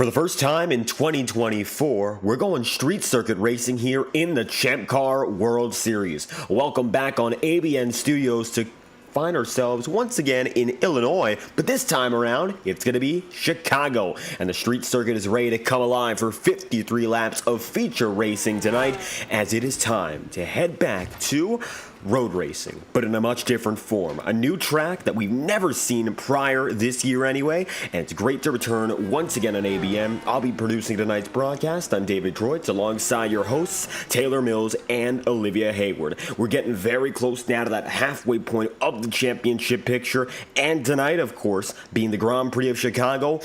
For the first time in 2024, we're going street circuit racing here in the Champ Car World Series. Welcome back on ABN Studios to find ourselves once again in Illinois, but this time around, it's going to be Chicago. And the street circuit is ready to come alive for 53 laps of feature racing tonight, as it is time to head back to road racing, but in a much different form. A new track that we've never seen prior this year anyway, and it's great to return once again on ABN. I'll be producing tonight's broadcast. I'm David Kreutz, alongside your hosts, Taylor Mills and Olivia Hayward. We're getting very close now to that halfway point of the championship picture, and tonight, of course, being the Grand Prix of Chicago,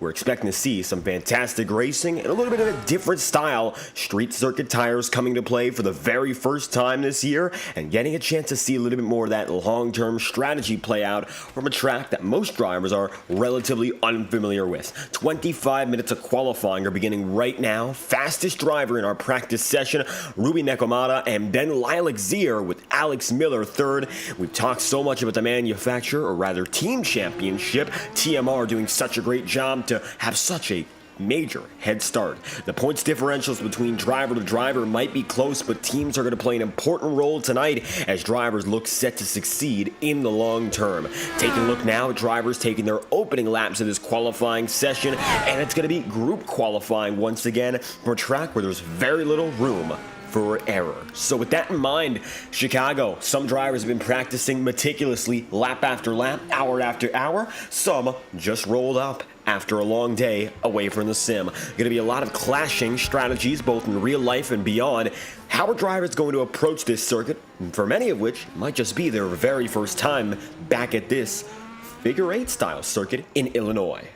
we're expecting to see some fantastic racing and a little bit of a different style. Street circuit tires coming to play for the very first time this year, and getting a chance to see a little bit more of that long-term strategy play out from a track that most drivers are relatively unfamiliar with. 25 minutes of qualifying are beginning right now. Fastest driver in our practice session, Ruby Nekomata, and then Lilac Zier with Alex Miller third. We've talked so much about the manufacturer, or rather team championship. TMR doing such a great job to have such a major head start. The points differentials between driver to driver might be close, but teams are going to play an important role tonight as drivers look set to succeed in the long term. Taking a look now at drivers taking their opening laps of this qualifying session, and it's going to be group qualifying once again for a track where there's very little room for error. So with that in mind, Chicago, some drivers have been practicing meticulously lap after lap, hour after hour. Some just rolled up after a long day away from the sim. Going to be a lot of clashing strategies, both in real life and beyond. How are drivers going to approach this circuit? For many of which, it might just be their very first time back at this figure eight style circuit in Illinois.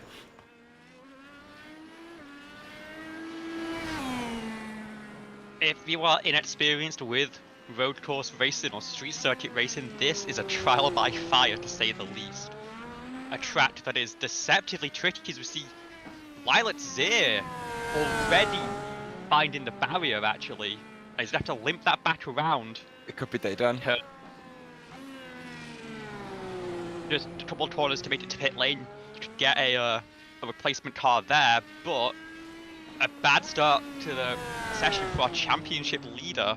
If you are inexperienced with road course racing or street circuit racing, this is a trial by fire, to say the least. A track that is deceptively tricky, as we see Lilac Zier already finding the barrier, actually. And he's going to have to limp that back around. It could be day done. Just a couple of corners to make it to pit lane. You could get a replacement car there, but a bad start to the session for our championship leader.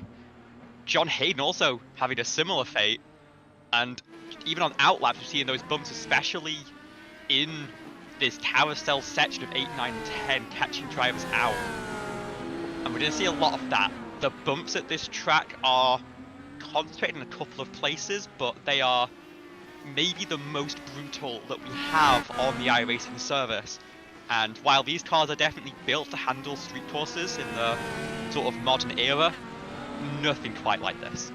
John Hayden also having a similar fate, and even on outlaps we're seeing those bumps, especially in this carousel section of 8, 9, 10, catching drivers out. And we're going to see a lot of that. The bumps at this track are concentrated in a couple of places, but they are maybe the most brutal that we have on the iRacing service. And while these cars are definitely built to handle street courses in the sort of modern era, nothing quite like this.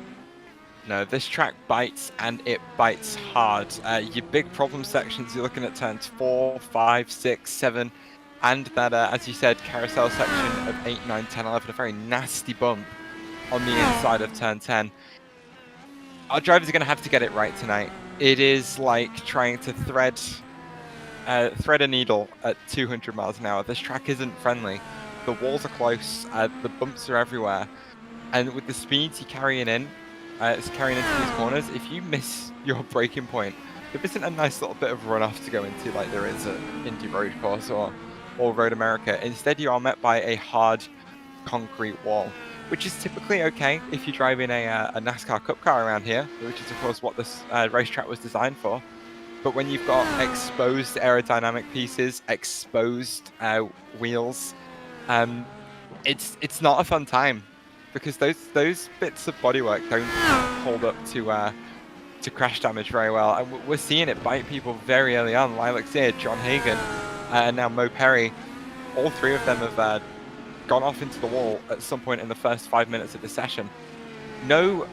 No, this track bites, and it bites hard. Your big problem sections, you're looking at turns 4, 5, 6, 7, and that, as you said, carousel section of 8, 9, 10, 11, a very nasty bump on the inside of turn 10. Our drivers are going to have to get it right tonight. It is like trying to thread a needle at 200 miles an hour. This track isn't friendly. The walls are close, the bumps are everywhere, and with the speeds you're carrying into these corners, if you miss your braking point, there isn't a nice little bit of runoff to go into like there is at Indy Road Course or Road America. Instead, you are met by a hard concrete wall, which is typically okay if you're driving a NASCAR Cup car around here, which is of course what this racetrack was designed for. But when you've got exposed aerodynamic pieces, exposed wheels, it's not a fun time, because those bits of bodywork don't hold up to crash damage very well. And we're seeing it bite people very early on. Lilac Zier, John Hagan, and now Mo Perry, all three of them have gone off into the wall at some point in the first 5 minutes of the session. No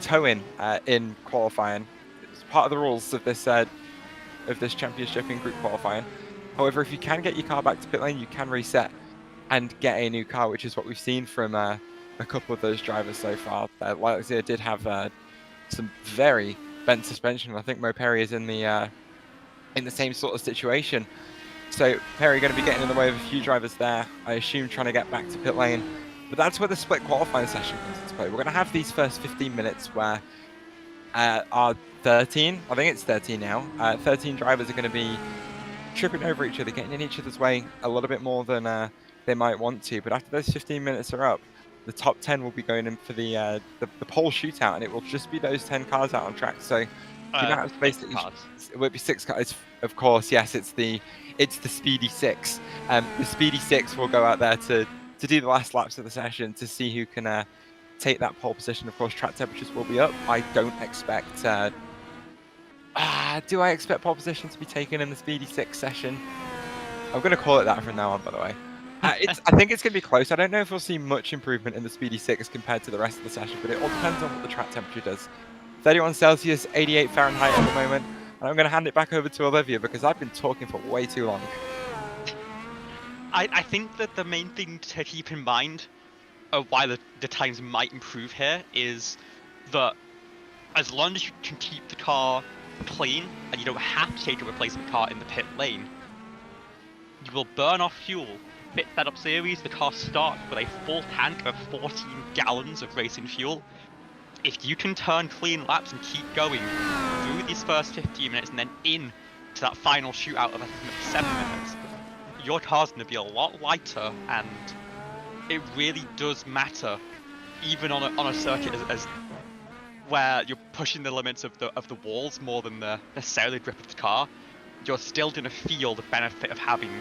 towing in qualifying. It's part of the rules of this championship in group qualifying. However, if you can get your car back to pit lane, you can reset and get a new car, which is what we've seen from a couple of those drivers so far. Lilac Zier did have some very bent suspension. I think Mo Perry is in the same sort of situation. So Perry going to be getting in the way of a few drivers there, I assume, trying to get back to pit lane. But that's where the split qualifying session comes into play. We're going to have these first 15 minutes where our 13, I think it's 13 now, 13 drivers are going to be tripping over each other, getting in each other's way a little bit more than they might want to. But after those 15 minutes are up, the top 10 will be going in for the pole shootout, and it will just be those 10 cars out on track. So the amount of space that it will be 6 cars. Of course, yes, it's the Speedy 6. The Speedy 6 will go out there to do the last laps of the session to see who can take that pole position. Of course, track temperatures will be up. I don't expect. Do I expect pole position to be taken in the Speedy 6 session? I'm going to call it that from now on, by the way. I think it's going to be close. I don't know if we'll see much improvement in the Speedy 6 compared to the rest of the session, but it all depends on what the track temperature does. 31 Celsius, 88 Fahrenheit at the moment. And I'm going to hand it back over to Olivia because I've been talking for way too long. I think that the main thing to keep in mind of why the times might improve here is that as long as you can keep the car clean and you don't have to take a replacement car in the pit lane, you will burn off fuel. Pit setup series, the car starts with a full tank of 14 gallons of racing fuel. If you can turn clean laps and keep going through these first 15 minutes and then in to that final shootout of I think 7 minutes, your car's going to be a lot lighter, and it really does matter, even on a circuit as where you're pushing the limits of the walls more than necessarily the grip of the car. You're still going to feel the benefit of having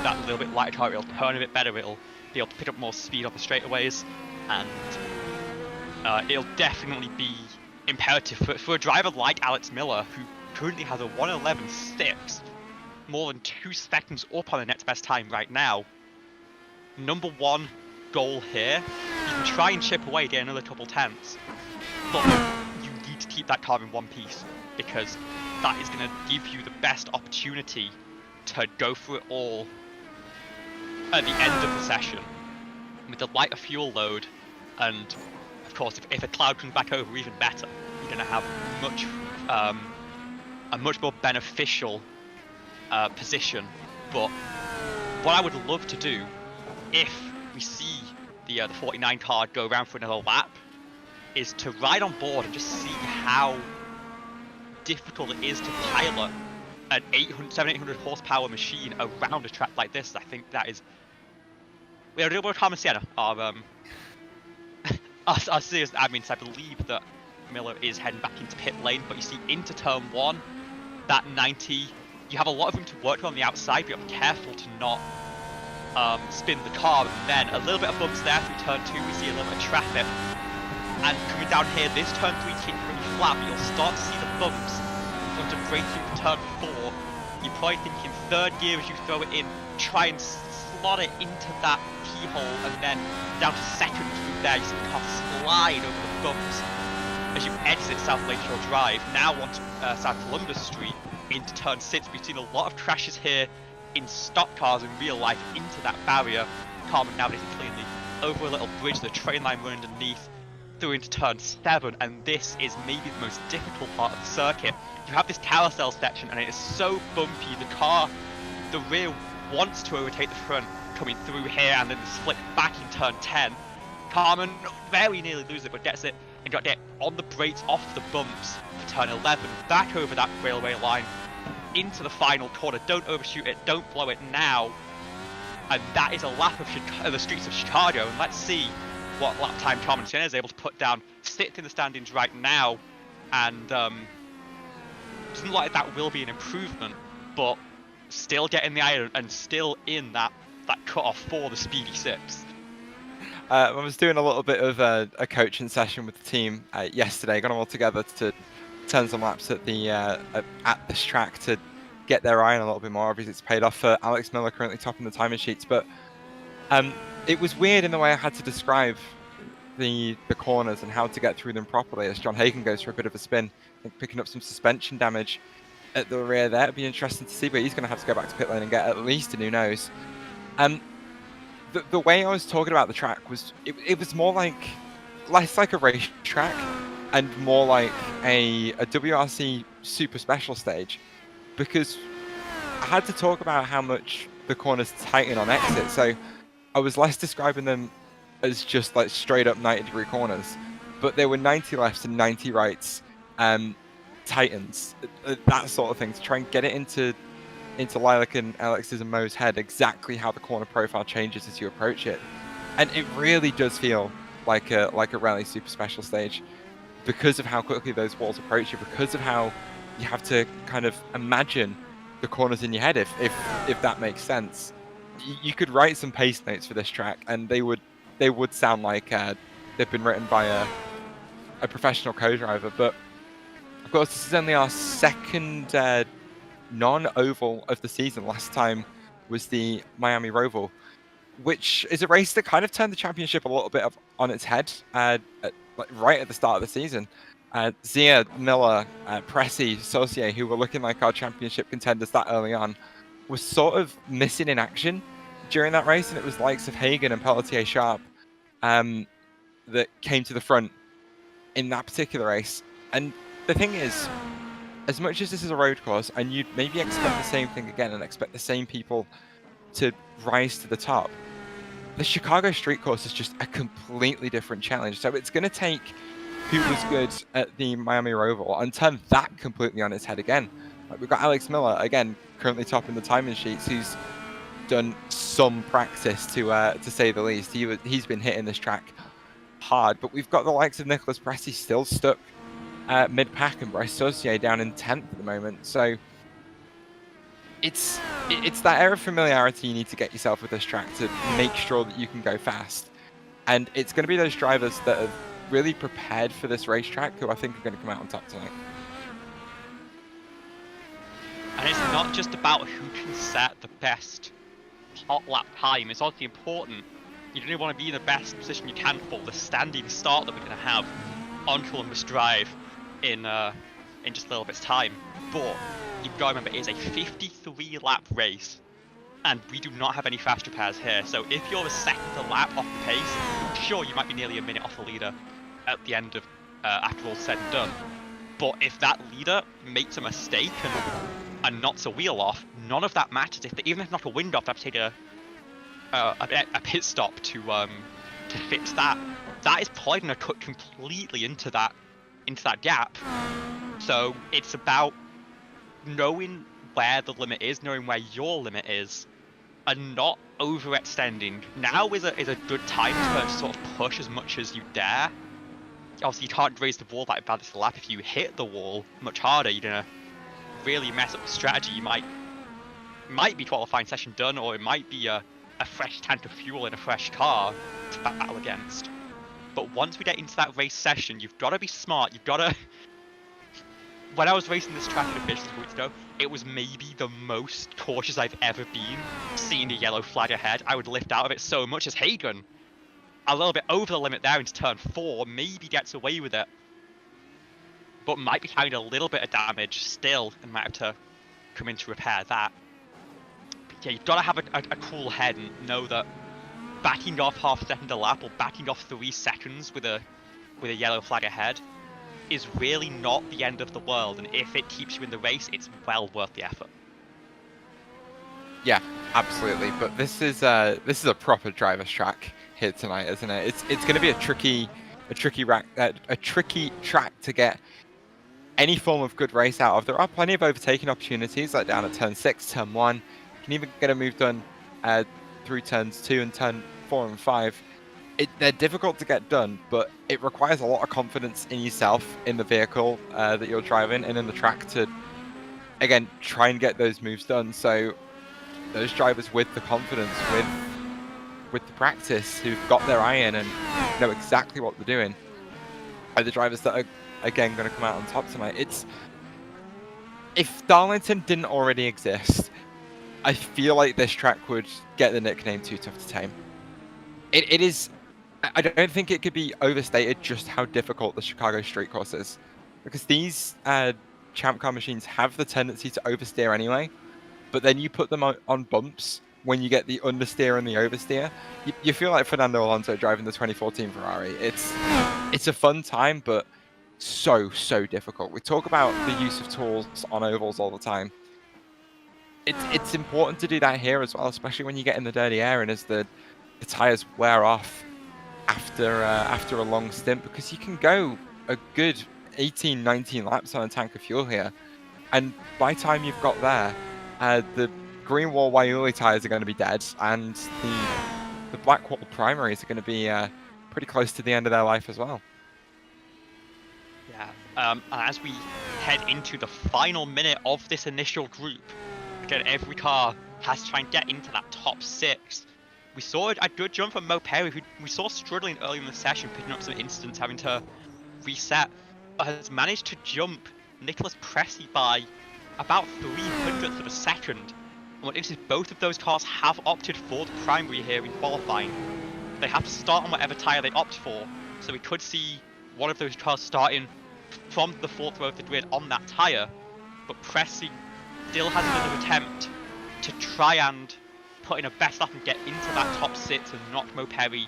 that little bit lighter car. It'll turn a bit better, it'll be able to pick up more speed on the straightaways, and it'll definitely be imperative for a driver like Alex Miller, who currently has a 1:11.6, more than 2 seconds up on the next best time right now. Number one goal here, you can try and chip away, get another couple tenths, but you need to keep that car in one piece, because that is going to give you the best opportunity to go through it all at the end of the session with the lighter fuel load. And of course, if a cloud comes back over, even better, you're going to have a much more beneficial position. But what I would love to do, if we see the 49 car go around for another lap, is to ride on board and just see how difficult it is to pilot an 700-800 horsepower machine around a track like this. I think that is... We are doing Carmen Sienna, our serious admins. I believe that Miller is heading back into pit lane, but you see into turn 1, that 90, you have a lot of room to work on the outside, but you have to be careful to not spin the car. And then a little bit of bumps there through turn 2, we see a little bit of traffic. And coming down here, this turn 3 is pretty flat, but you'll start to see the bumps onto braking for turn 4. You're probably thinking third gear as you throw it in, try and slot it into that keyhole, and then down to second through there, you see the car slide over the bumps as you exit South Lakeshore Drive. Now onto South Columbus Street into turn 6. We've seen a lot of crashes here in stock cars in real life into that barrier. Carmen navigating cleanly over a little bridge, the train line running underneath, through into turn 7, and this is maybe the most difficult part of the circuit. You have this carousel section and it is so bumpy, the rear wants to overtake the front coming through here, and then the split back in turn 10. Carmen very nearly loses it, but gets it and got to get on the brakes off the bumps for turn 11, back over that railway line into the final corner. Don't overshoot it, don't blow it now, and that is a lap of the streets of Chicago. And let's see what lap time Carmen Sienna is able to put down. 6th in the standings right now, and doesn't look like that will be an improvement, but still getting the iron and still in that cut-off for the Speedy 6. I was doing a little bit of a coaching session with the team yesterday. Got them all together to turn some laps at this track to get their iron a little bit more. Obviously, it's paid off for Alex Miller, currently topping the timing sheets. But it was weird in the way I had to describe the corners and how to get through them properly as John Hagen goes for a bit of a spin. I think picking up some suspension damage at the rear there. It'd be interesting to see, but he's going to have to go back to pit lane and get at least a new nose. The way I was talking about the track was, it was more like, less like a race track and more like a WRC super special stage, because I had to talk about how much the corners tighten on exit. So I was less describing them as just like straight up 90-degree corners, but there were 90 lefts and 90 rights, tightens, that sort of thing, to try and get it into into Lilac and Alex's and Mo's head exactly how the corner profile changes as you approach it. And it really does feel like a rally super special stage because of how quickly those walls approach you, because of how you have to kind of imagine the corners in your head, if that makes sense. You could write some pace notes for this track, and they would sound like they've been written by a professional co-driver. But of course, this is only our second non-oval of the season. Last time was the Miami Roval, which is a race that kind of turned the championship a little bit on its head right at the start of the season. Zia, Miller, Pressy, Saucier, who were looking like our championship contenders that early on, was sort of missing in action during that race, and it was likes of Hagen and Pelletier Sharp that came to the front in that particular race. And the thing is, as much as this is a road course, and you'd maybe expect the same thing again and expect the same people to rise to the top, the Chicago street course is just a completely different challenge. So it's going to take who was good at the Miami Roval and turn that completely on its head again. Like, we've got Alex Miller, again, currently topping the timing sheets, who's done some practice to say the least. He's been hitting this track hard, but we've got the likes of Nicholas Pressy still stuck mid-pack, and Bryce Saucier down in 10th at the moment. So it's that air of familiarity you need to get yourself with this track to make sure that you can go fast. And it's going to be those drivers that have really prepared for this racetrack who I think are going to come out on top tonight. And it's not just about who can set the best hot lap time. It's also important. You don't want to be in the best position you can for the standing start that we're going to have on Columbus Drive in just a little bit's time. But you've got to remember, it is a 53 lap race, and we do not have any fast repairs here. So if you're a second a lap off the pace, sure, you might be nearly a minute off the leader at the end of after all said and done. But if that leader makes a mistake and knocks a wheel off, none of that matters. Even if not a wind off, they have to take a pit stop to fix that. That is probably going to cut completely into that gap. So it's about knowing where the limit is, knowing where your limit is, and not overextending. Now is a good time to sort of push as much as you dare. Obviously, you can't raise the wall that bad this lap. If you hit the wall much harder, you're gonna really mess up the strategy. You might be qualifying session done, or it might be a fresh tank of fuel in a fresh car to battle against. But once we get into that race session, you've got to be smart. You've got to. When I was racing this track in officials weeks ago, it was maybe the most cautious I've ever been. Seeing the yellow flag ahead, I would lift out of it so much as Hagen, a little bit over the limit there into turn 4, maybe gets away with it, but might be having a little bit of damage still and might have to come in to repair that. But yeah, you've got to have a cool head and know that backing off half a second a lap or backing off 3 seconds with a yellow flag ahead is really not the end of the world, and if it keeps you in the race, it's well worth the effort. Yeah, absolutely. But this is a proper driver's track here tonight, isn't it? It's going to be a tricky track to get any form of good race out of. There are plenty of overtaking opportunities, like down at turn 6, turn 1. You can even get a move done through turns 2 and turn 4 and 5. They're difficult to get done, but it requires a lot of confidence in yourself, in the vehicle that you're driving, and in the track to, again, try and get those moves done. So those drivers with the confidence, with the practice, who've got their eye in and know exactly what they're doing, are the drivers that are, again, going to come out on top tonight. If Darlington didn't already exist, I feel like this track would get the nickname Too Tough to Tame. It is. I don't think it could be overstated just how difficult the Chicago street course is, because these champ car machines have the tendency to oversteer anyway, but then you put them on bumps when you get the understeer and the oversteer. You feel like Fernando Alonso driving the 2014 Ferrari. It's a fun time, but so difficult. We talk about the use of tools on ovals all the time. It's important to do that here as well, especially when you get in the dirty air and as the tires wear off after a long stint, because you can go a good 18-19 laps on a tank of fuel here, and by the time you've got there, The green wall Waiuli tyres are going to be dead, and the black wall primaries are going to be pretty close to the end of their life as well. Yeah. As we head into the final minute of this initial group, again, every car has to try and get into that top 6. We saw a good jump from Mo Perry, who we saw struggling early in the session, picking up some instants, having to reset, but has managed to jump Nicholas Pressey by about 300th of a second. And what it is both of those cars have opted for the primary here in qualifying. They have to start on whatever tyre they opt for, so we could see one of those cars starting from the 4th row of the grid on that tyre, but Pressey still has another attempt to try and put in a best lap and get into that top 6 and knock Mo Perry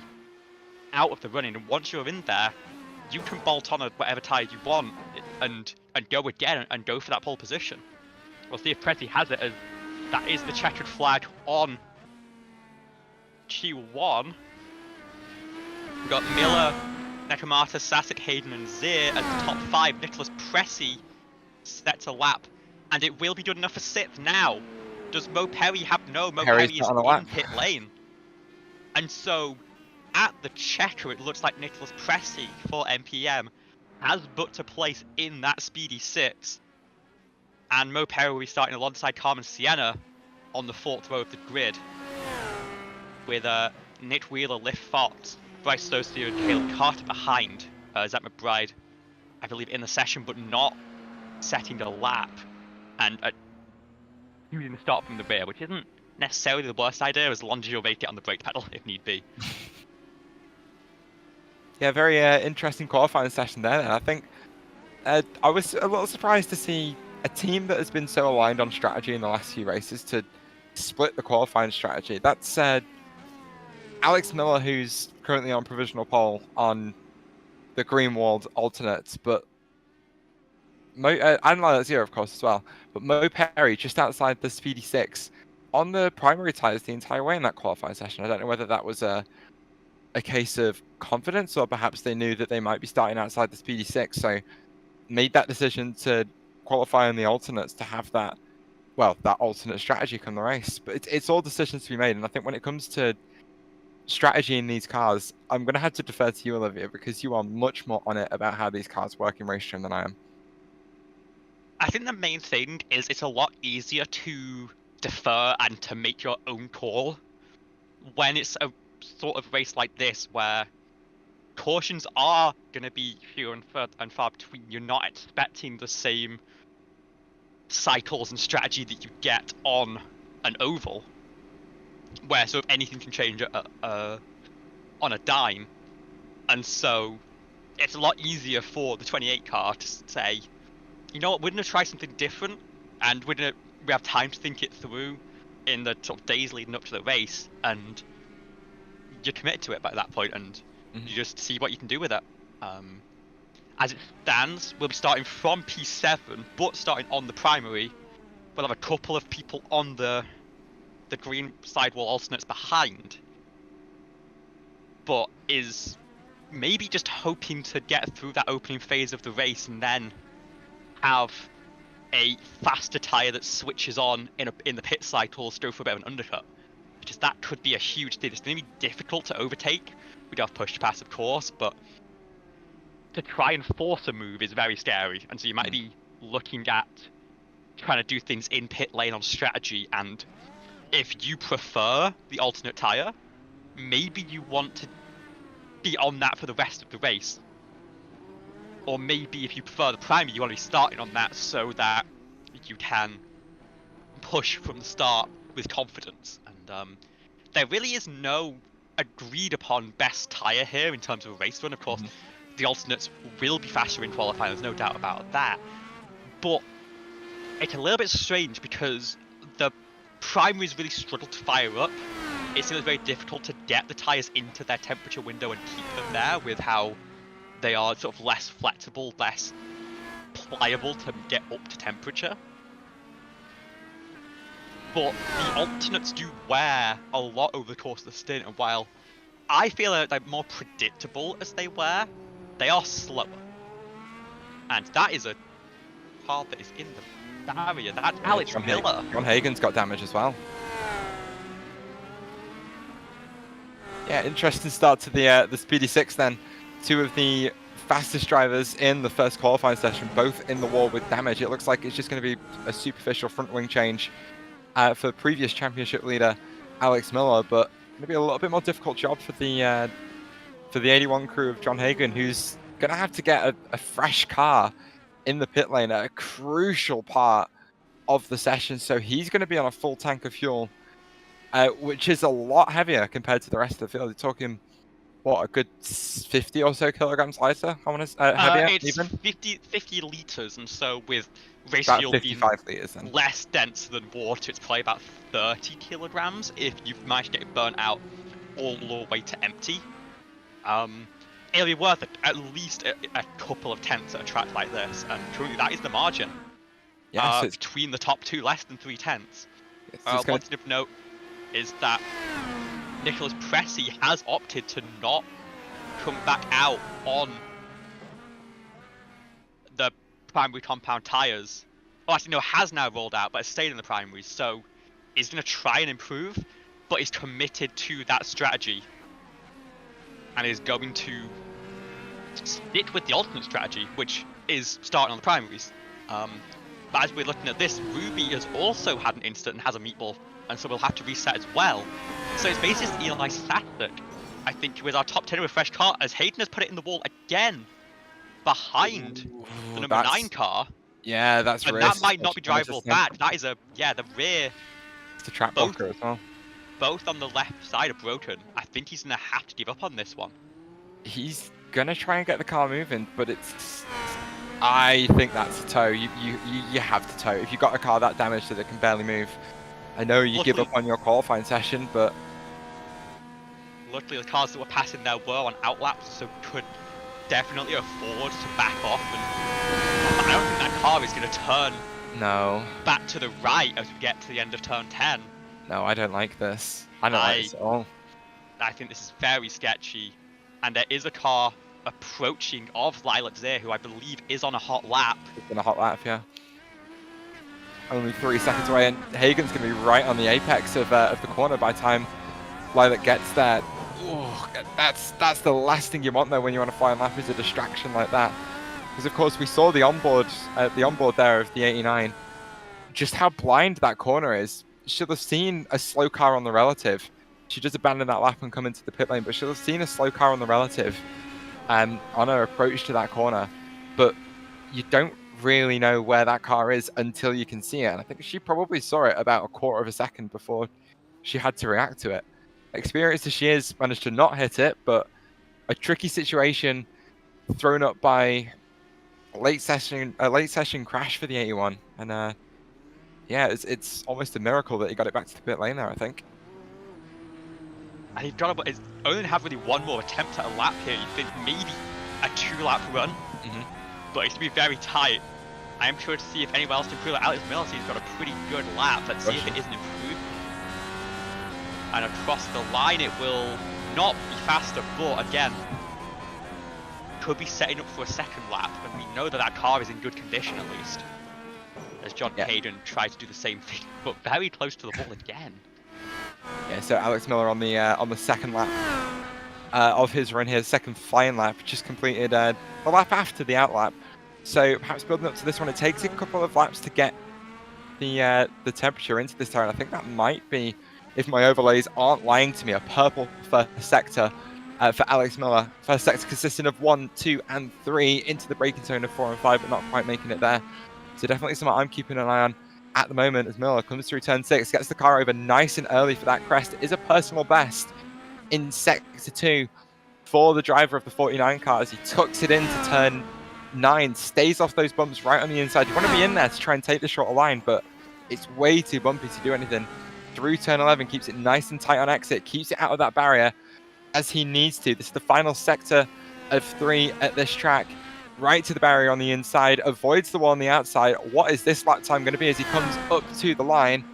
out of the running. And once you're in there, you can bolt on whatever tyre you want and go again and go for that pole position. We'll see if Pressey has it, as that is the checkered flag on Q1. We've got Miller, Nekomata, Sasek, Hayden and Zir as the top 5. Nicholas Pressey sets a lap, and it will be good enough for 6th now. Does Mo Perry have no? Mo Perry is in pit lane. And so, at the checker, it looks like Nicholas Pressey for MPM has booked a place in that speedy 6. And Mo Perry will be starting alongside Carmen Sienna on the 4th row of the grid, with Nick Wheeler, Liv Fox, Bryce Stoster and Caleb Carter behind. Zach McBride, I believe, in the session, but not setting a lap. And using the start from the rear, which isn't necessarily the worst idea, as long as you'll make it on the brake pedal if need be. Yeah, very interesting qualifying session there. And I think I was a little surprised to see a team that has been so aligned on strategy in the last few races to split the qualifying strategy. That's Alex Miller, who's currently on provisional pole on the green-walled alternates, but and Lilac Zero, of course, as well. But Mo Perry, just outside the Speedy 6, on the primary tyres the entire way in that qualifying session. I don't know whether that was a case of confidence, or perhaps they knew that they might be starting outside the Speedy 6, so made that decision to qualify on the alternates to have that alternate strategy come the race. But it's all decisions to be made, and I think when it comes to strategy in these cars, I'm going to have to defer to you, Olivia, because you are much more on it about how these cars work in race trim than I am. I think the main thing is it's a lot easier to defer and to make your own call when it's a sort of race like this, where cautions are going to be few and far between. You're not expecting the same cycles and strategy that you get on an oval, where sort of anything can change on a dime. And so it's a lot easier for the 28 car to say, you know what, we're going to try something different, and we have time to think it through in the sort of days leading up to the race, and you're committed to it by that point, and you just see what you can do with it. As it stands, we'll be starting from P7, but starting on the primary, we'll have a couple of people on the green sidewall alternates behind, but is maybe just hoping to get through that opening phase of the race and then have a faster tyre that switches on in the pit cycles, go for a bit of an undercut. Because that could be a huge thing. It's going to be difficult to overtake. We'd have push to pass, of course, but to try and force a move is very scary. And so you might be looking at trying to do things in pit lane on strategy, and if you prefer the alternate tyre, maybe you want to be on that for the rest of the race. Or maybe if you prefer the primary, you want to be starting on that so that you can push from the start with confidence. And there really is no agreed upon best tyre here in terms of a race run. Of course, the alternates will be faster in qualifying, there's no doubt about that. But it's a little bit strange because the primaries really struggle to fire up. It seems very difficult to get the tyres into their temperature window and keep them there, with how they are sort of less flexible, less pliable to get up to temperature. But the alternates do wear a lot over the course of the stint, and while I feel like they're more predictable as they wear, they are slower. And that is a car that is in the barrier. That's Alex Miller. John Hagen's got damage as well. Yeah, interesting start to the Speedy 6 then. Two of the fastest drivers in the first qualifying session, both in the wall with damage. It looks like it's just going to be a superficial front wing change for previous championship leader Alex Miller, but maybe a little bit more difficult job for the 81 crew of John Hagen, who's going to have to get a fresh car in the pit lane at a crucial part of the session. So he's going to be on a full tank of fuel, which is a lot heavier compared to the rest of the field. You're talking, what, a good 50 or so kilograms lighter? I want to heavier, it's even? 50 liters, and so with race About fuel 55 liters then. less dense than water, it's probably about 30 kilograms if you've managed to get it burnt out all the way to empty. It'll be worth it, at least a couple of tenths at a track like this, and truly that is the margin. Yeah, so between the top two, less than 3 tenths. One thing of note is that Nicholas Pressy has opted to not come back out on the primary compound tyres. Well, actually, no, has now rolled out, but has stayed in the primaries, so he's going to try and improve, but he's committed to that strategy and is going to stick with the alternate strategy, which is starting on the primaries. But as we're looking at this, Ruby has also had an incident and has a meatball, and so we'll have to reset as well. So it's basically Eli Sattler, I think, with our top 10 with a fresh car, as Hayden has put it in the wall again, behind the number 9 car. Yeah, that's and rear. that might not be drivable back. That is the rear. It's a track blocker as well. Both on the left side are broken. I think he's going to have to give up on this one. He's going to try and get the car moving, but I think that's a tow. You have to tow. If you've got a car that damaged that it can barely move, I know you give up on your qualifying session, but luckily the cars that were passing there were on outlaps, so could definitely afford to back off. And I don't think that car is going to turn back to the right as we get to the end of turn 10. No, I don't like this. I don't like this at all. I think this is very sketchy, and there is a car approaching of Lilac Zare, who I believe is on a hot lap. It's on a hot lap, yeah. Only 3 seconds away, and Hagen's going to be right on the apex of the corner by the time Lilac gets there. Ooh, that's the last thing you want though when you're on a flying lap, is a distraction like that. Because of course we saw the onboard there of the 89, just how blind that corner is. She'll have seen a slow car on the relative. She just abandoned that lap and come into the pit lane, but she'll have seen a slow car on the relative on her approach to that corner. But you don't really know where that car is until you can see it. And I think she probably saw it about a quarter of a second before she had to react to it. Experienced as she is, managed to not hit it, but a tricky situation thrown up by a late session crash for the 81. And yeah, it's almost a miracle that he got it back to the pit lane there, I think. And he's got to only have really one more attempt at a lap here. You'd think maybe a 2-lap run, but it's going to be very tight. I am sure to see if anyone else can improve. Alex Miller, he's got a pretty good lap. Let's see if it isn't improved. And across the line, it will not be faster, but again, could be setting up for a second lap, and we know that that car is in good condition at least. As John Hayden tried to do the same thing, but very close to the wall again. Yeah, so Alex Miller on the second lap of his run here, second flying lap, just completed the lap after the out lap. So perhaps building up to this one, it takes a couple of laps to get the temperature into this tire. I think that might be, if my overlays aren't lying to me, a purple first sector for Alex Miller. First sector consisting of 1, 2, and 3 into the braking zone of 4 and 5, but not quite making it there. So definitely something I'm keeping an eye on at the moment as Miller comes through turn 6, gets the car over nice and early for that crest. It is a personal best in sector 2 for the driver of the 49 car as he tucks it into turn 9, stays off those bumps right on the inside. You want to be in there to try and take the shorter line, but it's way too bumpy to do anything. Through turn 11, keeps it nice and tight on exit, keeps it out of that barrier as he needs to. This is the final sector of 3 at this track. Right to the barrier on the inside, avoids the one on the outside. What is this lap time going to be as he comes up to the line?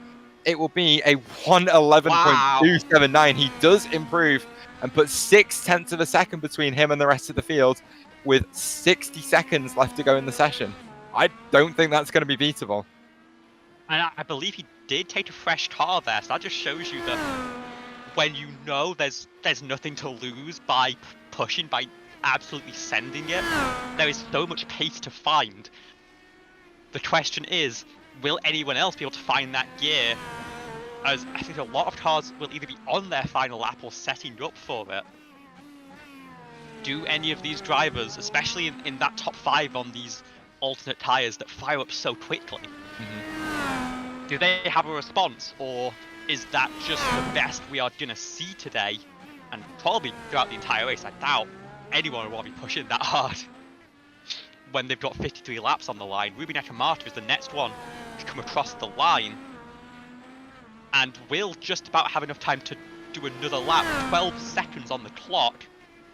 It will be a 1:11.279. Wow. He does improve and put 0.6 of a second between him and the rest of the field with 60 seconds left to go in the session. I don't think that's going to be beatable. And I believe he did take a fresh car there, so that just shows you that when you know there's nothing to lose by pushing, by absolutely sending it, there is so much pace to find. The question is, will anyone else be able to find that gear? As I think a lot of cars will either be on their final lap or setting up for it. Do any of these drivers, especially in that top 5 on these alternate tyres that fire up so quickly, do they have a response, or is that just the best we are going to see today? And probably throughout the entire race, I doubt anyone will be pushing that hard when they've got 53 laps on the line. Ruben Ekamata is the next one to come across the line, and will just about have enough time to do another lap. 12 seconds on the clock.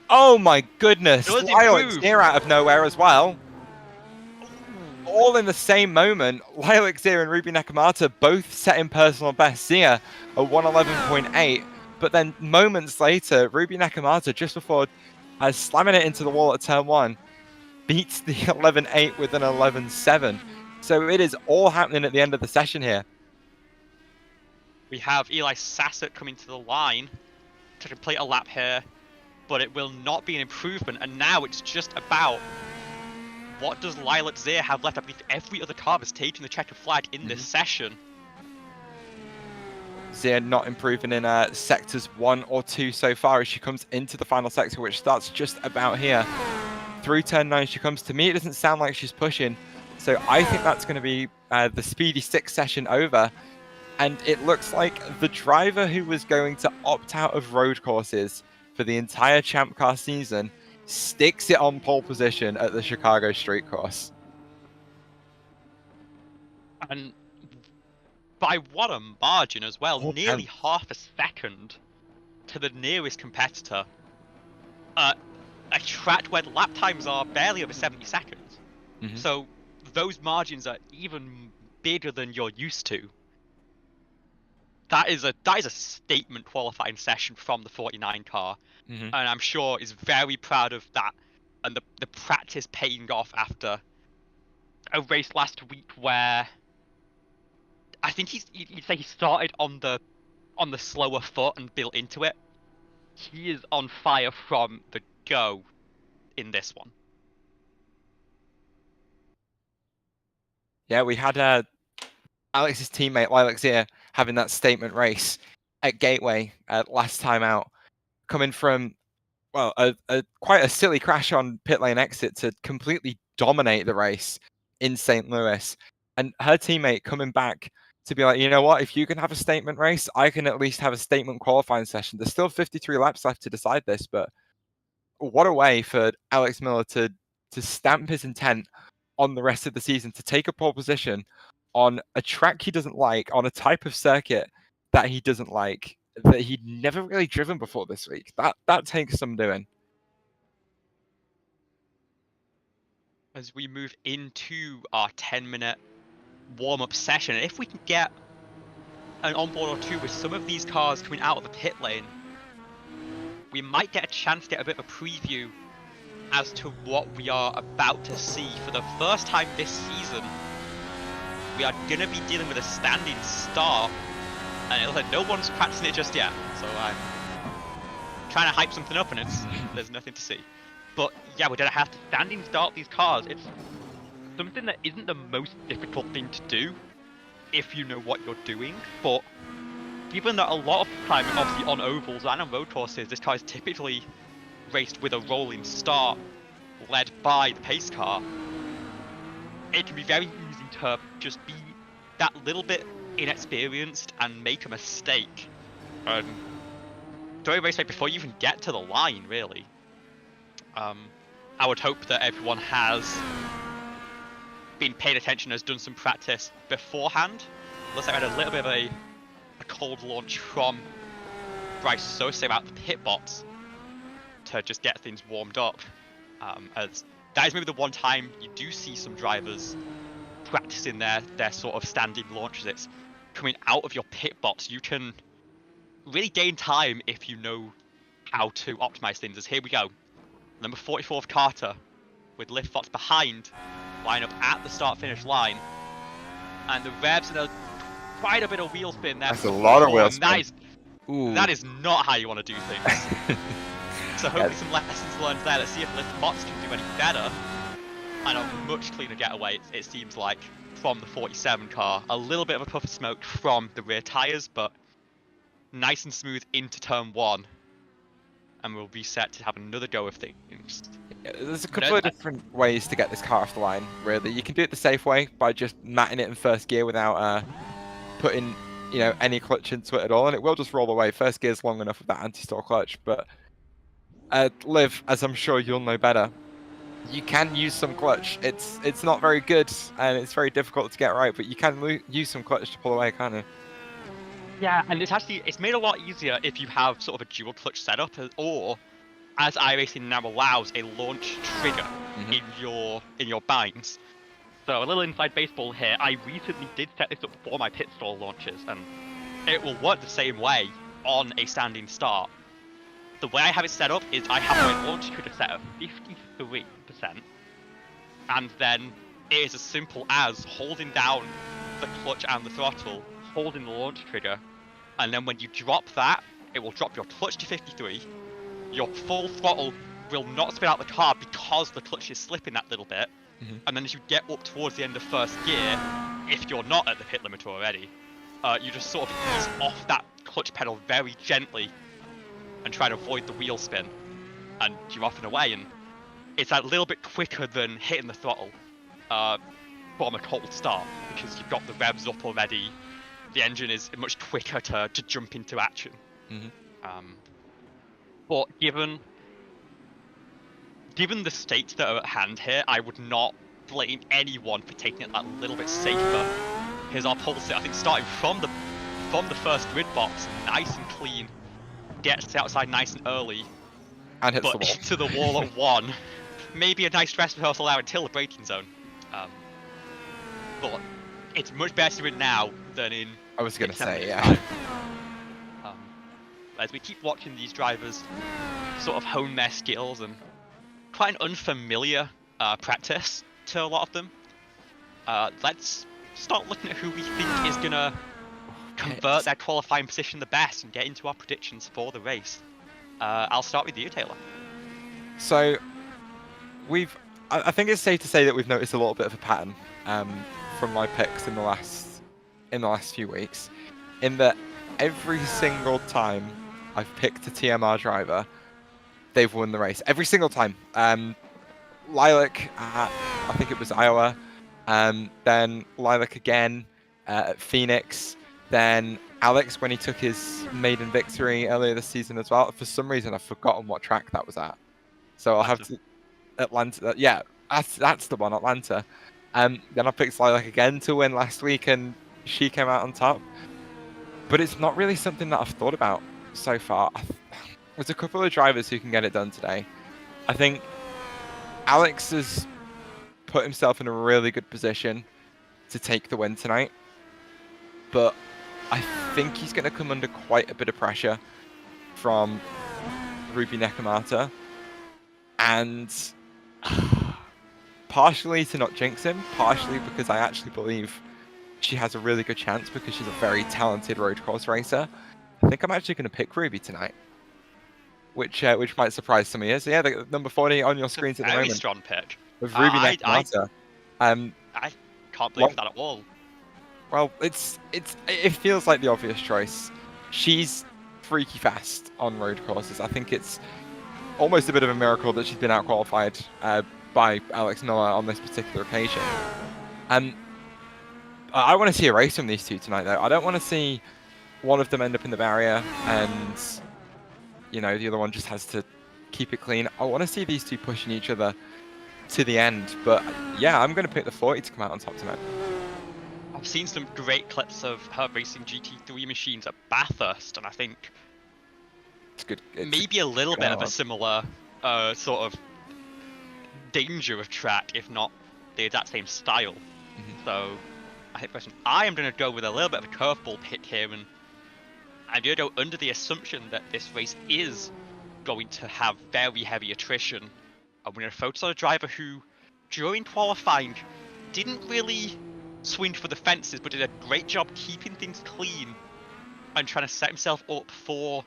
Oh my goodness! Does Lilacs improve. here out of nowhere as well. All in the same moment, Lilacs here and Ruby Nakamata both setting personal bests here at 111.8. But then moments later, Ruby Nakamata, just before slamming it into the wall at turn 1, beats the 11.8 with an 11.7. So it is all happening at the end of the session here. We have Eli Sassett coming to the line to complete a lap here, but it will not be an improvement. And now it's just about, what does Lilac Zir have left? I believe every other car has taken the checkered flag in this session. Zir not improving in sectors 1 or 2 so far as she comes into the final sector, which starts just about here. Through turn 9 she comes. To me, it doesn't sound like she's pushing. So I think that's going to be the Speedy 6 session over. And it looks like the driver who was going to opt out of road courses for the entire Champ Car season sticks it on pole position at the Chicago Street Course. And by what a margin as well, Oh, nearly half a second to the nearest competitor. A track where the lap times are barely over 70 seconds. So those margins are even bigger than you're used to. That is a statement qualifying session from the 49 car, and I'm sure is very proud of that, and the practice paying off after a race last week where I think you'd say he started on the slower foot and built into it. He is on fire from the go in this one. Yeah, we had Alex's teammate Lilacs here having that statement race at Gateway last time out, coming from, well, quite a silly crash on pit lane exit to completely dominate the race in St. Louis. And her teammate coming back to be like, you know what, if you can have a statement race, I can at least have a statement qualifying session. There's still 53 laps left to decide this, but what a way for Alex Miller to stamp his intent on the rest of the season, to take a pole position on a track he doesn't like, on a type of circuit that he doesn't like, that he'd never really driven before this week. That takes some doing. As we move into our 10-minute warm-up session, if we can get an onboard or two with some of these cars coming out of the pit lane, we might get a chance to get a bit of a preview as to what we are about to see. For the first time this season, we are going to be dealing with a standing start, and it looks like no one's practicing it just yet, so I'm trying to hype something up and there's nothing to see. But yeah, we're going to have to standing start these cars. It's something that isn't the most difficult thing to do if you know what you're doing, but given that a lot of the time, obviously on ovals and on road courses, this car is typically raced with a rolling start led by the pace car, it can be very easy to just be that little bit inexperienced and make a mistake. Throw a race before you even get to the line, really. I would hope that everyone has been paying attention, has done some practice beforehand. Looks like I had a little bit of a cold launch from Bryce Sosa about the pit bots to just get things warmed up. As that is maybe the one time you do see some drivers practicing their sort of standing launches. It's coming out of your pit bots. You can really gain time if you know how to optimize things. As here we go, number 44 of Carter with Lift Fox behind, line up at the start-finish line. and the revs and quite a bit of wheel spin there. That's a lot of wheel and spin. That is not how you want to do things. So hopefully some lessons learned there. Let's see if Lift Box can do any better. And a much cleaner getaway, it seems like, from the 47 car. A little bit of a puff of smoke from the rear tyres, but nice and smooth into turn 1. And we'll be set to have another go of things. Yeah, there's a couple of different ways to get this car off the line, really. You can do it the safe way by just matting it in first gear without putting, any clutch into it at all, and it will just roll away. First gear's long enough with that anti-stall clutch, but Liv, as I'm sure you'll know better, you can use some clutch. It's not very good, and it's very difficult to get right, but you can use some clutch to pull away, can't you? Yeah, and it's made a lot easier if you have sort of a dual clutch setup, or as iRacing now allows, a launch trigger in your binds. So a little inside baseball here. I recently did set this up for my pit stall launches, and it will work the same way on a standing start. The way I have it set up is I have my launch trigger set at 53%, and then it is as simple as holding down the clutch and the throttle, holding the launch trigger, and then when you drop that, it will drop your clutch to 53. Your full throttle will not spin out the car because the clutch is slipping that little bit. And then as you get up towards the end of first gear, if you're not at the pit limiter already, you just sort of ease off that clutch pedal very gently and try to avoid the wheel spin. And you're off and away, and it's a little bit quicker than hitting the throttle from a cold start, because you've got the revs up already. The engine is much quicker to jump into action. But given the stakes that are at hand here, I would not blame anyone for taking it that little bit safer. Here's our pole sit, I think, starting from the first grid box, nice and clean, gets outside nice and early, and hits but the wall. into the wall at 1. Maybe a nice dress rehearsal there until the braking zone. But it's much better in now than in. I was gonna say, yeah. Time. As we keep watching these drivers sort of hone their skills, and quite an unfamiliar practice to a lot of them. Let's start looking at who we think is gonna convert their qualifying position the best and get into our predictions for the race. I'll start with you, Taylor. So, I think it's safe to say that we've noticed a little bit of a pattern from my picks in the last few weeks, in that every single time I've picked a TMR driver, they've won the race. Every single time. Lilac at, I think it was Iowa, then Lilac again at Phoenix, then Alex when he took his maiden victory earlier this season as well. For some reason, I've forgotten what track that was at. So I'll have to... Atlanta. Yeah, that's the one, Atlanta. Then I picked Lilac again to win last week, and she came out on top. But it's not really something that I've thought about so far. There's a couple of drivers who can get it done today. I think Alex has put himself in a really good position to take the win tonight. But I think he's going to come under quite a bit of pressure from Ruby Nekamata. And partially to not jinx him, partially because I actually believe she has a really good chance because she's a very talented road course racer. I think I'm actually going to pick Ruby tonight, which might surprise some of you. So yeah, the number 40 on your screens at the moment. Very strong pick. With Ruby Nekamata. I can't believe that at all. Well, it feels like the obvious choice. She's freaky fast on road courses. I think it's almost a bit of a miracle that she's been out-qualified by Alex Miller on this particular occasion. I want to see a race from these two tonight, though. I don't want to see one of them end up in the barrier and, the other one just has to keep it clean. I want to see these two pushing each other to the end. But, yeah, I'm going to pick the 40 to come out on top tonight. I've seen some great clips of her racing GT3 machines at Bathurst, and I think it's good. Maybe a little bit of a similar sort of danger of track, if not the exact same style. So I think I am going to go with a little bit of a curveball pick here, and I'm going to go under the assumption that this race is going to have very heavy attrition. I'm going to focus on a driver who, during qualifying, didn't really swinged for the fences, but did a great job keeping things clean and trying to set himself up for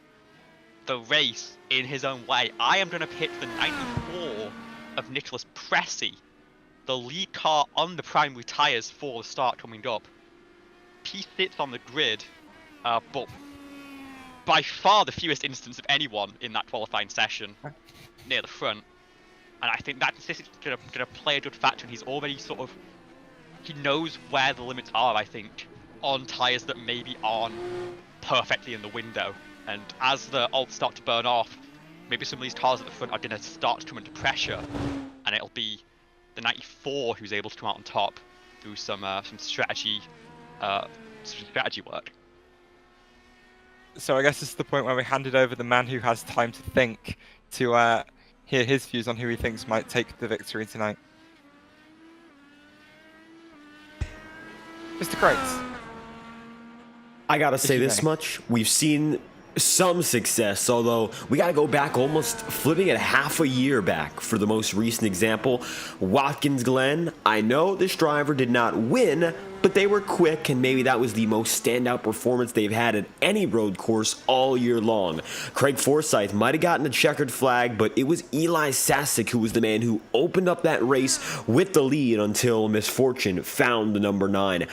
the race in his own way. I am going to pick the 94 of Nicholas Pressy, the lead car on the primary tyres for the start coming up. He sits on the grid, but by far the fewest instances of anyone in that qualifying session near the front. And I think that this is going to play a good factor, and he's already he knows where the limits are, I think, on tyres that maybe aren't perfectly in the window. And as the alts start to burn off, maybe some of these cars at the front are going to start to come into pressure, and it'll be the 94 who's able to come out on top through some strategy work. So I guess this is the point where we handed over the man who has time to think to hear his views on who he thinks might take the victory tonight. Mr. Kreutz. I gotta say this much. We've seen some success, although we gotta go back, almost flipping it half a year back for the most recent example. Watkins Glen, I know this driver did not win, but they were quick, and maybe that was the most standout performance they've had at any road course all year long. Craig Forsyth might have gotten a checkered flag, but it was Eli Sasek who was the man who opened up that race with the lead until misfortune found the number 9.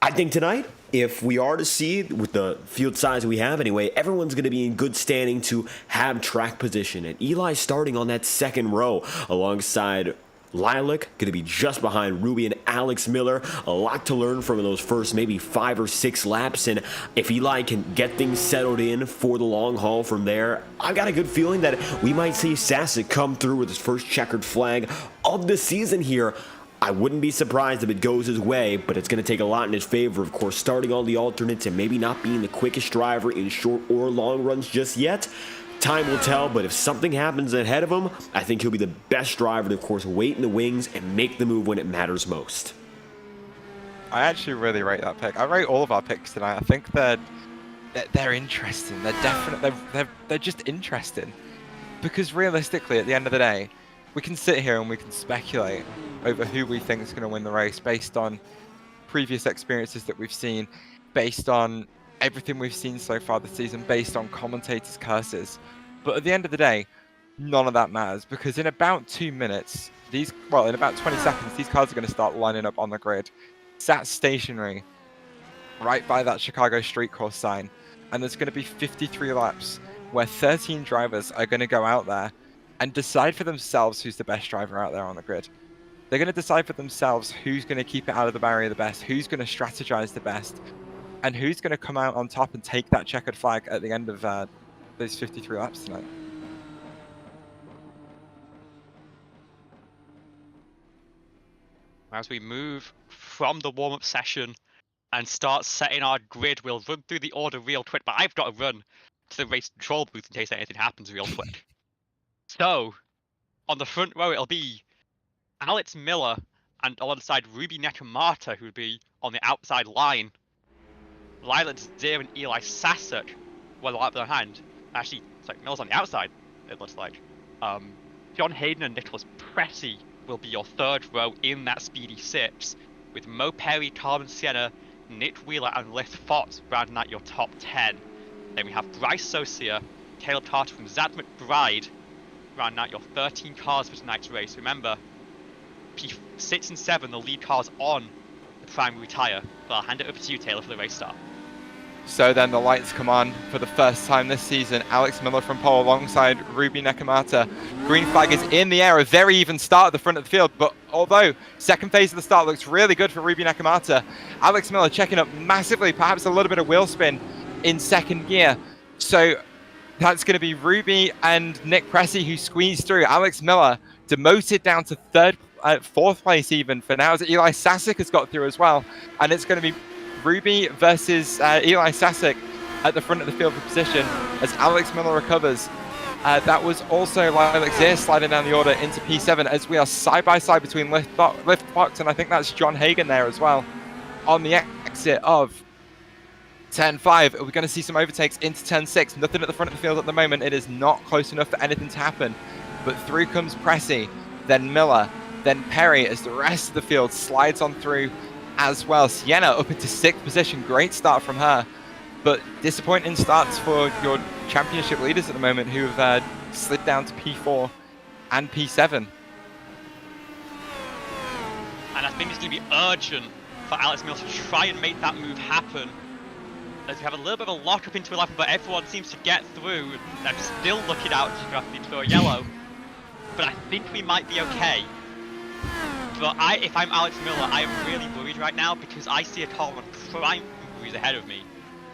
I think tonight, if we are to see, with the field size we have anyway, everyone's going to be in good standing to have track position. And Eli starting on that second row alongside Lilac, going to be just behind Ruby and Alex Miller. A lot to learn from those first maybe 5 or 6 laps. And if Eli can get things settled in for the long haul from there, I've got a good feeling that we might see Sasek come through with his first checkered flag of the season here. I wouldn't be surprised if it goes his way, but it's going to take a lot in his favor, of course, starting all the alternates and maybe not being the quickest driver in short or long runs just yet. Time will tell, but if something happens ahead of him, I think he'll be the best driver to, of course, wait in the wings and make the move when it matters most. I actually really rate that pick. I rate all of our picks tonight. I think they're interesting. They're definitely they're just interesting, because realistically, at the end of the day, we can sit here and we can speculate over who we think is going to win the race based on previous experiences that we've seen, based on everything we've seen so far this season, based on commentators' curses. But at the end of the day, none of that matters, because in about 2 minutes, in about 20 seconds, these cars are going to start lining up on the grid, sat stationary, right by that Chicago street course sign. And there's going to be 53 laps where 13 drivers are going to go out there and decide for themselves who's the best driver out there on the grid. They're going to decide for themselves who's going to keep it out of the barrier the best, who's going to strategize the best, and who's going to come out on top and take that checkered flag at the end of those 53 laps tonight. As we move from the warm-up session and start setting our grid, we'll run through the order real quick, but I've got to run to the race control booth in case anything happens real quick. So, on the front row, it'll be Alex Miller and alongside Ruby Nakamata, who would be on the outside line. Lilac Zir and Eli Sasek were the lap behind. Actually, sorry, Miller's on the outside, it looks like. John Hayden and Nicholas Pressy will be your third row in that Speedy 6, with Mo Perry, Carmen Sienna, Nick Wheeler, and Liz Fox rounding out your top 10. Then we have Bryce Socia, Caleb Carter from Zad McBride, rounding out your 13 cars for tonight's race. Remember, P6 and 7, the lead cars on the primary tyre. But I'll hand it over to you, Taylor, for the race start. So then the lights come on for the first time this season. Alex Miller from pole alongside Ruby Nakamata. Green flag is in the air, a very even start at the front of the field, but although second phase of the start looks really good for Ruby Nakamata, Alex Miller checking up massively, perhaps a little bit of wheel spin in second gear. So that's going to be Ruby and Nick Pressy who squeeze through. Alex Miller demoted down to fourth place even for now, as Eli Sasek has got through as well. And it's going to be Ruby versus Eli Sasek at the front of the field for position as Alex Miller recovers. That was also Lilac Zir sliding down the order into P7 as we are side by side between Lift Fox and I think that's John Hagen there as well on the exit of 10-5. We're going to see some overtakes into 10-6. Nothing at the front of the field at the moment. It is not close enough for anything to happen. But through comes Pressy, then Miller, then Perry as the rest of the field slides on through as well. Sienna up into 6th position. Great start from her. But disappointing starts for your championship leaders at the moment, who have slid down to P4 and P7. And I think it's going to be urgent for Alex Miller to try and make that move happen. As we have a little bit of a lock up into 11, but everyone seems to get through. I'm still looking out for a yellow. But I think we might be okay. But if I'm Alex Miller, I am really worried right now because I see a car on prime moves ahead of me.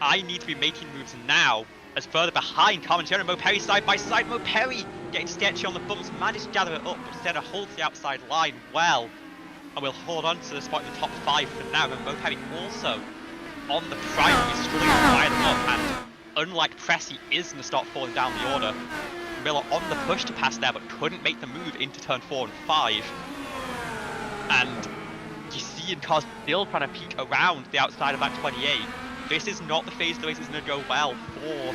I need to be making moves now, as further behind Commentator and Mo Perry side by side. Mo Perry getting sketchy on the bumps, managed to gather it up, but instead holds the outside line well. And we'll hold on to the spot in the top 5 for now. And Mo Perry also on the primary, struggling to fire them up, and unlike Pressy, is going to start falling down the order. Miller on the push to pass there, but couldn't make the move into turn 4 and 5. And you see in cars still trying to peek around the outside of that 28. This is not the phase the race is going to go well for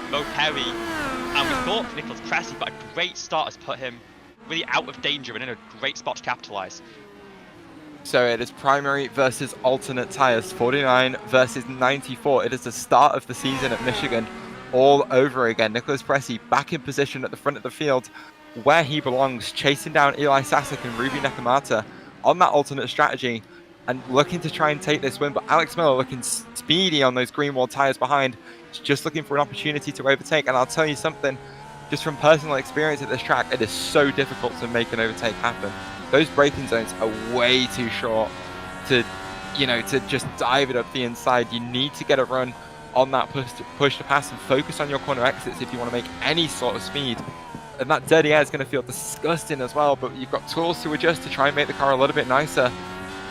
Mo Perry. And we thought for Nicholas Pressy, but a great start has put him really out of danger and in a great spot to capitalise. So it is primary versus alternate tyres, 49 versus 94. It is the start of the season at Michigan all over again. Nicholas Pressy back in position at the front of the field where he belongs, chasing down Eli Sasek and Ruby Nakamata on that alternate strategy and looking to try and take this win. But Alex Miller looking speedy on those green wall tyres behind, just looking for an opportunity to overtake. And I'll tell you something, just from personal experience at this track, it is so difficult to make an overtake happen. Those braking zones are way too short to, to just dive it up the inside. You need to get a run on that push to pass and focus on your corner exits if you want to make any sort of speed. And that dirty air is going to feel disgusting as well, but you've got tools to adjust to try and make the car a little bit nicer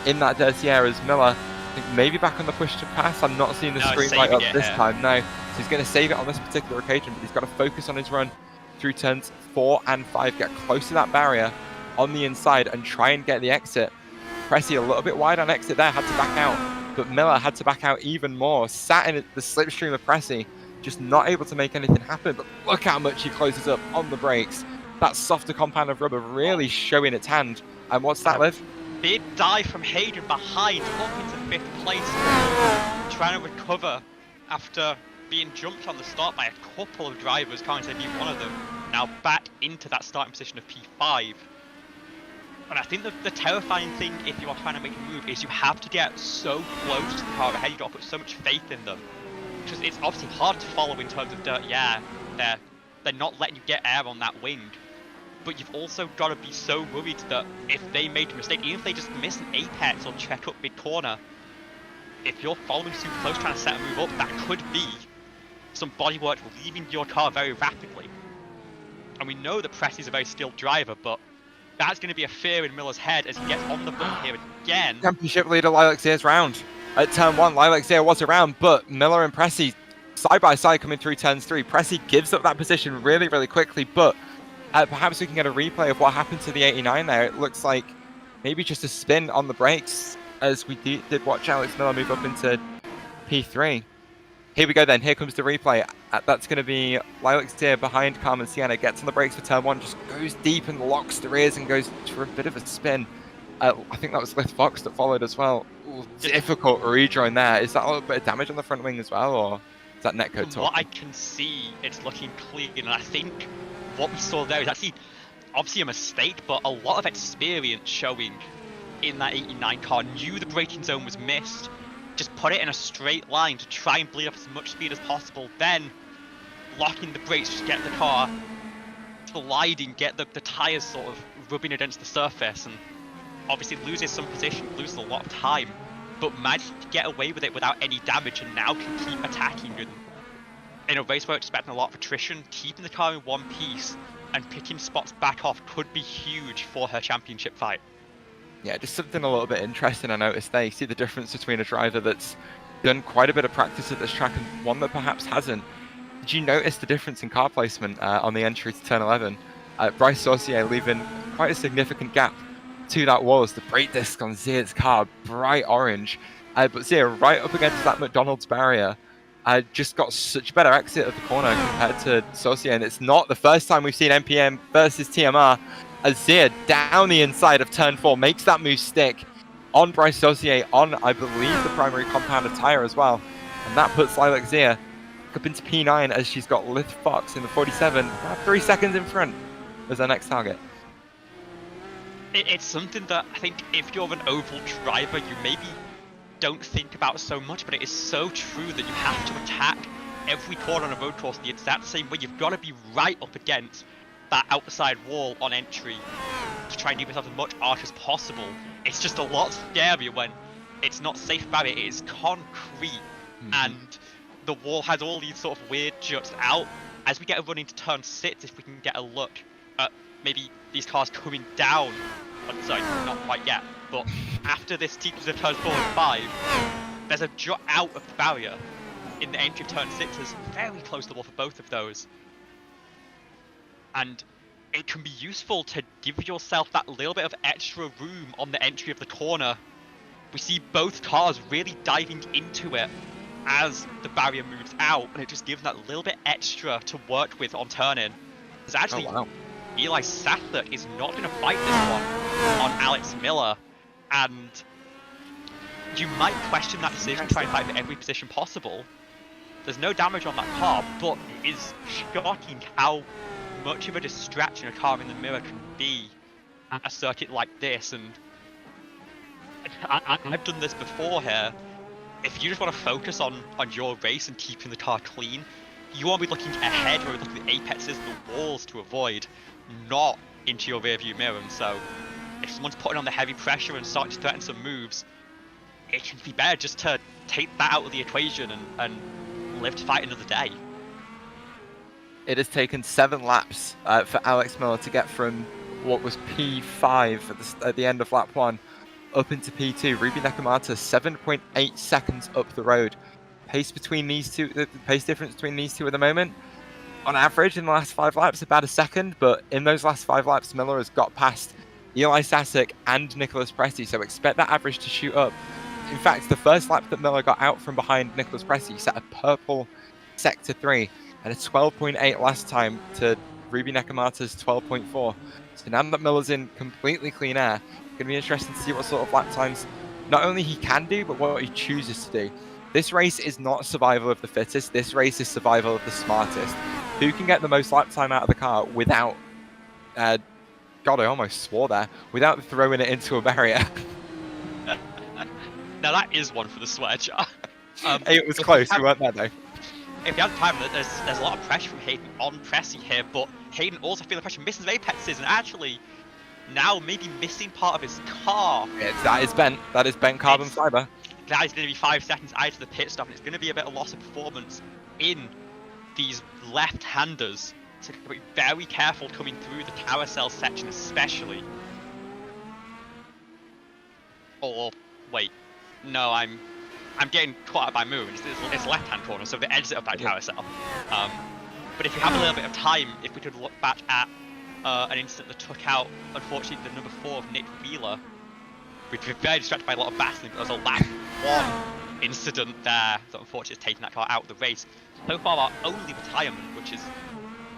in that dirty air. As Miller, I think maybe back on the push to pass. I'm not seeing the screen light up this time. No, so he's going to save it on this particular occasion, but he's got to focus on his run through turns 4 and 5, get close to that barrier on the inside and try and get the exit. Pressy a little bit wide on exit there, had to back out, but Miller had to back out even more, sat in the slipstream of Pressy, just not able to make anything happen. But look how much he closes up on the brakes. That softer compound of rubber really showing its hand. And what's that, Liv? Big dive from Hayden behind up into 5th place, trying to recover after being jumped on the start by a couple of drivers, can't say be one of them, now back into that starting position of P5. And I think the terrifying thing if you are trying to make a move is you have to get so close to the car ahead, you've got to put so much faith in them. Because it's obviously hard to follow in terms of dirt, yeah, they're not letting you get air on that wing. But you've also got to be so worried that if they made a mistake, even if they just miss an apex or check up mid corner, if you're following super close trying to set a move up, that could be some bodywork leaving your car very rapidly. And we know that Pressy's a very skilled driver, but that's going to be a fear in Miller's head as he gets on the bump here again. Championship leader Lilac Zier's round. At turn 1, Lilac Zier was around, but Miller and Pressy side by side coming through turns 3. Pressy gives up that position really, really quickly, but perhaps we can get a replay of what happened to the 89 there. It looks like maybe just a spin on the brakes as we did watch Alex Miller move up into P3. Here we go then, here comes the replay. That's going to be Lilac Zier behind Carmen Sienna, gets on the brakes for turn 1, just goes deep and locks the rears and goes for a bit of a spin. I think that was Lith Fox that followed as well. Ooh, difficult rejoin there. Is that a little bit of damage on the front wing as well, or is that netcode talking? From what I can see, it's looking clean, and I think what we saw there is actually obviously a mistake, but a lot of experience showing in that 89 car. Knew the braking zone was missed, just put it in a straight line to try and bleed up as much speed as possible, then locking the brakes, just get the car sliding, get the tyres sort of rubbing against the surface, and obviously loses some position, loses a lot of time, but managed to get away with it without any damage and now can keep attacking. And in a race where we're expecting a lot of attrition, keeping the car in one piece and picking spots back off could be huge for her championship fight. Yeah, just something a little bit interesting I noticed there. You see the difference between a driver that's done quite a bit of practice at this track and one that perhaps hasn't. Did you notice the difference in car placement on the entry to turn 11? Bryce Saucier leaving quite a significant gap to that wall as the brake disc on Zier's car, bright orange. But Zier right up against that McDonald's barrier, just got such better exit of the corner compared to Saucier. And it's not the first time we've seen NPM versus TMR as Zier down the inside of turn 4 makes that move stick, on Bryce Dossier, on, I believe, the primary compounded tyre as well. And that puts Lilac Zia up into P9 as she's got Lith Fox in the 47, about 3 seconds in front as her next target. It's something that I think if you're an oval driver, you maybe don't think about so much, but it is so true that you have to attack every corner on a road course the exact same way. You've got to be right up against that outside wall on entry to try and give yourself as much arch as possible. It's just a lot scarier when it's not safe barrier, it is concrete, and the wall has all these sort of weird juts out. As we get a run into turn 6, if we can get a look at maybe these cars coming down, sorry, not quite yet, but after this teaches of turns 4 and 5, there's a jut out of the barrier in the entry of turn 6 is very close to the wall for both of those. And it can be useful to give yourself that little bit of extra room on the entry of the corner. We see both cars really diving into it as the barrier moves out, and it just gives that little bit extra to work with on turn-in. Because actually, Eli Sattler is not going to fight this one on Alex Miller, and you might question that decision, try and fight for every position possible. There's no damage on that car, but it is shocking how much of a distraction a car in the mirror can be at a circuit like this. And I've done this before here. If you just want to focus on your race and keeping the car clean, you want to be looking ahead or looking at the apexes, the walls to avoid, not into your rearview mirror. And so, if someone's putting on the heavy pressure and starting to threaten some moves, it can be better just to take that out of the equation and live to fight another day. It has taken 7 laps for Alex Miller to get from what was P5 at the end of lap 1 up into P2. Ruby Nakamata 7.8 seconds up the road. Pace between these two, the pace difference between these two at the moment, on average in the last 5 laps, about a second. But in those last 5 laps, Miller has got past Eli Sasek and Nicholas Presti, so expect that average to shoot up. In fact, the first lap that Miller got out from behind Nicholas Presti set a purple sector 3 and a 12.8 last time to Ruby Nakamata's 12.4. So now that Miller's in completely clean air, it's going to be interesting to see what sort of lap times not only he can do, but what he chooses to do. This race is not survival of the fittest. This race is survival of the smartest. Who can get the most lap time out of the car without, God, I almost swore there, without throwing it into a barrier. Now that is one for the sweat. It was close, we weren't there though. If you have time, there's a lot of pressure from Hayden on Pressy here, but Hayden also feeling the pressure, misses apexes, and actually now maybe missing part of his car. That is bent carbon fiber. That is going to be 5 seconds out of the pit stop, and it's going to be a bit of loss of performance in these left-handers. So be very careful coming through the carousel section, especially. Or wait, no, I'm getting caught up by moving. It's left-hand corner, so the exit of that carousel. But if you have a little bit of time, if we could look back at an incident that took out, unfortunately, the number 4 of Nick Wheeler, which was very distracted by a lot of battling, but there was a lap 1 incident there that unfortunately has taken that car out of the race. So far, our only retirement, which is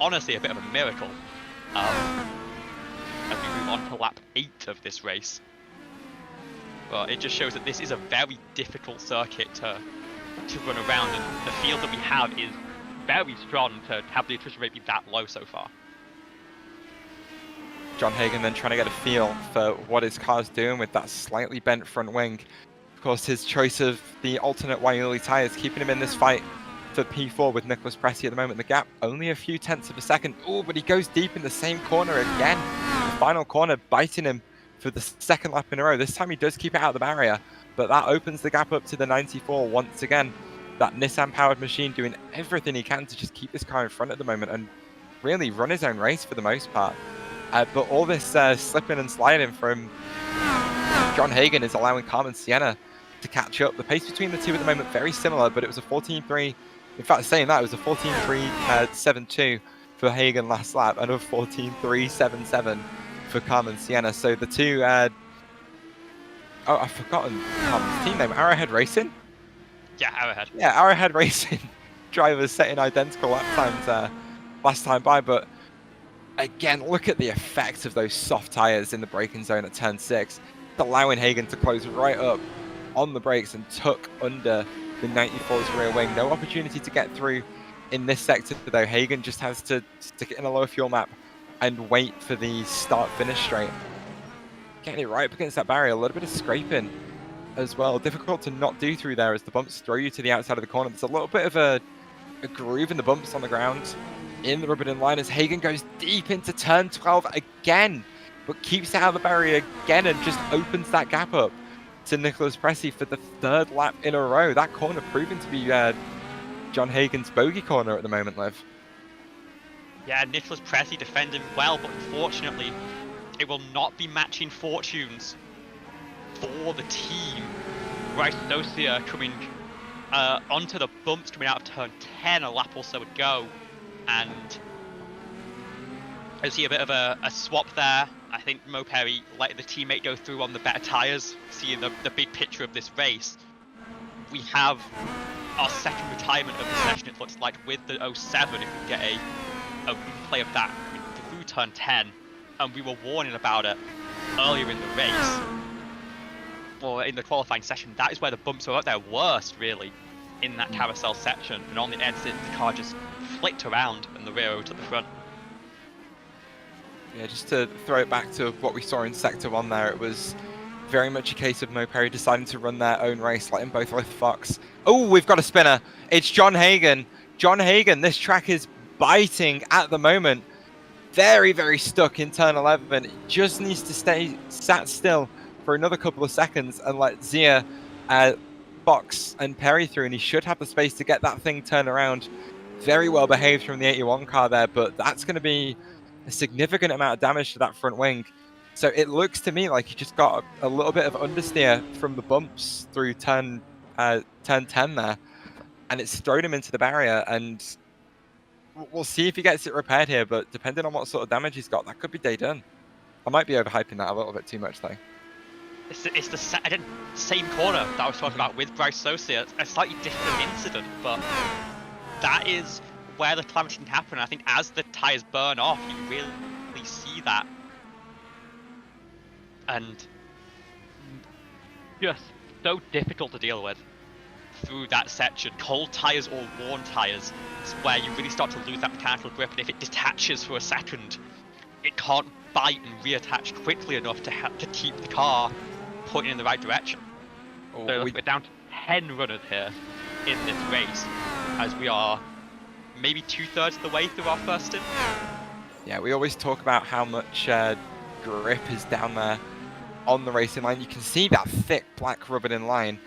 honestly a bit of a miracle, as we move on to lap 8 of this race. But it just shows that this is a very difficult circuit to run around, and the field that we have is very strong to have the attrition rate be that low so far. John Hagan then trying to get a feel for what his car's doing with that slightly bent front wing. Of course, his choice of the alternate Waiuli tyres keeping him in this fight for P4 with Nicholas Presti at the moment. The gap only a few tenths of a second. Oh, but he goes deep in the same corner again. The final corner biting him for the second lap in a row. This time he does keep it out of the barrier, but that opens the gap up to the 94 once again. That Nissan-powered machine doing everything he can to just keep this car in front at the moment and really run his own race for the most part. But all this slipping and sliding from John Hagan is allowing Carmen Sienna to catch up. The pace between the two at the moment very similar, but it was a 14.3. In fact, saying that, it was a 14.372 for Hagan last lap and a 14.377 for Carmen Sienna. So the two, oh, I've forgotten Carmen's team name. Arrowhead Racing? Yeah, Arrowhead. Yeah, Arrowhead Racing drivers setting identical lap times last time by, but again, look at the effect of those soft tyres in the braking zone at turn 6. allowing Hagen to close right up on the brakes and tuck under the 94's rear wing. No opportunity to get through in this sector though. Hagen just has to stick it in a lower fuel map and wait for the start-finish straight. Getting it right up against that barrier, a little bit of scraping as well. Difficult to not do through there as the bumps throw you to the outside of the corner. There's a little bit of a groove in the bumps on the ground in the rubber line as Hagen goes deep into turn 12 again, but keeps it out of the barrier again and just opens that gap up to Nicholas Pressey for the 3rd lap in a row. That corner proving to be John Hagen's bogey corner at the moment, Liv. Yeah, Nicholas Pressey defending well, but unfortunately, it will not be matching fortunes for the team. Right, Dosia coming onto the bumps coming out of turn 10, a lap or so would go, and I see a bit of a swap there. I think Mo Perry letting the teammate go through on the better tyres, seeing the big picture of this race. We have our second retirement of the session, it looks like, with the 07, if we get a replay of that through turn 10, and we were warning about it earlier in the race, or in the qualifying session. That is where the bumps were at their worst, really, in that carousel section, and on the exit, the car just flicked around and the rear took the front. Yeah, just to throw it back to what we saw in Sector 1 there, it was very much a case of Mo Perry deciding to run their own race, letting both with Fox. Oh, we've got a spinner. It's John Hagen. John Hagen, this track is biting at the moment. Very, very stuck in turn 11. Just needs to stay sat still for another couple of seconds and let Zia, Fox and Perry through, and he should have the space to get that thing turned around. Very well behaved from the 81 car there, but that's going to be a significant amount of damage to that front wing. So it looks to me like he just got a little bit of understeer from the bumps through turn 10 there, and it's thrown him into the barrier, and we'll see if he gets it repaired here, but depending on what sort of damage he's got, that could be day done. I might be overhyping that a little bit too much though. It's the same corner that I was talking about with Bryce Sosia, a slightly different incident, but that is where the damage can happen. I think as the tyres burn off, you really see that. And just so difficult to deal with through that section. Cold tyres or worn tyres is where you really start to lose that mechanical grip, and if it detaches for a second, it can't bite and reattach quickly enough to keep the car pointing in the right direction. Oh, So we're down to 10 runners here in this race, as we are maybe 2/3 of the way through our first stint. Yeah, we always talk about how much grip is down there on the racing line. You can see that thick black rubber in line,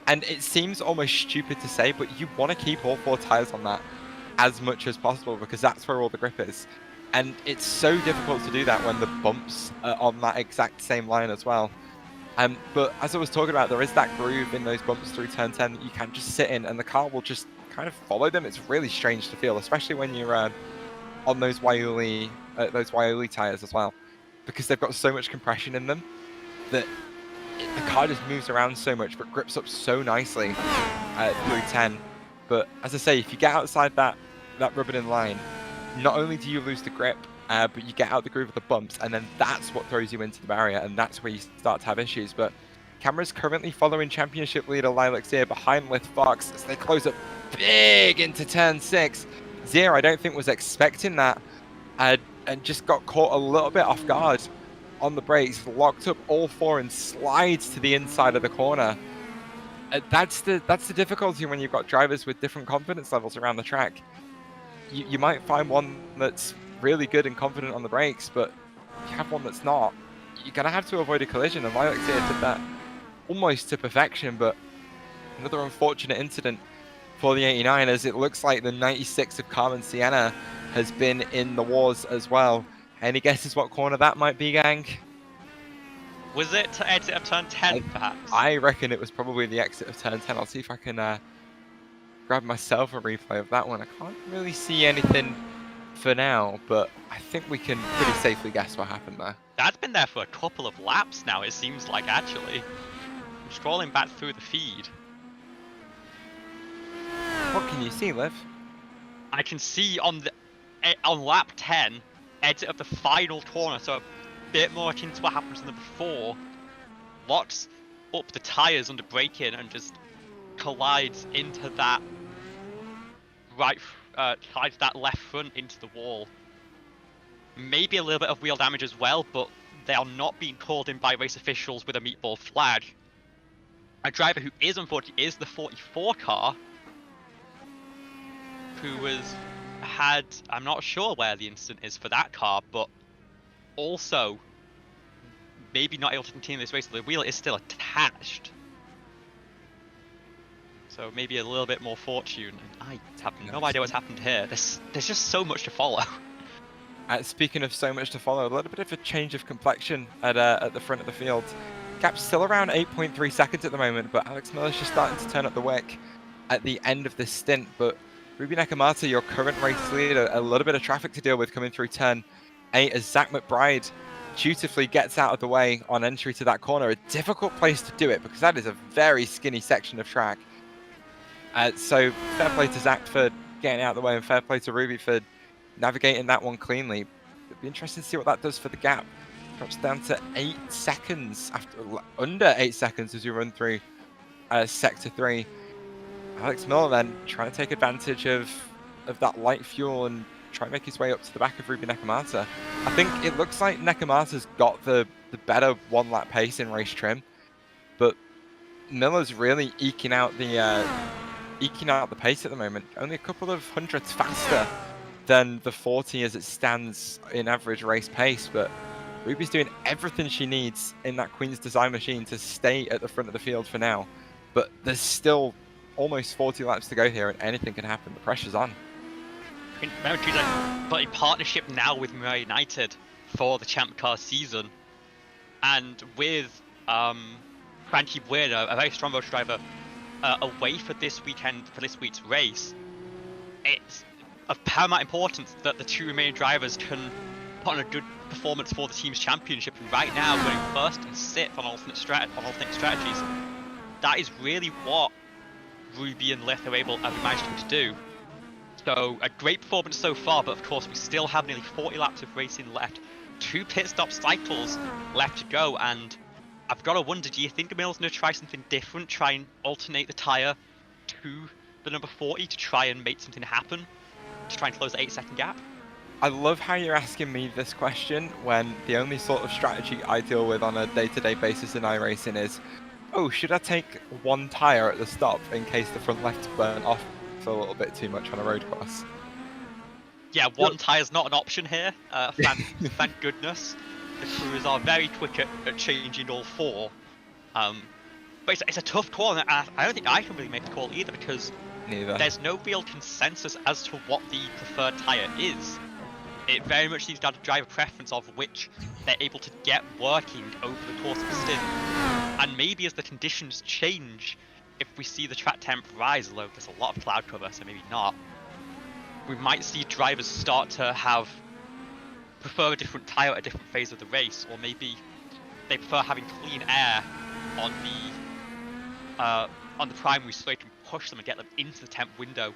and it seems almost stupid to say, but you want to keep all 4 tyres on that as much as possible because that's where all the grip is. And it's so difficult to do that when the bumps are on that exact same line as well. But as I was talking about, there is that groove in those bumps through turn 10 that you can just sit in, and the car will just kind of follow them. It's really strange to feel, especially when you're on those Waiuli tyres as well, because they've got so much compression in them that the car just moves around so much, but grips up so nicely through 10. But as I say, if you get outside that rubber in line, not only do you lose the grip, but you get out the groove of the bumps, and then that's what throws you into the barrier, and that's where you start to have issues. But camera's currently following championship leader Lilac Zia behind Lith Fox as they close up big into turn 6. Zia, I don't think, was expecting that, and just got caught a little bit off guard on the brakes, locked up all 4 and slides to the inside of the corner. That's the difficulty when you've got drivers with different confidence levels around the track. You might find one that's really good and confident on the brakes, but if you have one that's not, you're going to have to avoid a collision, and Lilac Zia did that almost to perfection. But another unfortunate incident for the 89, as it looks like the 96 of Carmen Sienna has been in the wars as well. Any guesses what corner that might be, gang? Was it to exit of turn 10, perhaps? I reckon it was probably the exit of turn 10. I'll see if I can grab myself a replay of that one. I can't really see anything for now, but I think we can pretty safely guess what happened there. That's been there for a couple of laps now, it seems like, actually. I'm scrolling back through the feed. What can you see, Liv? I can see on lap 10, exit of the final corner, so a bit more akin to what happened to them before. locks up the tyres under braking and just collides into that collides that left front into the wall. Maybe a little bit of wheel damage as well, but they are not being called in by race officials with a meatball flag. A driver who is unfortunately is the 44 car, who had, I'm not sure where the incident is for that car, but also maybe not able to continue this race. The wheel is still attached. So maybe a little bit more fortune. I have no idea what's happened here. There's just so much to follow. Speaking of so much to follow, a little bit of a change of complexion at the front of the field. Gap's still around 8.3 seconds at the moment, but Alex Miller's just starting to turn up the wick at the end of this stint. But Ruby Nakamata, your current race leader, a little bit of traffic to deal with coming through turn 8 as Zach McBride dutifully gets out of the way on entry to that corner. A difficult place to do it because that is a very skinny section of track. So fair play to Zach for getting out of the way and fair play to Ruby for navigating that one cleanly. It'd be interesting to see what that does for the gap. Drops down to 8 seconds, under 8 seconds as we run through Sector 3. Alex Miller then trying to take advantage of that light fuel and try and make his way up to the back of Ruby Nakamata. I think it looks like Nakamata's got the better one-lap pace in race trim, but Miller's really eking out the pace at the moment. Only a couple of hundredths faster than the 40 as it stands in average race pace, but Ruby's doing everything she needs in that Queen's Design machine to stay at the front of the field for now. But there's still almost 40 laps to go here and anything can happen. The pressure's on. Remember, she's got a partnership now with Mirai United for the Champ Car season. And with Frankie Bueno, a very strong motor driver, away for this weekend, for this week's race, it's of paramount importance that the two remaining drivers can put on a good performance for the team's championship. And right now, going first and sixth on alternate strategies, that is really what Ruby and Lith have managed to do. So a great performance so far, but of course we still have nearly 40 laps of racing left, 2 pit stop cycles left to go, and I've got to wonder, do you think Miller's going to try something different, try and alternate the tyre to the number 40 to try and make something happen, to try and close the 8-second gap? I love how you're asking me this question when the only sort of strategy I deal with on a day-to-day basis in iRacing is, oh, should I take one tyre at the stop in case the front left's burnt off for a little bit too much on a road course? Yeah, one tyre's not an option here, thank goodness. The crews are very quick at changing all 4. But it's a tough call, and I don't think I can really make the call either, because there's no real consensus as to what the preferred tyre is. It very much seems down to driver preference of which they're able to get working over the course of the stint. And maybe as the conditions change, if we see the track temp rise, although there's a lot of cloud cover, so maybe not, we might see drivers start to prefer a different tyre at a different phase of the race, or maybe they prefer having clean air on the primary so they can push them and get them into the temp window.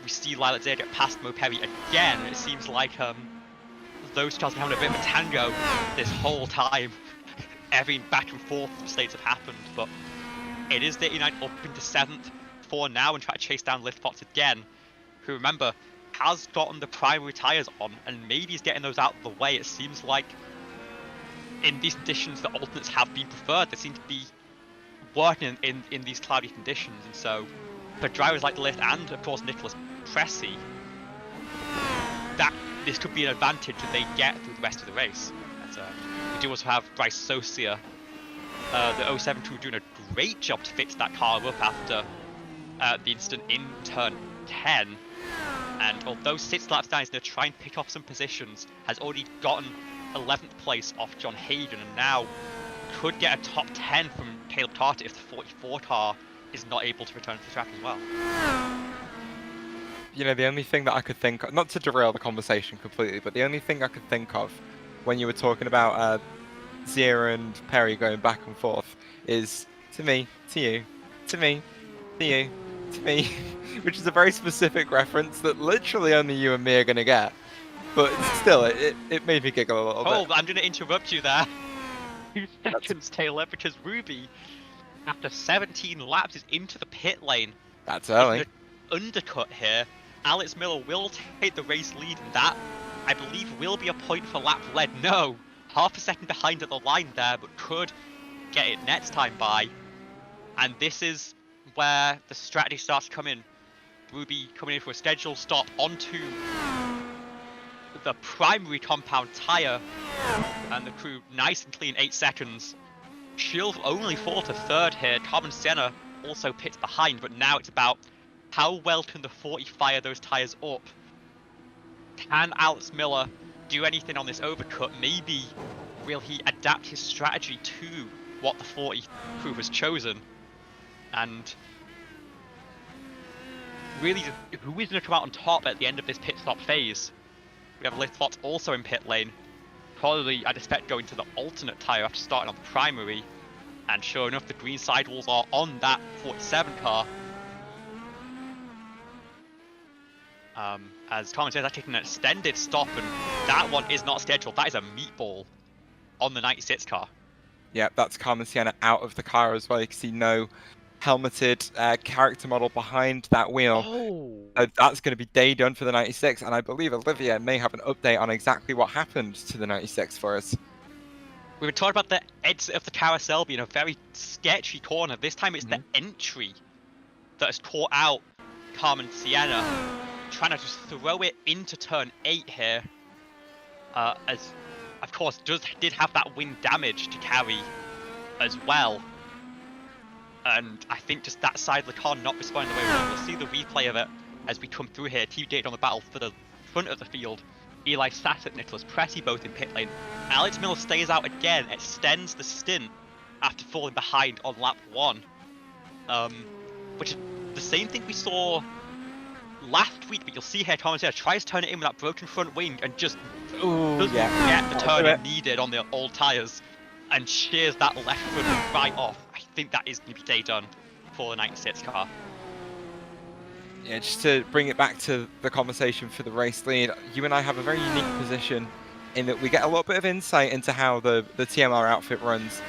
We see Lilac Zay get past Mo Perry again, and it seems like those cars are having a bit of a tango this whole time. Every back and forth mistakes have happened, but it is the United up into 7th for now and try to chase down Lift Fox again, who, remember, has gotten the primary tyres on and maybe is getting those out of the way. It seems like in these conditions the alternates have been preferred. They seem to be working in these cloudy conditions, and so for drivers like Lift and of course Nicholas Pressy, that this could be an advantage that they get through the rest of the race. We do also have Bryce Socia, the 072, doing a great job to fix that car up after the incident in turn 10. And although 6 laps down, he's going to try and pick off some positions, has already gotten 11th place off John Hayden, and now could get a top 10 from Caleb Carter if the 44 car is not able to return to the track as well. You know, the only thing that I could think of, not to derail the conversation completely, but the only thing I could think of when you were talking about Zia and Perry going back and forth is to me, to you, to me, to you, to me, which is a very specific reference that literally only you and me are going to get. But still, it made me giggle a little bit. Oh, I'm going to interrupt you there. 2 seconds tail end because Ruby, after 17 laps, is into the pit lane. That's early. Undercut here. Alex Miller will take the race lead, and that, I believe, will be a point for lap led. No, half a second behind at the line there, but could get it next time by. And this is where the strategy starts to come in. Ruby coming in for a scheduled stop onto the primary compound tyre, and the crew nice and clean 8 seconds. She'll only fall to third here. Carmen Sienna also pits behind, but now it's about how well can the 40 fire those tyres up. Can Alex Miller do anything on this overcut? Maybe will he adapt his strategy to what the 40 crew has chosen? And really, who is going to come out on top at the end of this pit stop phase? We have Liz Fox also in pit lane. Probably, I'd expect, going to the alternate tyre after starting on the primary. And sure enough, the green sidewalls are on that 47 car. As commentators are taking an extended stop, and that one is not scheduled. That is a meatball on the 96 car. Yeah, that's Carmen Sienna out of the car as well. You can see no helmeted character model behind that wheel. So that's going to be day done for the 96, and I believe Olivia may have an update on exactly what happened to the 96 for us. We were talking about the exit of the carousel being a very sketchy corner. This time it's the entry that has caught out Carmen Sienna, trying to just throw it into turn 8 here. As, of course, did have that wind damage to carry as well. And I think just that side of the car not responding the way we want. We'll see the replay of it as we come through here. Team data on the battle for the front of the field. Eli Sassett, Nicholas Pressy both in pit lane. Alex Miller stays out again, extends the stint after falling behind on lap 1. Which is the same thing we saw last week, but you'll see here Commentator tries to turn it in with that broken front wing and just doesn't get the turn needed on the old tyres and shears that left foot right off. I think that is going to be day done for the 96 car. Yeah, just to bring it back to the conversation for the race lead, you and I have a very unique position in that we get a little bit of insight into how the TMR outfit runs.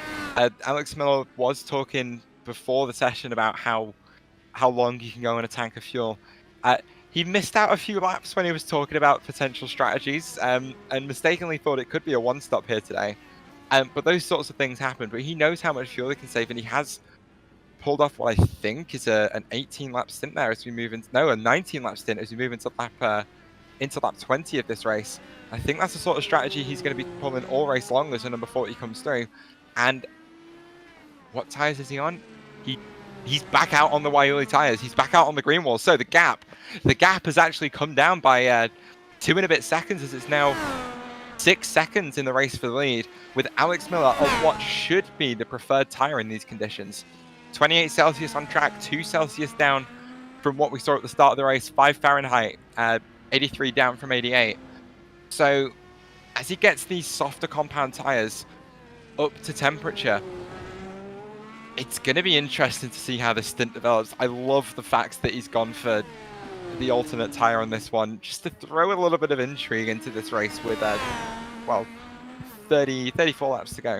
Alex Miller was talking before the session about how long you can go in a tank of fuel. He missed out a few laps when he was talking about potential strategies, and mistakenly thought it could be a one-stop here today. But those sorts of things happen. But he knows how much fuel he can save, and he has pulled off what I think is an 18-lap stint there as we move into a 19-lap stint as we move into lap 20 of this race. I think that's the sort of strategy he's going to be pulling all race long as the number 40 comes through. And what tyres is he on? He's back out on the Waiuli tyres. He's back out on the green wall. So the gap has actually come down by 2 and a bit seconds, as it's now 6 seconds in the race for the lead, with Alex Miller on what should be the preferred tyre in these conditions. 28 Celsius on track, 2 Celsius down from what we saw at the start of the race, 5 Fahrenheit, 83 down from 88. So as he gets these softer compound tyres up to temperature, it's going to be interesting to see how this stint develops. I love the fact that he's gone for the alternate tyre on this one, just to throw a little bit of intrigue into this race with, 34 laps to go.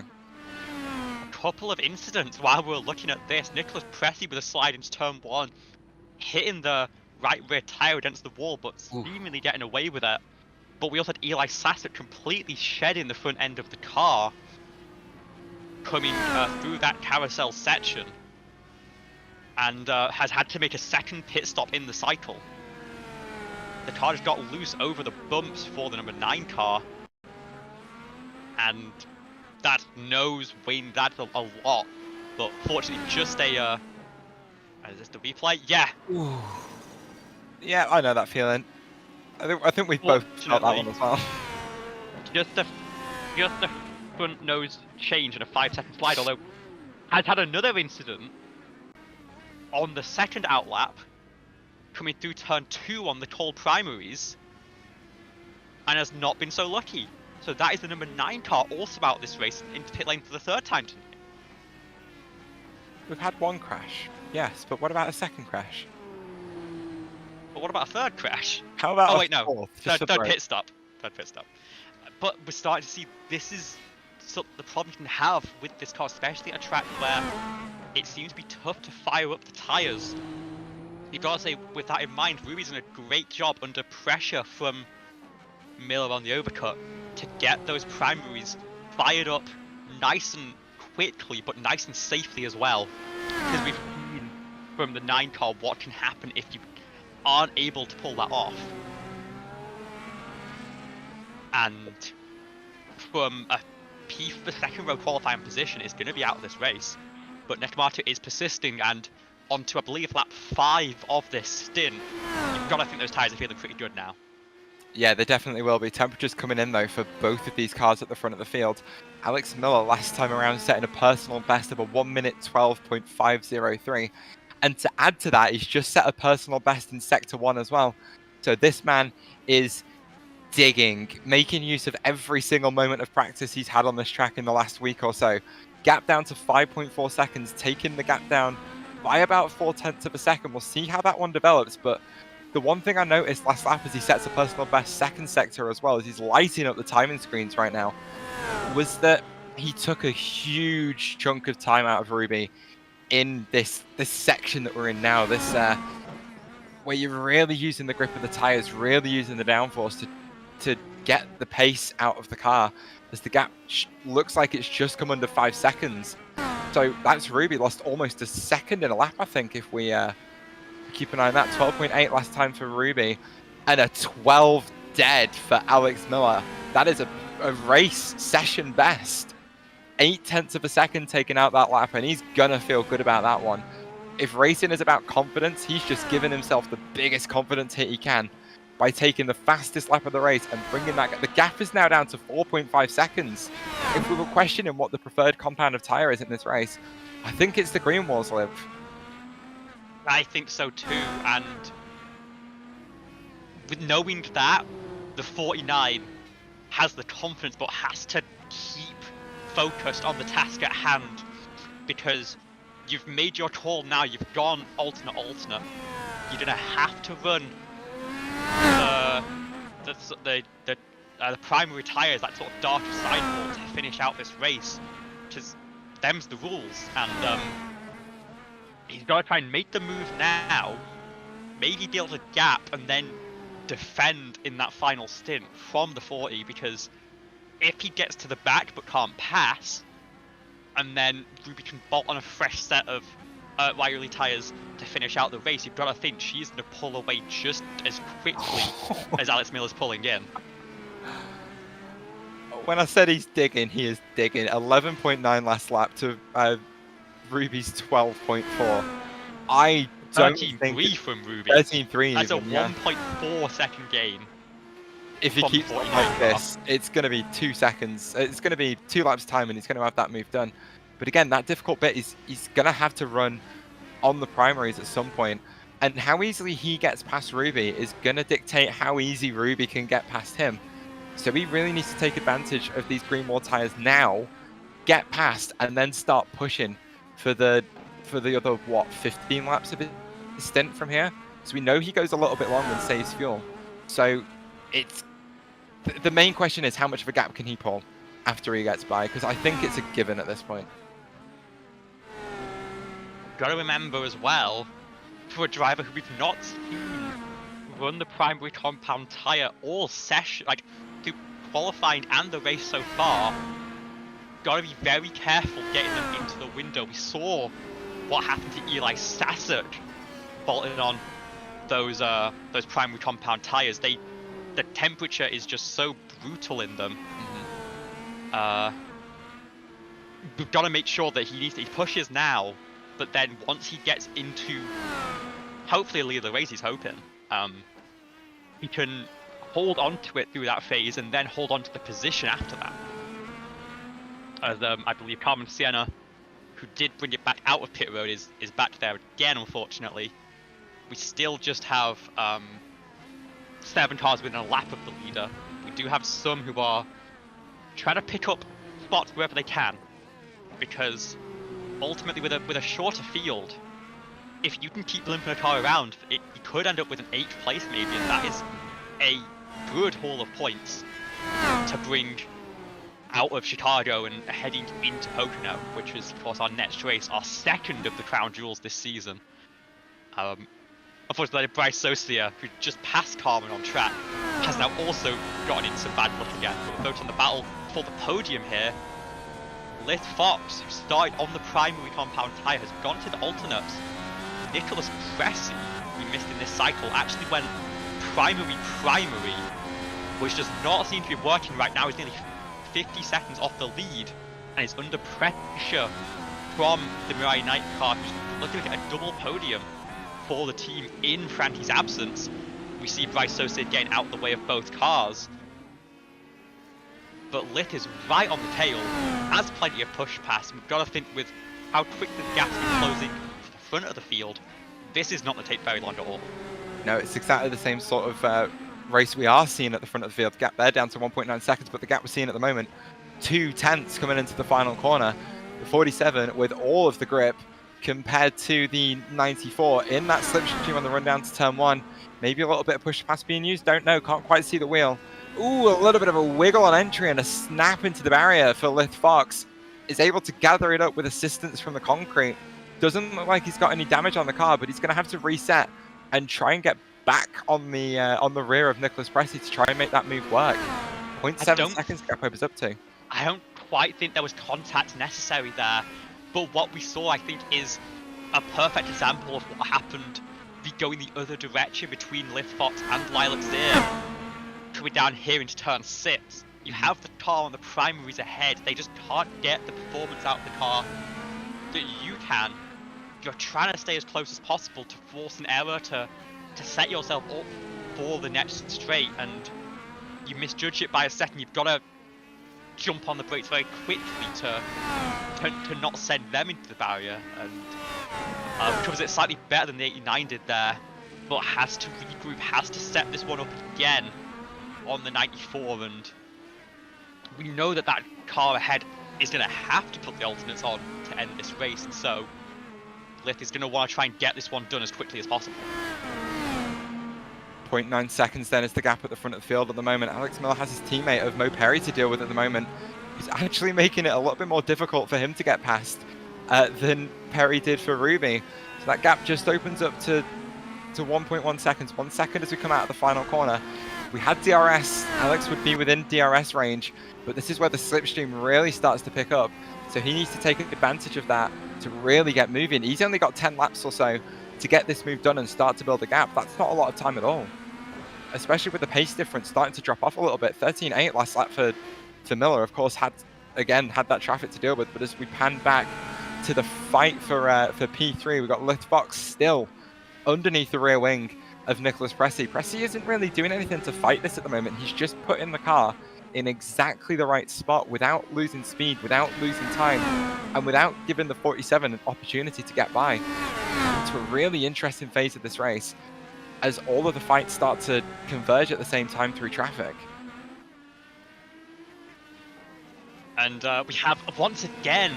Couple of incidents while we're looking at this. Nicholas Pressy with a slide into turn 1, hitting the right rear tyre against the wall, but seemingly getting away with it. But we also had Eli Sassett completely shedding the front end of the car, coming through that carousel section, and has had to make a second pit stop in the cycle. The car just got loose over the bumps for the number 9 car, and that nose winged that a lot, but fortunately just a is this the replay? Yeah. Ooh. Yeah, I know that feeling. I think we've both felt that one as well. Just the front nose change and a 5-second slide, although has had another incident on the second outlap coming through turn 2 on the cold primaries and has not been so lucky. So that is the number 9 car also out this race into pit lane for the 3rd time tonight. We've had one crash, yes, but what about a second crash? But what about a 3rd crash? How about fourth? Third pit stop. Third pit stop. But we're starting to see this is the problem you can have with this car, especially at a track where it seems to be tough to fire up the tyres. You've got to say, with that in mind, Ruby's done a great job under pressure from Miller on the overcut to get those primaries fired up nice and quickly, but nice and safely as well. Because we've seen from the 9 car what can happen if you aren't able to pull that off. And from a P for second row qualifying position is going to be out of this race. But Nekomato is persisting, and onto, I believe, lap 5 of this stint, you've got to think those tyres are feeling pretty good now. Yeah, they definitely will be. Temperatures coming in, though, for both of these cars at the front of the field. Alex Miller last time around setting a personal best of a 1 minute 12.503. And to add to that, he's just set a personal best in Sector 1 as well. So this man is digging, making use of every single moment of practice he's had on this track in the last week or so. Gap down to 5.4 seconds, taking the gap down by about 0.4 of a second. We'll see how that one develops, but the one thing I noticed last lap as he sets a personal best second sector as well, as he's lighting up the timing screens right now, was that he took a huge chunk of time out of Ruby in this section that we're in now, this where you're really using the grip of the tires, really using the downforce to get the pace out of the car, as the gap looks like it's just come under 5 seconds. So that's Ruby lost almost a second in a lap, I think, if we keep an eye on that. 12.8 last time for Ruby, and a 12 dead for Alex Miller. That is a race session best. 0.8 of a second taken out that lap, and he's gonna feel good about that one. If racing is about confidence, he's just given himself the biggest confidence hit he can by taking the fastest lap of the race and bringing that. The gap is now down to 4.5 seconds. If we were questioning what the preferred compound of tyre is in this race, I think it's the green walls, Liv. I think so too, and with knowing that, the 49 has the confidence but has to keep focused on the task at hand, because you've made your call now, you've gone alternate. You're gonna have to run the primary tyres, that sort of darker sidewall, to finish out this race, because them's the rules, and he's got to try and make the move now, maybe build a gap, and then defend in that final stint from the 40, because if he gets to the back but can't pass, and then Ruby can bolt on a fresh set of Riley tyres to finish out the race, you've got to think she's going to pull away just as quickly as Alex Miller's pulling in. When I said he's digging, he is digging. 11.9 last lap to Ruby's 12.4. I don't think 13.3 from Ruby. 13.3 That's even, a 1.4 second gain. If he keeps on like this, it's going to be 2 seconds. It's going to be 2 laps time, and he's going to have that move done. But again, that difficult bit is he's going to have to run on the primaries at some point. And how easily he gets past Ruby is going to dictate how easy Ruby can get past him. So he really needs to take advantage of these green wall tyres now, get past, and then start pushing for the other, 15 laps of his stint from here. So we know he goes a little bit long and saves fuel. So it's the main question is, how much of a gap can he pull after he gets by? Because I think it's a given at this point. Got to remember as well, for a driver who we've not seen run the primary compound tyre all session, like through qualifying and the race so far, got to be very careful getting them into the window. We saw what happened to Eli Sassert bolting on those primary compound tyres. The temperature is just so brutal in them. We've got to make sure that he pushes now, but then once he gets into, hopefully, a lead of the race, he's hoping, he can hold on to it through that phase and then hold on to the position after that. As I believe Carmen Sienna, who did bring it back out of pit road, is back there again, unfortunately. We still just have 7 cars within a lap of the leader. We do have some who are trying to pick up spots wherever they can, because ultimately with a shorter field, if you can keep limping a car around, you could end up with an 8th place maybe, and that is a good haul of points to bring out of Chicago and heading into Pocono, which is, of course, our next race, our second of the Crown Jewels this season. Unfortunately, Bryce Socia, who just passed Carmen on track, has now also gotten into some bad luck again. But we're focused on the battle for the podium here. Lith Fox, who started on the primary compound tyre, has gone to the alternates. Nicholas Pressy, we missed in this cycle, actually went primary, which does not seem to be working right now. He's nearly 50 seconds off the lead and is under pressure from the Mirai Knight car, who's looking at a double podium for the team in Franti's absence. We see Bryce Sosa getting out the way of both cars. But Lith is right on the tail, has plenty of push pass. We've got to think with how quick the gap's been closing to the front of the field, this is not going to take very long at all. No, it's exactly the same sort of race we are seeing at the front of the field. Gap there down to 1.9 seconds, but the gap we're seeing at the moment, 2/10 coming into the final corner. The 47 with all of the grip compared to the 94 in that slipstream on the run down to turn 1. Maybe a little bit of push pass being used, don't know, can't quite see the wheel. Ooh, a little bit of a wiggle on entry and a snap into the barrier for Lith Fox. Is able to gather it up with assistance from the concrete. Doesn't look like he's got any damage on the car, but he's going to have to reset and try and get back on the rear of Nicholas Pressy to try and make that move work. 0.7 seconds gap opens up to. I don't quite think there was contact necessary there, but what we saw, I think, is a perfect example of what happened going the other direction between Lith Fox and Lilac Zir. Coming down here into turn 6, you have the car on the primaries ahead. They just can't get the performance out of the car that you can. You're trying to stay as close as possible to force an error to set yourself up for the next straight, and you misjudge it by a second. You've got to jump on the brakes very quickly to not send them into the barrier, and covers it slightly better than the 89 did there, but has to regroup, has to set this one up again on the 94, and we know that that car ahead is going to have to put the alternates on to end this race, and so Lith is going to want to try and get this one done as quickly as possible. 0.9 seconds then is the gap at the front of the field at the moment. Alex Miller has his teammate of Mo Perry to deal with at the moment. He's actually making it a little bit more difficult for him to get past than Perry did for Ruby. So that gap just opens up to 1.1 seconds. 1 second as we come out of the final corner. We had DRS, Alex would be within DRS range, but this is where the slipstream really starts to pick up. So he needs to take advantage of that to really get moving. He's only got 10 laps or so to get this move done and start to build a gap. That's not a lot of time at all, especially with the pace difference starting to drop off a little bit. 13.8 last lap for Miller, of course, had that traffic to deal with. But as we pan back to the fight for P3, we've got Lith Fox still underneath the rear wing of Nicholas Pressy. Pressy isn't really doing anything to fight this at the moment. He's just putting the car in exactly the right spot without losing speed, without losing time, and without giving the 47 an opportunity to get by. It's a really interesting phase of this race as all of the fights start to converge at the same time through traffic. And we have, once again,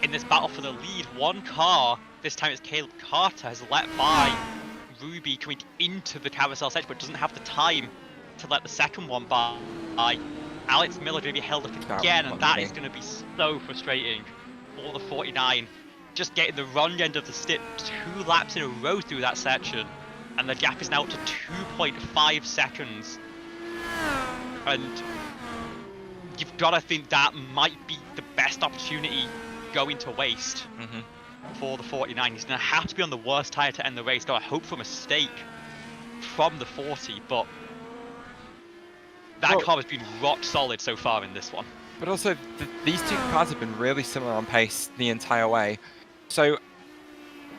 in this battle for the lead, one car, this time it's Caleb Carter, has let by Ruby coming into the carousel section, but doesn't have the time to let the second one by. Alex Miller going to be held up again, and that is going to be so frustrating for the 49. Just getting the wrong end of the stick 2 laps in a row through that section, and the gap is now up to 2.5 seconds. And you've got to think that might be the best opportunity going to waste for the 49. He's going to have to be on the worst tyre to end the race. Got to hope for a mistake from the 40, but that car has been rock solid so far in this one. But also, these two cars have been really similar on pace the entire way. So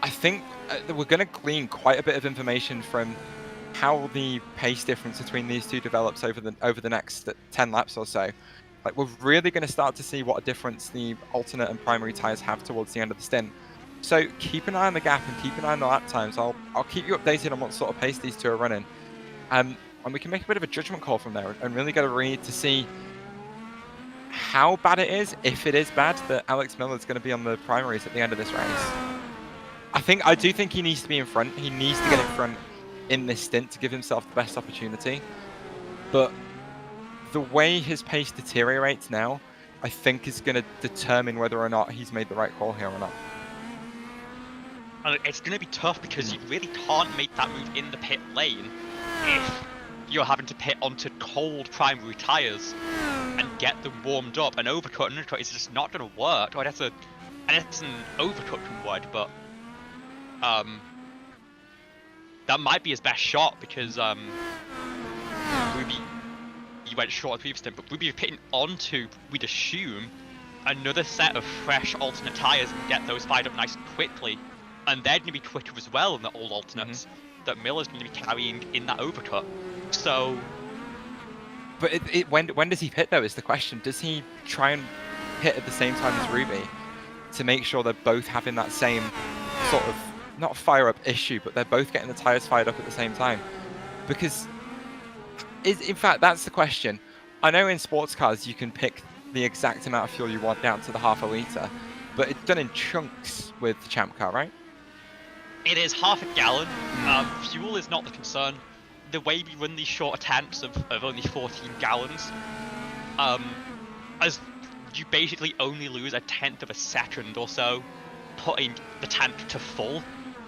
I think we're going to glean quite a bit of information from how the pace difference between these two develops over the next 10 laps or so. Like, we're really going to start to see what a difference the alternate and primary tyres have towards the end of the stint. So keep an eye on the gap and keep an eye on the lap times. I'll keep you updated on what sort of pace these two are running. And we can make a bit of a judgment call from there and really get a read to see how bad it is, if it is bad, that Alex Miller is going to be on the primaries at the end of this race. I do think he needs to be in front. He needs to get in front in this stint to give himself the best opportunity. But the way his pace deteriorates now, I think is going to determine whether or not he's made the right call here or not. And it's going to be tough because you really can't make that move in the pit lane if you're having to pit onto cold primary tyres and get them warmed up. An overcut and undercut is just not going to work. Well, that's an overcut can work, but that might be his best shot because Ruby, he went short at the previous stint, but Ruby pitting onto, we'd assume, another set of fresh alternate tyres and get those fired up nice and quickly. And they're going to be quicker as well than the old alternates that Miller's going to be carrying in that overcut. So... But when does he pit though is the question. Does he try and pit at the same time as Ruby to make sure they're both having that same sort of, not fire up issue, but they're both getting the tyres fired up at the same time? Because, in fact, that's the question. I know in sports cars you can pick the exact amount of fuel you want down to the half a litre, but it's done in chunks with the Champ Car, right? It is half a gallon. Fuel is not the concern. The way we run these short attempts of only 14 gallons, as you basically only lose 1/10 of a second or so putting the tank to full,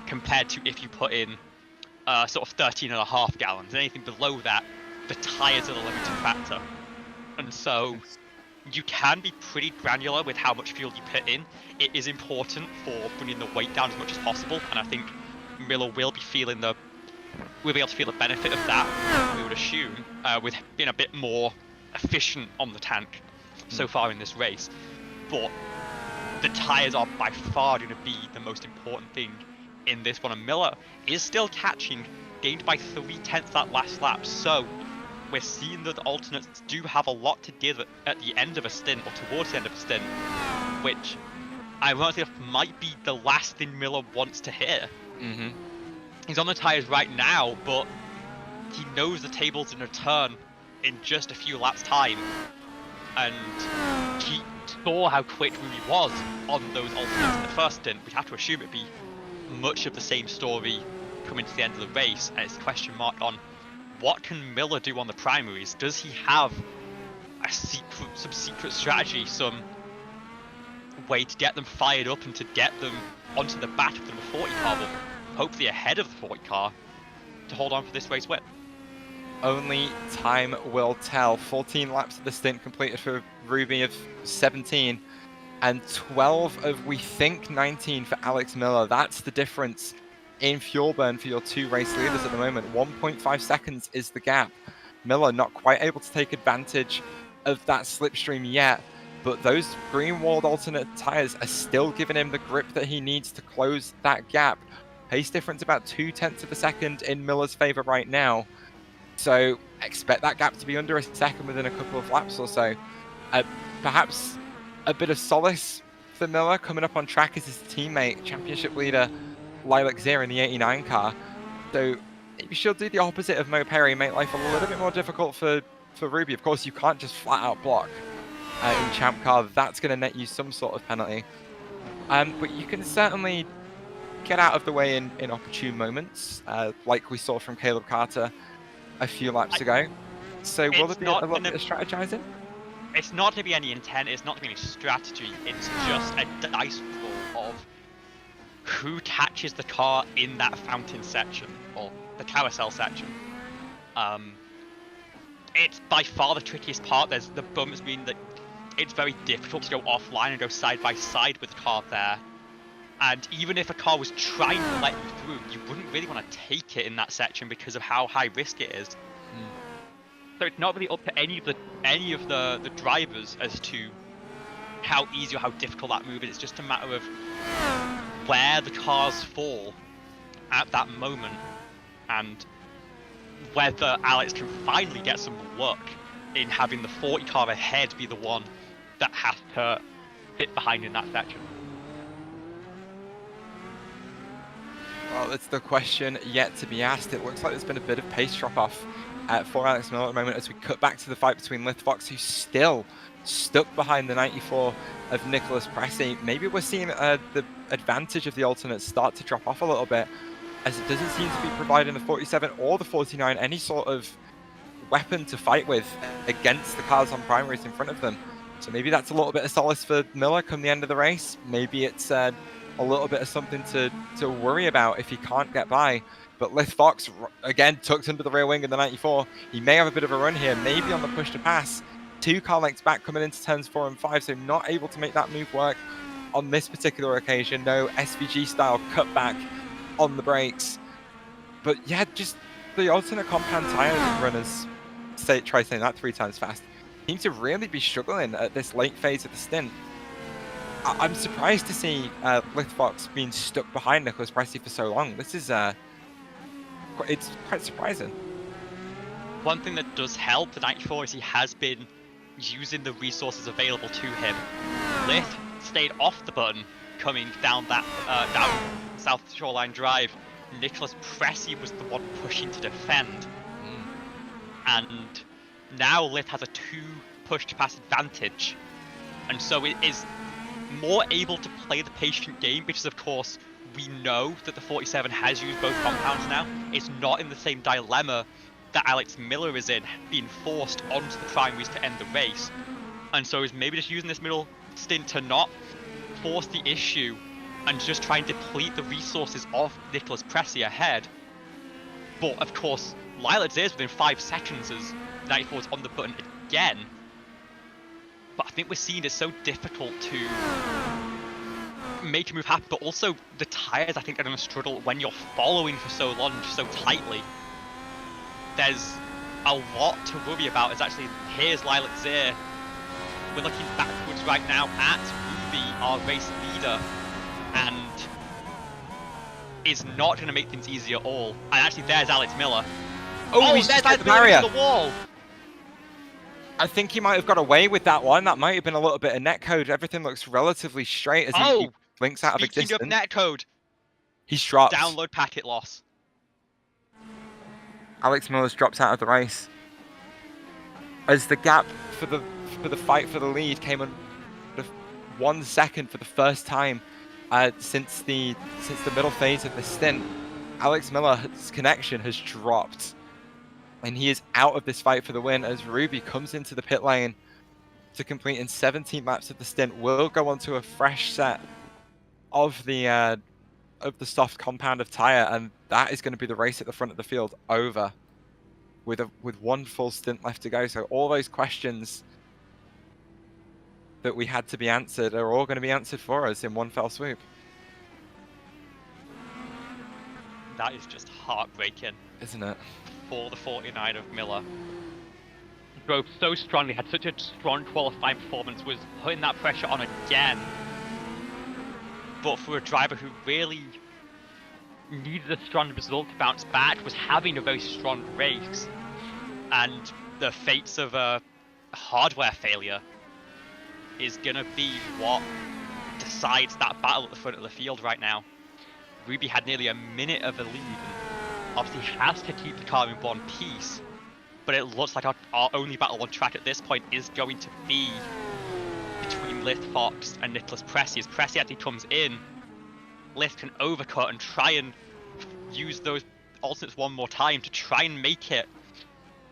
compared to if you put in sort of 13.5 gallons. Anything below that, the tyres are the limiting factor. And so you can be pretty granular with how much fuel you put in. It is important for bringing the weight down as much as possible, and I think Miller will be feeling we'll be able to feel the benefit of that, we would assume, with being a bit more efficient on the tank so far in this race. But the tyres are by far going to be the most important thing in this one, and Miller is still catching, gained by 3/10 that last lap, so we're seeing that the alternates do have a lot to give at the end of a stint, or towards the end of a stint, which ironically might be the last thing Miller wants to hear. He's on the tyres right now, but he knows the table's in a turn in just a few laps' time, and he saw how quick Ruby was on those alternates in the first stint. We'd have to assume it'd be much of the same story coming to the end of the race, and it's a question mark on what can Miller do on the primaries. Does he have some secret strategy, some way to get them fired up and to get them onto the back of the 40 car, but hopefully ahead of the 40 car, to hold on for this race win? Only time will tell. 14 laps of the stint completed for Ruby of 17, and 12 of, we think, 19 for Alex Miller. That's the difference in fuel burn for your two race leaders at the moment. 1.5 seconds is the gap. Miller not quite able to take advantage of that slipstream yet, but those green-walled alternate tyres are still giving him the grip that he needs to close that gap. Pace difference about 0.2 of a second in Miller's favour right now. So expect that gap to be under a second within a couple of laps or so. Perhaps a bit of solace for Miller coming up on track is his teammate, championship leader Lilac Zir in the 89 car. So maybe she'll do the opposite of Mo Perry, make life a little bit more difficult for Ruby. Of course, you can't just flat out block in Champ Car. That's going to net you some sort of penalty. But you can certainly get out of the way in opportune moments, like we saw from Caleb Carter a few laps ago. So will there be a little bit of strategizing? It's not going to be any intent, it's not going to be any strategy, it's just a dice roll of who catches the car in that fountain section, or the carousel section. It's by far the trickiest part. There's the bumps mean that it's very difficult to go offline and go side by side with the car there. And even if a car was trying to let you through, you wouldn't really want to take it in that section because of how high risk it is. So it's not really up to any of the drivers as to how easy or how difficult that move is. It's just a matter of where the cars fall at that moment, and whether Alex can finally get some luck in having the 40 car ahead be the one that has to fit behind in that section. Well, it's the question yet to be asked. It looks like there's been a bit of pace drop-off for Alex Miller at the moment as we cut back to the fight between Lithfox, who's still stuck behind the 94 of Nicholas Pressey. Maybe we're seeing the advantage of the alternates start to drop off a little bit, as it doesn't seem to be providing the 47 or the 49 any sort of weapon to fight with against the cars on primaries in front of them. So maybe that's a little bit of solace for Miller come the end of the race. Maybe it's a little bit of something to worry about if he can't get by. But Lith Fox, again, tucked under the rear wing in the 94. He may have a bit of a run here, maybe on the push to pass. 2 car lengths back coming into turns 4 and 5, so not able to make that move work on this particular occasion. No SVG style cutback on the brakes. But yeah, just the alternate compound tire runners, try saying that 3 times fast, seem to really be struggling at this late phase of the stint. I'm surprised to see Lith Fox being stuck behind Nicholas Pressey for so long. This is it's quite surprising. One thing that does help the 94 is he has been using the resources available to him. Lith stayed off the button coming down that down South Shoreline Drive. Nicholas Pressey was the one pushing to defend. And now Lith has a 2 push to pass advantage. And so it is more able to play the patient game, because of course we know that the 47 has used both compounds now. It's not in the same dilemma that Alex Miller is in, being forced onto the primaries to end the race. And so he's maybe just using this middle stint to not force the issue and just try and deplete the resources of Nicholas Pressey ahead. But of course, Lilac is within 5 seconds as 94 is on the button again. But I think we're seeing it's so difficult to make a move happen, but also the tyres I think are going to struggle when you're following for so long, so tightly. There's a lot to worry about. It's actually, here's Lilac Zir. We're looking backwards right now at Ruby, our race leader, and is not going to make things easy at all. And actually, there's Alex Miller. Oh, he's there's just the barrier. The wall. I think he might have got away with that one. That might have been a little bit of netcode. Everything looks relatively straight as he blinks out of existence. Speaking of netcode, he's dropped. Download packet loss. Alex Miller's dropped out of the race as the gap for the fight for the lead came on 1 second for the first time since the middle phase of the stint. Alex Miller's connection has dropped, and he is out of this fight for the win as Ruby comes into the pit lane to complete in 17 laps of the stint. Will go on to a fresh set of the soft compound of tire, and that is going to be the race at the front of the field over with 1 full stint left to go. So all those questions that we had to be answered are all going to be answered for us in one fell swoop. That is just heartbreaking, Isn't it? For the 49 of Miller. He drove so strongly, had such a strong qualifying performance, was putting that pressure on again. But for a driver who really needed a strong result to bounce back, was having a very strong race, and the fates of a hardware failure is gonna be what decides that battle at the front of the field right now. Ruby had nearly a minute of a lead, and obviously has to keep the car in one piece, but it looks like our only battle on track at this point is going to be between Lith Fox and Nicholas Pressey. As Pressey actually comes in, Lith can overcut and try and use those alternates one more time to try and make it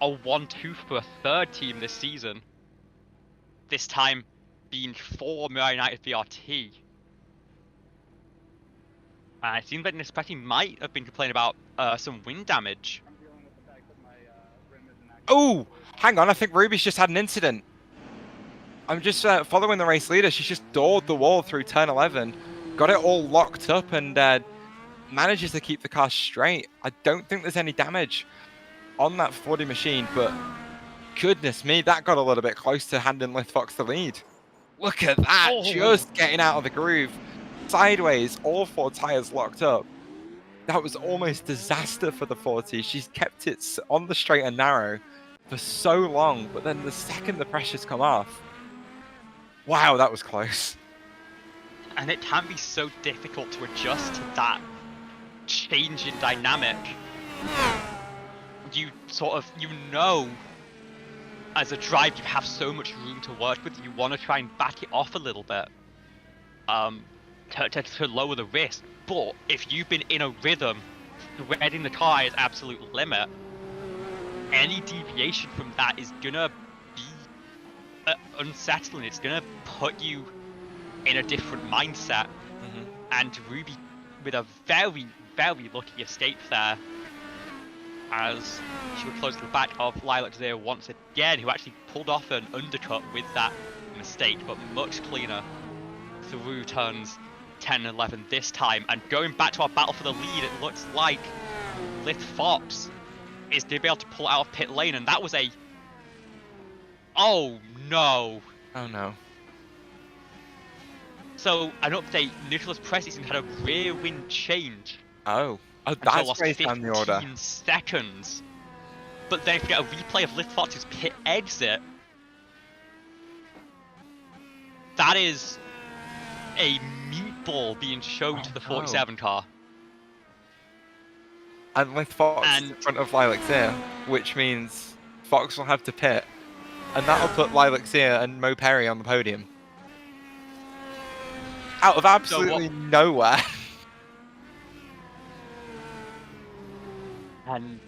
a 1-2 for a third team this season. This time being for Mirai United VRT. It seems like Nicholas Pressey might have been complaining about some wind damage. Oh, hang on, I think Ruby's just had an incident. I'm just following the race leader. She's just doored the wall through turn 11, got it all locked up, and manages to keep the car straight. I don't think there's any damage on that 40 machine, but goodness me, that got a little bit close to handing Lith Fox the lead. Look at that, just getting out of the groove. Sideways, all 4 tires locked up. That was almost disaster for the 40. She's kept it on the straight and narrow for so long, but then the second the pressure's come off, wow, that was close. And it can be so difficult to adjust to that change in dynamic. You know, as a driver, you have so much room to work with. You want to try and back it off a little bit to lower the risk. But if you've been in a rhythm, threading the car is absolute limit, any deviation from that is gonna be unsettling. It's gonna put you in a different mindset. And Ruby with a very, very lucky escape there, as she would close to the back of Lilac there once again, who actually pulled off an undercut with that mistake, but much cleaner through turns 10 and 11 this time. And going back to our battle for the lead, it looks like Lith Fox is going to be able to pull out of pit lane, and that was a... Oh no! Oh no. So, an update, Nicholas Press had a rear wind change. Oh. Oh, Until that's lost raised down the order. 15 seconds. But then if you get a replay of Lith Fox's pit exit, that is a meatball being shown to the 47 car. And Lith Fox And- in front of Lilac-Seer, which means Fox will have to pit. And that'll put Lilac-Seer and Mo Perry on the podium. Out of absolutely nowhere. And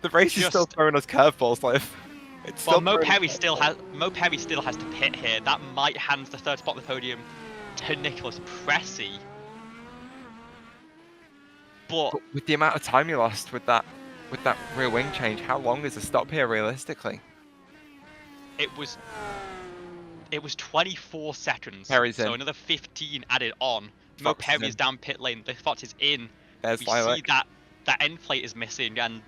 The race is still Just- throwing us curveballs. Like, it's well, still Mo throwing Perry us still curveballs. has to pit here. That might hand the third spot on the podium to Nicholas Pressy. But But with the amount of time you lost with that rear wing change, how long is a stop here realistically? it was 24 seconds. Perry's so in. another 15 added on. Mo Fox is Perry in. is down pit lane. Lith Fox is in. There's We Lilac. see that end plate is missing, and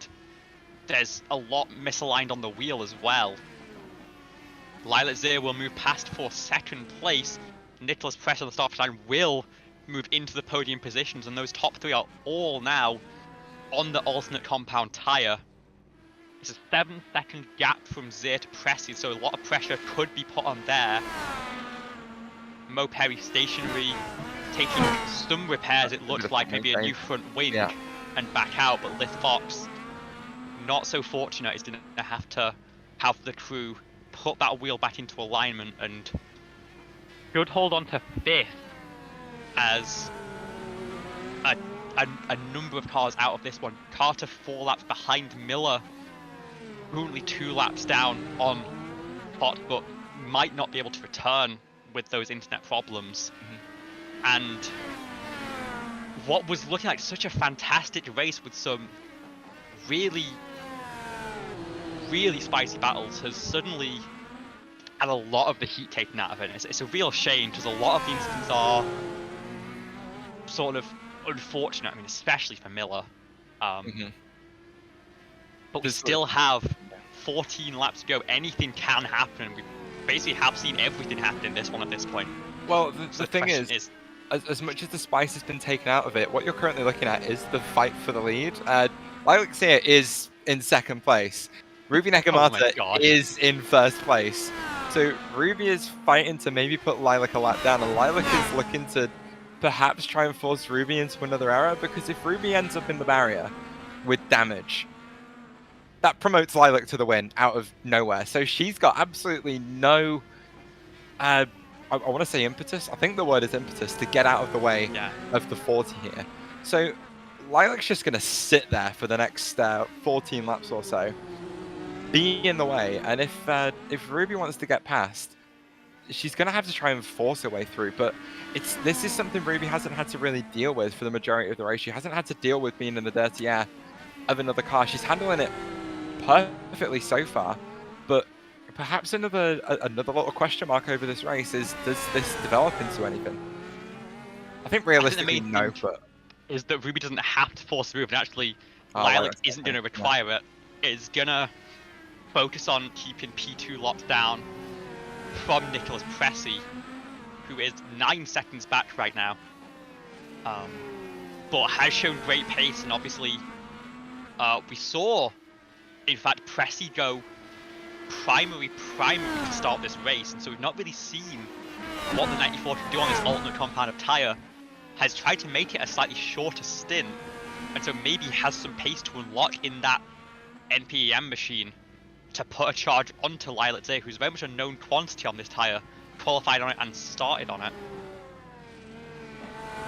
there's a lot misaligned on the wheel as well. Lilac-Seer will move past for second place. Nicholas Press on the start line will move into the podium positions, and those top three are all now on the alternate compound tyre. It's a 7-second gap from Zir to Pressy, so a lot of pressure could be put on there. Mo Perry stationary, taking some repairs. It looks like maybe a new front wing and back out, but Lith Fox, not so fortunate, is going to have the crew put that wheel back into alignment, and should hold on to 5th as a number of cars out of this one. Carter 4 laps behind Miller, currently 2 laps down on Fox, but might not be able to return with those internet problems. And what was looking like such a fantastic race with some really, really spicy battles has suddenly had a lot of the heat taken out of it. It's a real shame, because a lot of the instances are sort of unfortunate. I mean, especially for Miller. But we still have 14 laps to go. Anything can happen. We basically have seen everything happen in this one at this point. Well, So the thing question is, as much as the spice has been taken out of it, what you're currently looking at is the fight for the lead. Lilac-Seer is in second place. Ruby Negamata God. is in first place. So Ruby is fighting to maybe put Lilac a lap down, and Lilac is looking to perhaps try and force Ruby into another error, because if Ruby ends up in the barrier with damage, that promotes Lilac to the win out of nowhere. So she's got absolutely no, I want to say impetus. I think the word is impetus, to get out of the way of the 40 here. So Lilac's just going to sit there for the next 14 laps or so, be in the way. And if Ruby wants to get past, she's going to have to try and force her way through. But this is something Ruby hasn't had to really deal with for the majority of the race. She hasn't had to deal with being in the dirty air of another car. She's handling it perfectly so far, but perhaps another little question mark over this race is, does this develop into anything? I think realistically, no, but is that Ruby doesn't have to force the move, and actually Lilac Lilac isn't going to require it. It's going to focus on keeping P2 locked down from Nicholas Pressy, who is 9 seconds back right now, but has shown great pace. And obviously we saw, in fact, Pressy go primary to start this race, and so we've not really seen what the 94 can do on this alternate compound of tyre. Has tried to make it a slightly shorter stint, and so maybe has some pace to unlock in that NPEM machine to put a charge onto Lilac-Seer, who's very much a known quantity on this tyre, qualified on it and started on it.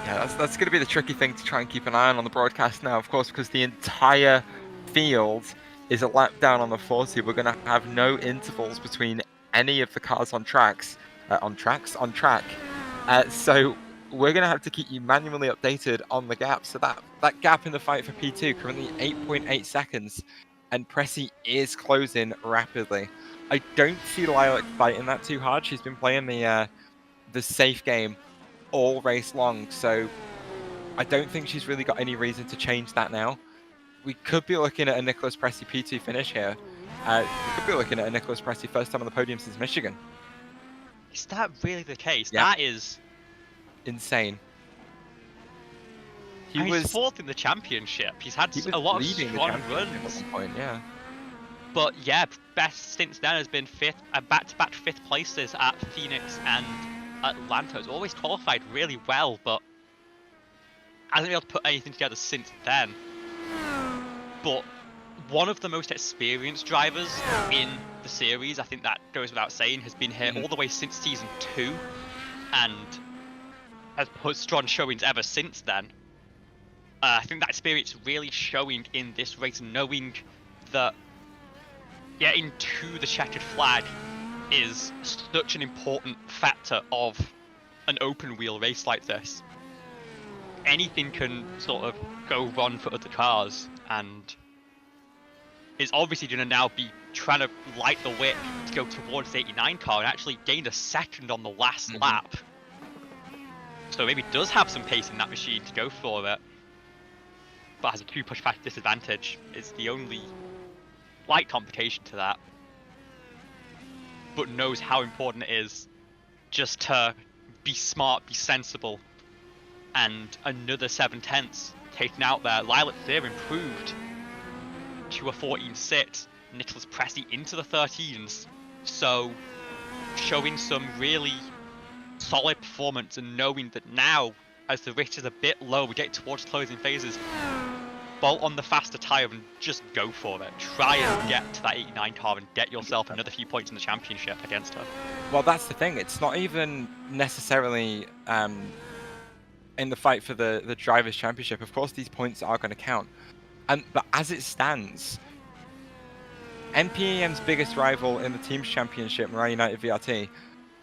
Yeah, that's going to be the tricky thing to try and keep an eye on the broadcast now, of course, because the entire field is a lap down on the 40. We're going to have no intervals between any of the cars on tracks. On track. So we're going to have to keep you manually updated on the gap. So that gap in the fight for P2, currently 8.8 seconds. And Pressy is closing rapidly. I don't see Lilac fighting that too hard. She's been playing the safe game all race long. So I don't think she's really got any reason to change that now. We could be looking at a Nicholas Pressy P2 finish here. We could be looking at a Nicholas Pressy first time on the podium since Michigan. Is that really the case? Yeah. That is Insane. He's fourth in the championship. He's had a lot of strong runs. At one point, yeah. But yeah, best since then has been back-to-back fifth places at Phoenix and Atlanta. He's always qualified really well, but hasn't been able to put anything together since then. But one of the most experienced drivers in the series, I think that goes without saying, has been here all the way since season 2 and has put strong showings ever since then. I think that experience really showing in this race, knowing that getting to the checkered flag is such an important factor of an open wheel race like this. Anything can sort of go wrong for other cars, and is obviously going to now be trying to light the whip to go towards the 89 car and actually gain a second on the last lap. So maybe does have some pace in that machine to go for it, but has a 2 push back disadvantage. Is the only slight complication to that, but knows how important it is just to be smart, be sensible, and another 7/10 taken out there. Lilac there improved to a 14.6, Nicholas Pressy into the 13s, so showing some really solid performance and knowing that now, as the race is a bit low, we get towards closing phases, bolt on the faster tyre and just go for it. Try and get to that 89 car and get yourself another few points in the championship against her. Well, that's the thing. It's not even necessarily in the fight for the Drivers' Championship. Of course, these points are going to count. But as it stands, NPEM's biggest rival in the Teams Championship, Mariah United VRT,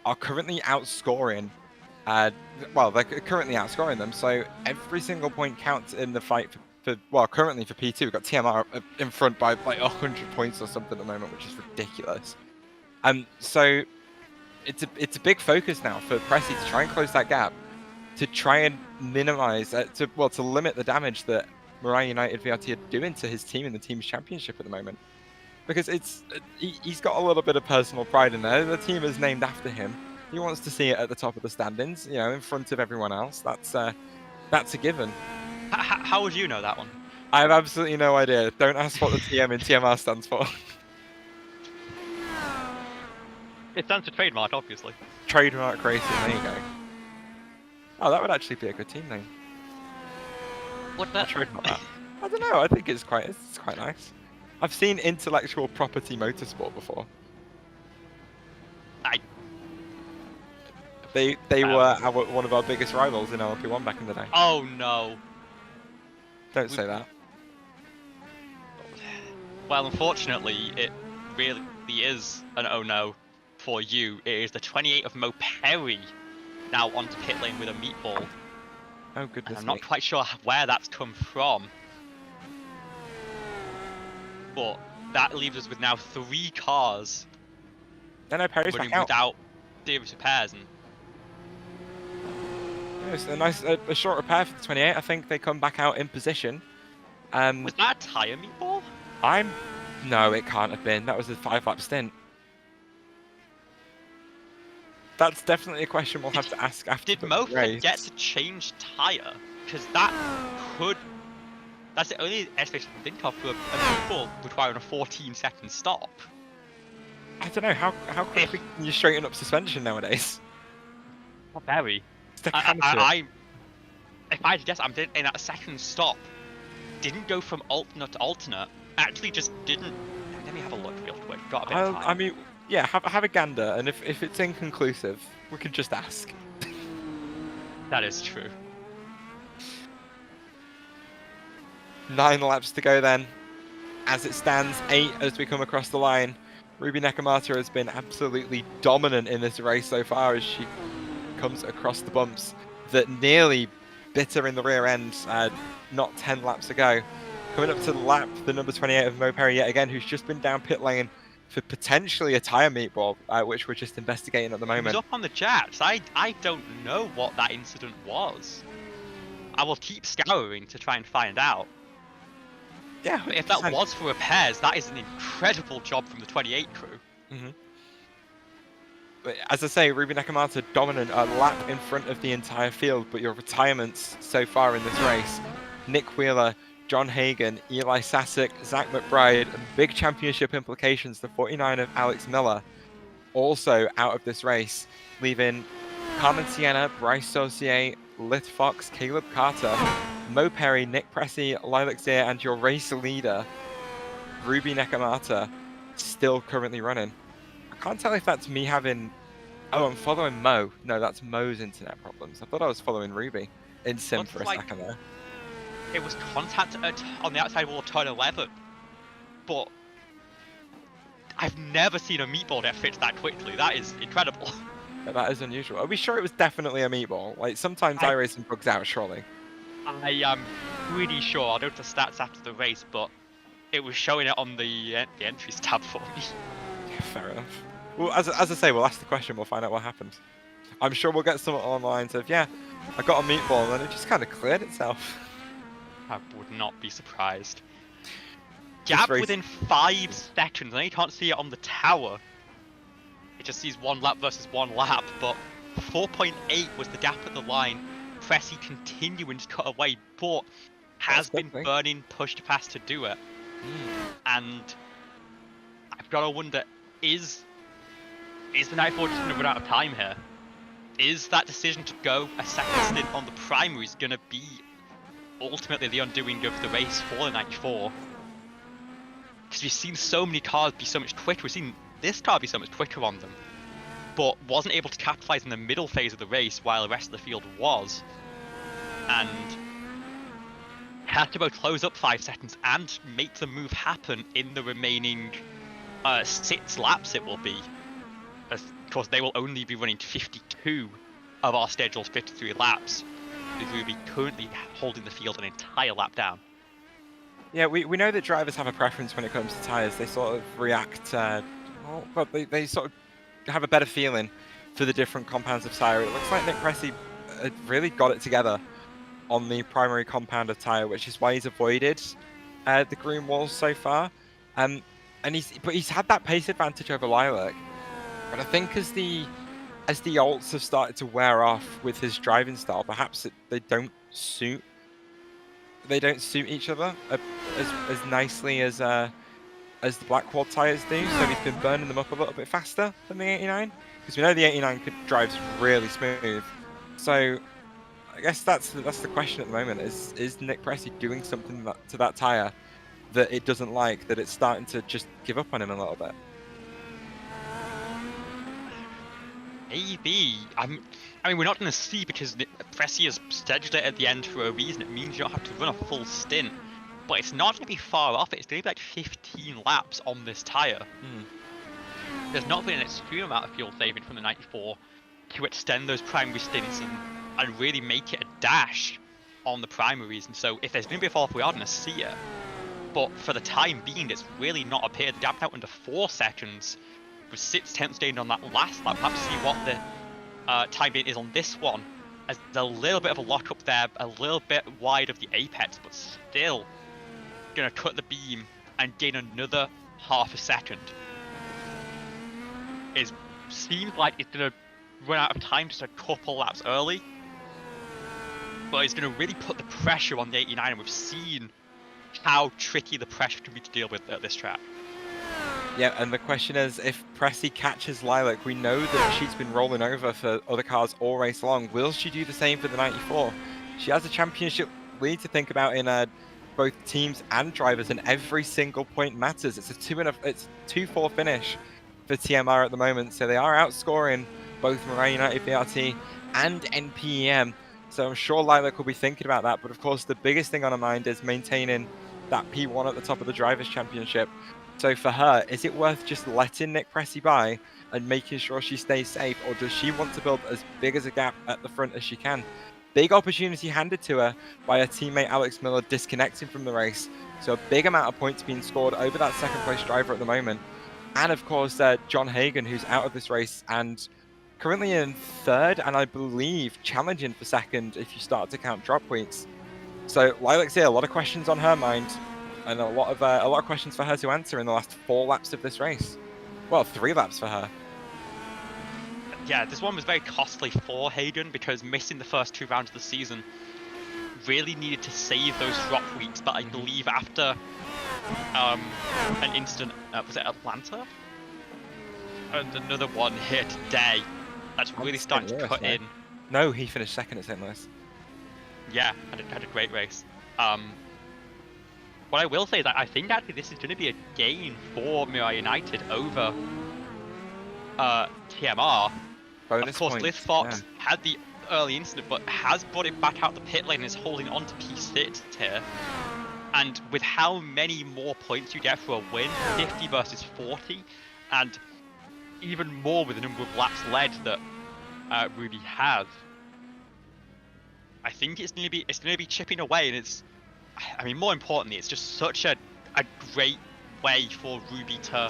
are currently outscoring. Well, they're currently outscoring them, so every single point counts in the fight currently for P2. We've got TMR in front by like 100 points or something at the moment, which is ridiculous. So it's a big focus now for Pressy to try and close that gap, to try and minimize, to limit the damage that Mariah United VRT are doing to his team in the Teams Championship at the moment. Because he's got a little bit of personal pride in there. The team is named after him. He wants to see it at the top of the standings, you know, in front of everyone else. That's a given. How would you know that one? I have absolutely no idea. Don't ask what the TM in TMR stands for. It stands for trademark, obviously. Trademark Racing, there you go. Oh, that would actually be a good team name. What that? Trademark that. I don't know. I think it's quite nice. I've seen Intellectual Property Motorsport before. They were one of our biggest rivals in LMP1 back in the day. Oh no. Don't say that. Well, unfortunately, it really is an oh no for you. It is the 28 of Mo Perry now onto pit lane with a meatball. Oh goodness. And I'm not quite sure where that's come from. But that leaves us with now 3 cars No, Perry's running back out. without serious repairs. And It's a nice, a short repair for the 28. I think they come back out in position. was that a tyre meatball? No, it can't have been. That was a 5-lap stint. That's definitely a question we'll have to ask after Did the Mo race. forget to change tyre? Because that's the only explanation I can think of for a meatball requiring a 14-second stop. I don't know, how quickly can you straighten up suspension nowadays? Not very. If I had to guess, I'm in that second stop. Didn't go from alternate to alternate. Actually, just didn't. Let me have a look real quick. Got a bit of time. I mean, yeah, have a gander, and if it's inconclusive, we can just ask. That is true. 9 laps to go then. as it stands, 8 as we come across the line. Ruby Nakamata has been absolutely dominant in this race so far as she comes across the bumps that nearly bit her in the rear end not 10 laps ago. Coming up to the lap, the number 28 of Mo Perry yet again, who's just been down pit lane for potentially a tyre meatball, which we're just investigating at the He was moment. up on the jets. I don't know what that incident was. I will keep scouring to try and find out. Yeah, But if that 100%. was for repairs, that is an incredible job from the 28 crew. But as I say, Ruby Nakamata dominant, a lap in front of the entire field, but your retirements so far in this race, Nick Wheeler, John Hagan, Eli Sasek, Zach McBride, and big championship implications, the 49 of Alex Miller, also out of this race, leaving Carmen Sienna, Bryce Saucier, Lith Fox, Caleb Carter, Mo Perry, Nick Pressey, Lilac Zia, and your race leader, Ruby Nakamata, still currently running. I can't tell if that's me having... Oh, I'm following Mo. No, that's Mo's internet problems. I thought I was following Ruby in sim Looks for a like- second there. It was contact on the outside wall of turn 11, but I've never seen a meatball get fixed that quickly. That is incredible. But that is unusual. Are we sure it was definitely a meatball? Like, sometimes iRacing bugs out, surely. I am pretty sure. I'll note the stats after the race, but it was showing it on the entries tab for me. Yeah, fair enough. Well, as I say, we'll ask the question, we'll find out what happened. I'm sure we'll get someone online of, yeah, I got a meatball, and then it just kind of cleared itself. I would not be surprised. This Gap race- within 5 seconds. I know you can't see it on the tower. It just sees 1 lap versus 1 lap, but 4.8 was the gap at the line. Pressy continuing to cut away, but has been definitely. burning pushed past to do it. And I've got to wonder, is the 94 just going to run out of time here? Is that decision to go a second stint on the primaries going to be ultimately the undoing of the race for the 94? Because we've seen so many cars be so much quicker. We've seen this car be so much quicker on them, but wasn't able to capitalize in the middle phase of the race while the rest of the field was. And had to both close up 5 seconds and make the move happen in the remaining 6 laps it will be. Of course, they will only be running 52 of our scheduled 53 laps, with Ruby currently holding the field an entire lap down. Yeah, we know that drivers have a preference when it comes to tyres. They sort of react, but they sort of have a better feeling for the different compounds of tyre. It looks like Nick Pressey really got it together on the primary compound of tyre, which is why he's avoided the green walls so far. And he's had that pace advantage over Lilac. But I think as the alts have started to wear off with his driving style, perhaps they don't suit each other as nicely as the black quad tyres do. So he's been burning them up a little bit faster than the 89, because we know the 89 drives really smooth. So I guess that's the question at the moment: is Nick Pressey doing something to that tyre that it doesn't like, that it's starting to just give up on him a little bit? Maybe. I mean, we're not going to see, because Pressey has scheduled it at the end for a reason. It means you don't have to run a full stint. But it's not going to be far off. It's going to be like 15 laps on this tyre. There's not been an extreme amount of fuel saving from the 94 to extend those primary stints and really make it a dash on the primaries. And so if there's going to be a fall off, we are going to see it. But for the time being, it's really not appeared. Gap out under 4 seconds. With 6/10 gained on that last lap. Perhaps see what the time gain is on this one. As there's a little bit of a lock up there, a little bit wide of the apex, but still gonna cut the beam and gain another half a second. It seems like it's gonna run out of time just a couple laps early, but it's gonna really put the pressure on the 89, and we've seen how tricky the pressure can be to deal with at this track. Yeah, and the question is, if Pressey catches Lilac, we know that she's been rolling over for other cars all race long. Will she do the same for the 94? She has a championship lead to think about in both teams and drivers, and every single point matters. It's a 2-4 finish for TMR at the moment, so they are outscoring both Mirai United VRT and NPEM. So I'm sure Lilac will be thinking about that, but of course the biggest thing on her mind is maintaining that P1 at the top of the Drivers' Championship. So for her, is it worth just letting Nick Pressey by and making sure she stays safe, or does she want to build as big as a gap at the front as she can? Big opportunity handed to her by her teammate Alex Miller disconnecting from the race. So a big amount of points being scored over that second place driver at the moment. And of course, John Hagan, who's out of this race and currently in third, and I believe challenging for second if you start to count drop points. So Lilac's here, a lot of questions on her mind, and a lot of questions for her to answer in the last 4 laps of this race. Well, 3 laps for her. Yeah, this one was very costly for Hagan because missing the first 2 rounds of the season really needed to save those drop weeks. But I believe after an incident, was it Atlanta? And another one here today, that's really starting to cut in. No, he finished second at St. Louis. Yeah, had a great race. What I will say is that I think actually this is going to be a gain for Mirai United over TMR. Bonus of course, points, Liz Fox had the early incident, but has brought it back out the pit lane and is holding on to P6 here. And with how many more points you get for a win, 50 versus 40, and even more with the number of laps led that Ruby has, I think it's going to be chipping away, and I mean, more importantly, it's just such a great way for Ruby to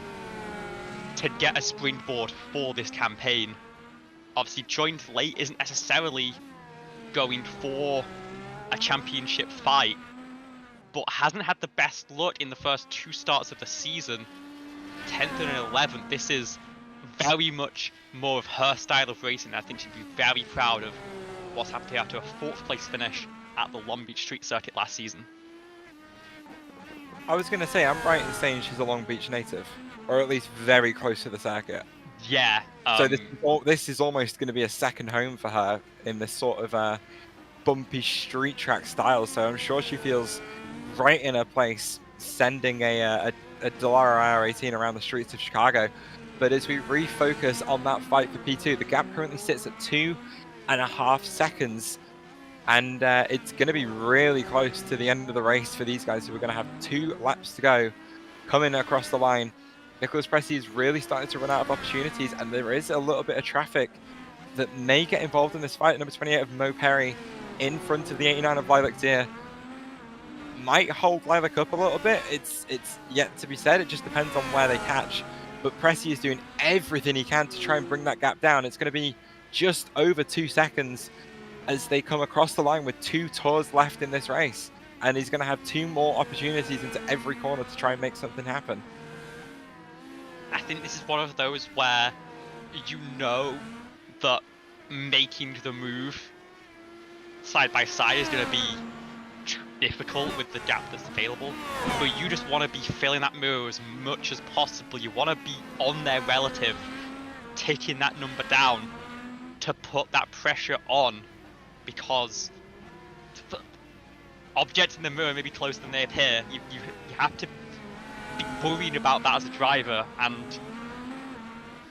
get a springboard for this campaign. Obviously, joined late isn't necessarily going for a championship fight, but hasn't had the best luck in the first 2 starts of the season. 10th and 11th, this is very much more of her style of racing. I think she'd be very proud of what's happened here after a 4th place finish at the Long Beach Street Circuit last season. I was going to say, I'm right in saying she's a Long Beach native, or at least very close to the circuit. Yeah. So this is almost going to be a second home for her in this sort of bumpy street track style. So I'm sure she feels right in her place, sending a Dallara IR18 around the streets of Chicago. But as we refocus on that fight for P2, the gap currently sits at 2.5 seconds. And it's going to be really close to the end of the race for these guys who are going to have 2 laps to go coming across the line. Nicholas Pressey is really starting to run out of opportunities, and there is a little bit of traffic that may get involved in this fight. Number 28 of Mo Perry in front of the 89 of Lilac Deer might hold Lilac up a little bit. It's yet to be said. It just depends on where they catch. But Pressey is doing everything he can to try and bring that gap down. It's going to be just over 2 seconds as they come across the line with 2 tours left in this race. And he's going to have 2 more opportunities into every corner to try and make something happen. I think this is one of those where you know that making the move side by side is going to be difficult with the gap that's available, but you just want to be filling that mirror as much as possible. You want to be on their relative, taking that number down to put that pressure on, because objects in the mirror may be closer than they appear. You have to be worrying about that as a driver, and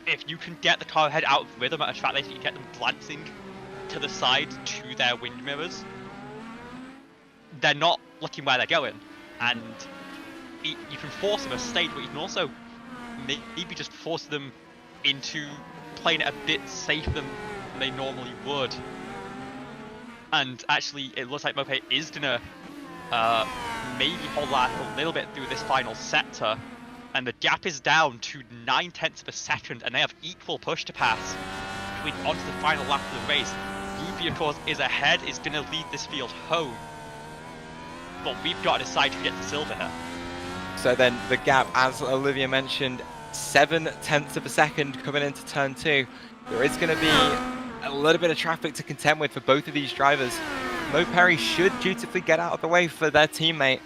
if you can get the car head out of rhythm at a track like you get them glancing to the side to their wind mirrors, they're not looking where they're going, and you can force them a stage, but you can also maybe just force them into playing it a bit safer than they normally would. And actually, it looks like Moped is gonna maybe hold that a little bit through this final sector, and the gap is down to 0.9 of a second, and they have equal push to pass going onto the final lap of the race. Ruby, of course, is ahead, is going to lead this field home, but we've got to decide who gets the silver here. So then the gap, as Olivia mentioned, 0.7 of a second coming into turn 2. There is going to be a little bit of traffic to contend with for both of these drivers. Mo Perry should dutifully get out of the way for their teammate,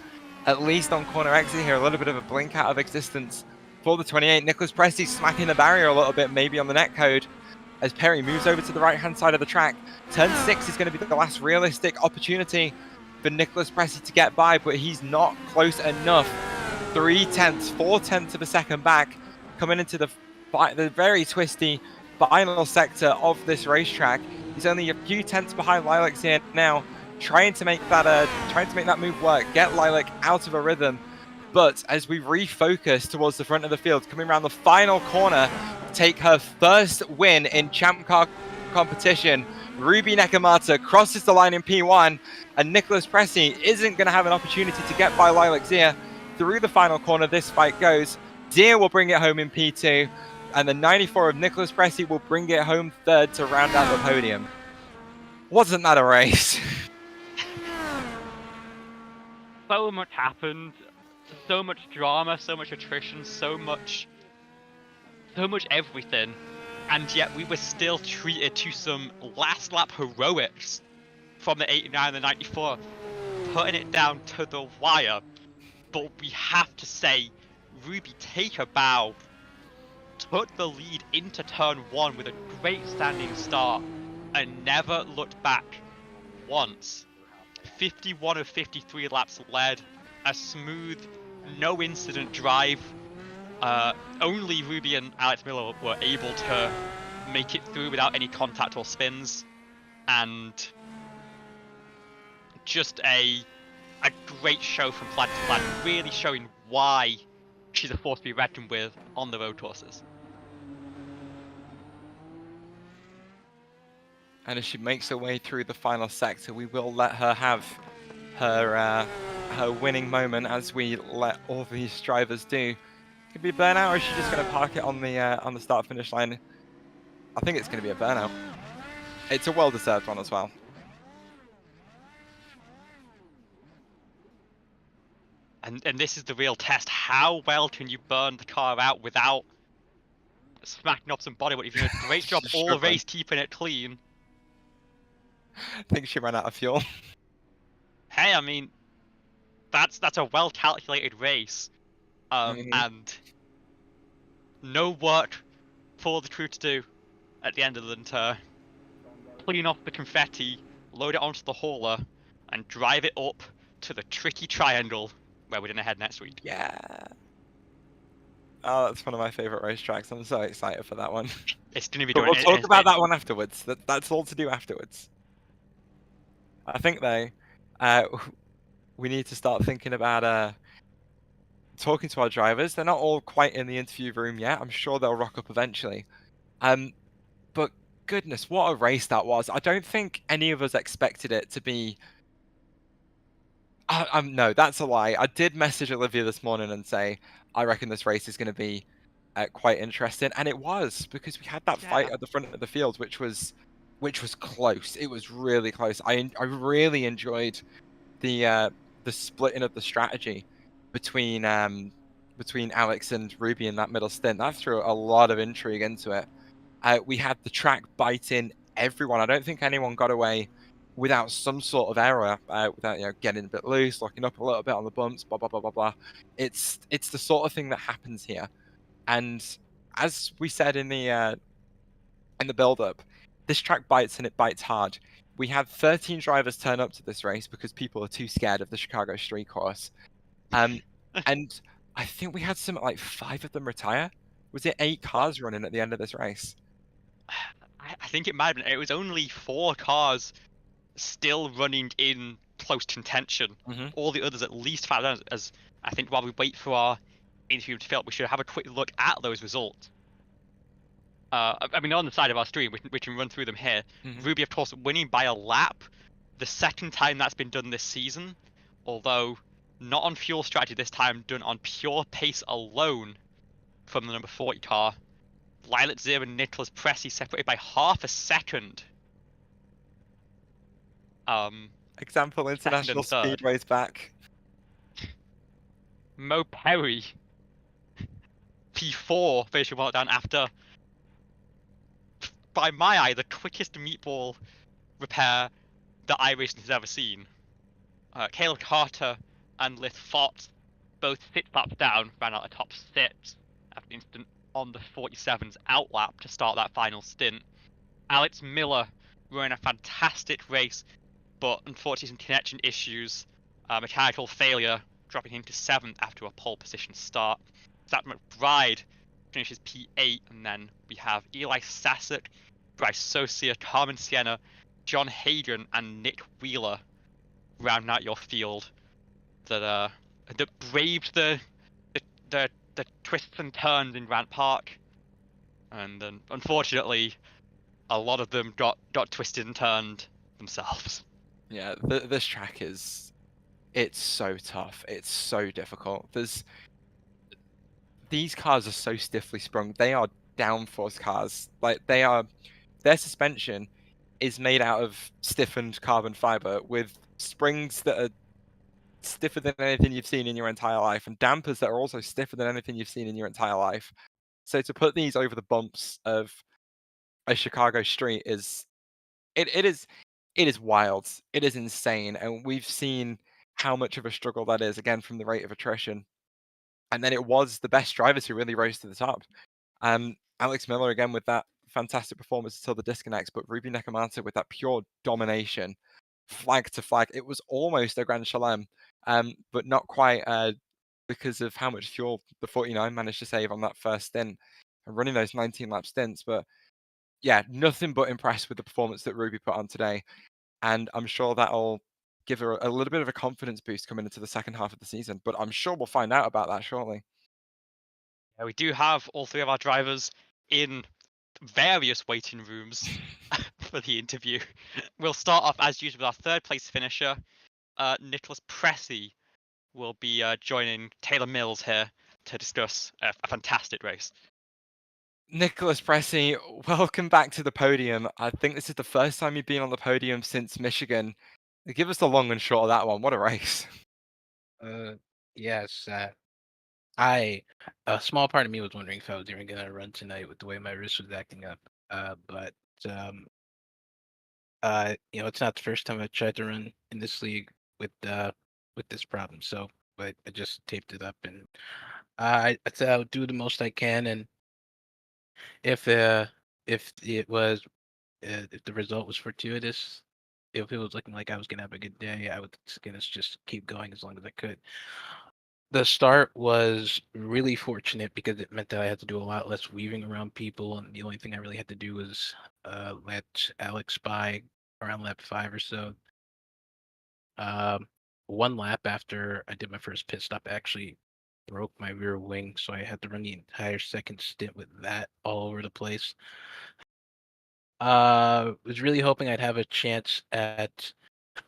at least on corner exit here. A little bit of a blink out of existence for the 28. Nicholas Pressey smacking the barrier a little bit, maybe on the netcode, as Perry moves over to the right-hand side of the track. Turn 6 is going to be the last realistic opportunity for Nicholas Pressey to get by, but he's not close enough. 4/10 of a second back, coming into the very twisty final sector of this racetrack. He's only a few tenths behind Lilac here now, trying to make that move work, get Lilac out of a rhythm. But as we refocus towards the front of the field, coming around the final corner, take her first win in Champ Car competition, Ruby Nekamata crosses the line in P1, and Nicholas Pressy isn't going to have an opportunity to get by Lilac Zia. Through the final corner, this fight goes. Zia will bring it home in P2, and the 94 of Nicholas Pressy will bring it home third to round out the podium. Wasn't that a race? So much happened. So much drama, so much attrition, so much everything, and yet we were still treated to some last lap heroics from the 89 and the 94, putting it down to the wire. But we have to say, Ruby take a bow, took the lead into turn 1 with a great standing start, and never looked back once. 51 of 53 laps led, a smooth, no incident drive. Only Ruby and Alex Miller were able to make it through without any contact or spins, and just a great show from plan to plan, really showing why she's a force to be reckoned with on the road courses. And as she makes her way through the final sector, we will let her have her winning moment, as we let all these drivers do. Could be a burnout, or is she just going to park it on the start finish line? I think it's going to be a burnout. It's a well-deserved one as well. And this is the real test. How well can you burn the car out without smacking up some body? But you've done a great job all race keeping it clean. I think she ran out of fuel. Hey, I mean, that's a well-calculated race. And no work for the crew to do at the end of it to clean off the confetti, load it onto the hauler, and drive it up to the tricky triangle where we're going to head next week. Yeah. Oh, that's one of my favorite racetracks. I'm so excited for that one. It's going to be But doing we'll talk about that one afterwards. That's all to do afterwards. I think, though, we need to start thinking about talking to our drivers. They're not all quite in the interview room yet. I'm sure they'll rock up eventually. But goodness, what a race that was. I don't think any of us expected it to be... no, that's a lie. I did message Olivia this morning and say, I reckon this race is going to be quite interesting. And it was, because we had that fight at the front of the field, which was close. It was really close. I really enjoyed the splitting of the strategy between Alex and Ruby in that middle stint. That threw a lot of intrigue into it. We had the track biting everyone. I don't think anyone got away without some sort of error, without getting a bit loose, locking up a little bit on the bumps, blah blah blah blah blah. It's the sort of thing that happens here, and as we said in the build-up, this track bites, and it bites hard. We had 13 drivers turn up to this race because people are too scared of the Chicago street course, and I think we had something like 5 of them retire. Was it 8 cars running at the end of this race? I think it might have been. It was only 4 cars still running in close contention. All the others at least 5. As I think while we wait for our interview to fill up, we should have a quick look at those results. I mean, on the side of our stream, we can run through them here. Ruby, of course, winning by a lap, the second time that's been done this season, although not on fuel strategy this time, done on pure pace alone from the number 40 car. Lilac Zia and Nicholas Pressy separated by half a second. Example, International Speedway's back. Mo Perry, P4, finishing well down after, by my eye, the quickest meatball repair that iRacing has ever seen. Caleb Carter and Lith Fott both 6 laps down, ran out of top 6 after an instant on the 47's outlap to start that final stint. Alex Miller running a fantastic race, but unfortunately some connection issues, mechanical failure, dropping him to 7th after a pole position start. Zach McBride finishes P8, and then we have Eli Sasek, Bryce Sosia, Carmen Sienna, John Hagan, and Nick Wheeler round out your field that braved the twists and turns in Grant Park, and then unfortunately, a lot of them got twisted and turned themselves. Yeah, this track it's so tough. It's so difficult. These cars are so stiffly sprung. They are downforce cars. Like their suspension is made out of stiffened carbon fiber with springs that are stiffer than anything you've seen in your entire life, and dampers that are also stiffer than anything you've seen in your entire life. So to put these over the bumps of a Chicago street it is wild. It is insane, and we've seen how much of a struggle that is again from the rate of attrition. And then it was the best drivers who really rose to the top. Alex Miller again with that fantastic performance until the disconnects, but Ruby Nekomata with that pure domination, flag to flag. It was almost a Grand Chelem, but not quite because of how much fuel the 49 managed to save on that first stint and running those 19 lap stints. But yeah, nothing but impressed with the performance that Ruby put on today. And I'm sure that'll give her a little bit of a confidence boost coming into the second half of the season. But I'm sure we'll find out about that shortly. Yeah, we do have all three of our drivers in various waiting rooms for the interview. We'll start off as usual with our third place finisher, Nicholas Pressey will be joining Taylor Mills here to discuss a fantastic race. Nicholas Pressey, welcome back to the podium. I think this is the first time you've been on the podium since Michigan. Give us the long and short of that one. What a race. Yes. A small part of me was wondering if I was even gonna run tonight with the way my wrist was acting up. But it's not the first time I've tried to run in this league with this problem. So, but I just taped it up, and I said I would do the most I can. And if it was if the result was fortuitous, if it was looking like I was gonna have a good day, I was gonna just keep going as long as I could. The start was really fortunate because it meant that I had to do a lot less weaving around people, and the only thing I really had to do was let Alex by around lap 5 or so. One lap after I did my first pit stop, I actually broke my rear wing, so I had to run the entire second stint with that all over the place. Was really hoping I'd have a chance at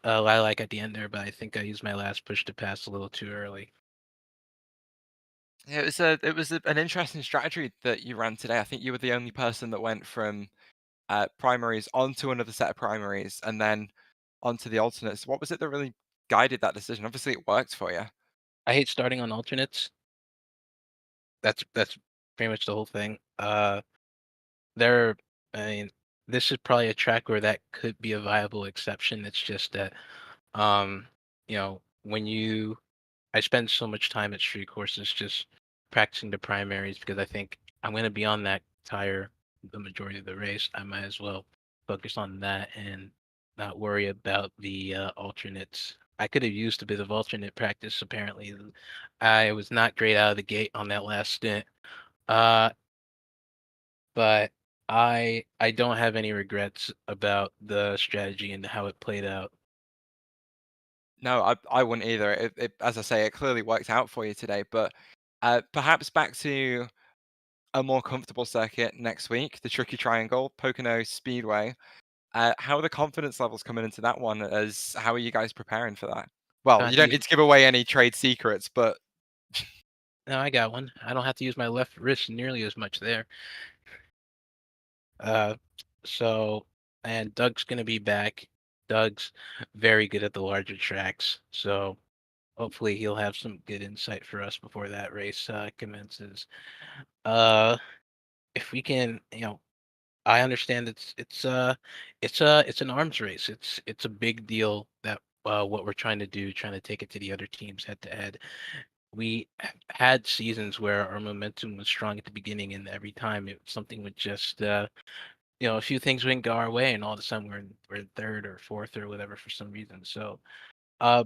Lilac at the end there, but I think I used my last push to pass a little too early. Yeah, it was an interesting strategy that you ran today. I think you were the only person that went from primaries onto another set of primaries and then onto the alternates. What was it that really guided that decision? Obviously, it worked for you. I hate starting on alternates. That's pretty much the whole thing. There, I mean, this is probably a track where that could be a viable exception. It's just that, when I spend so much time at street courses just practicing the primaries because I think I'm going to be on that tire the majority of the race. I might as well focus on that and not worry about the alternates. I could have used a bit of alternate practice. Apparently, I was not great out of the gate on that last stint. But I don't have any regrets about the strategy and how it played out. No, I wouldn't either. As I say, it clearly worked out for you today. But perhaps back to a more comfortable circuit next week, the Tricky Triangle, Pocono Speedway. How are the confidence levels coming into that one? How are you guys preparing for that? Well, Not you to don't use- need to give away any trade secrets, but No, I got one. I don't have to use my left wrist nearly as much there. Uh, so, and Doug's gonna be back. Doug's very good at the larger tracks, so hopefully he'll have some good insight for us before that race commences. If we can, I understand it's an arms race. It's a big deal that what we're trying to do, trying to take it to the other teams head to head. We had seasons where our momentum was strong at the beginning, and every time something would just a few things wouldn't go our way, and all of a sudden we're in third or fourth or whatever for some reason. So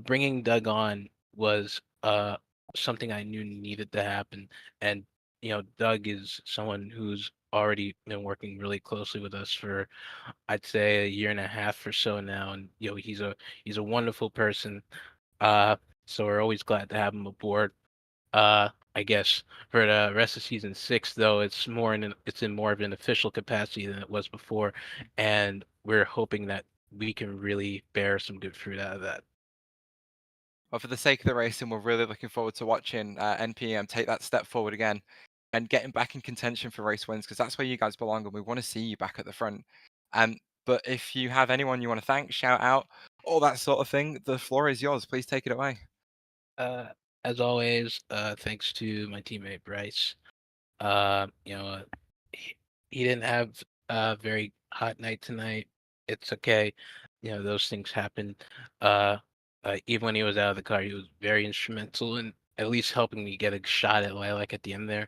bringing Doug on was something I knew needed to happen, and Doug is someone who's already been working really closely with us for, I'd say, a year and a half or so now, and he's a wonderful person. Uh, so we're always glad to have him aboard. I guess for the rest of season 6, though, it's in more of an official capacity than it was before, and we're hoping that we can really bear some good fruit out of that. But for the sake of the racing, we're really looking forward to watching NPM take that step forward again and getting back in contention for race wins, because that's where you guys belong, and we want to see you back at the front. But if you have anyone you want to thank, shout out, all that sort of thing, the floor is yours. Please take it away. Uh, as always, thanks to my teammate Bryce. He, he didn't have a very hot night tonight. It's okay. Those things happen. Uh, Even when he was out of the car, he was very instrumental in at least helping me get a shot at Lilac at the end there.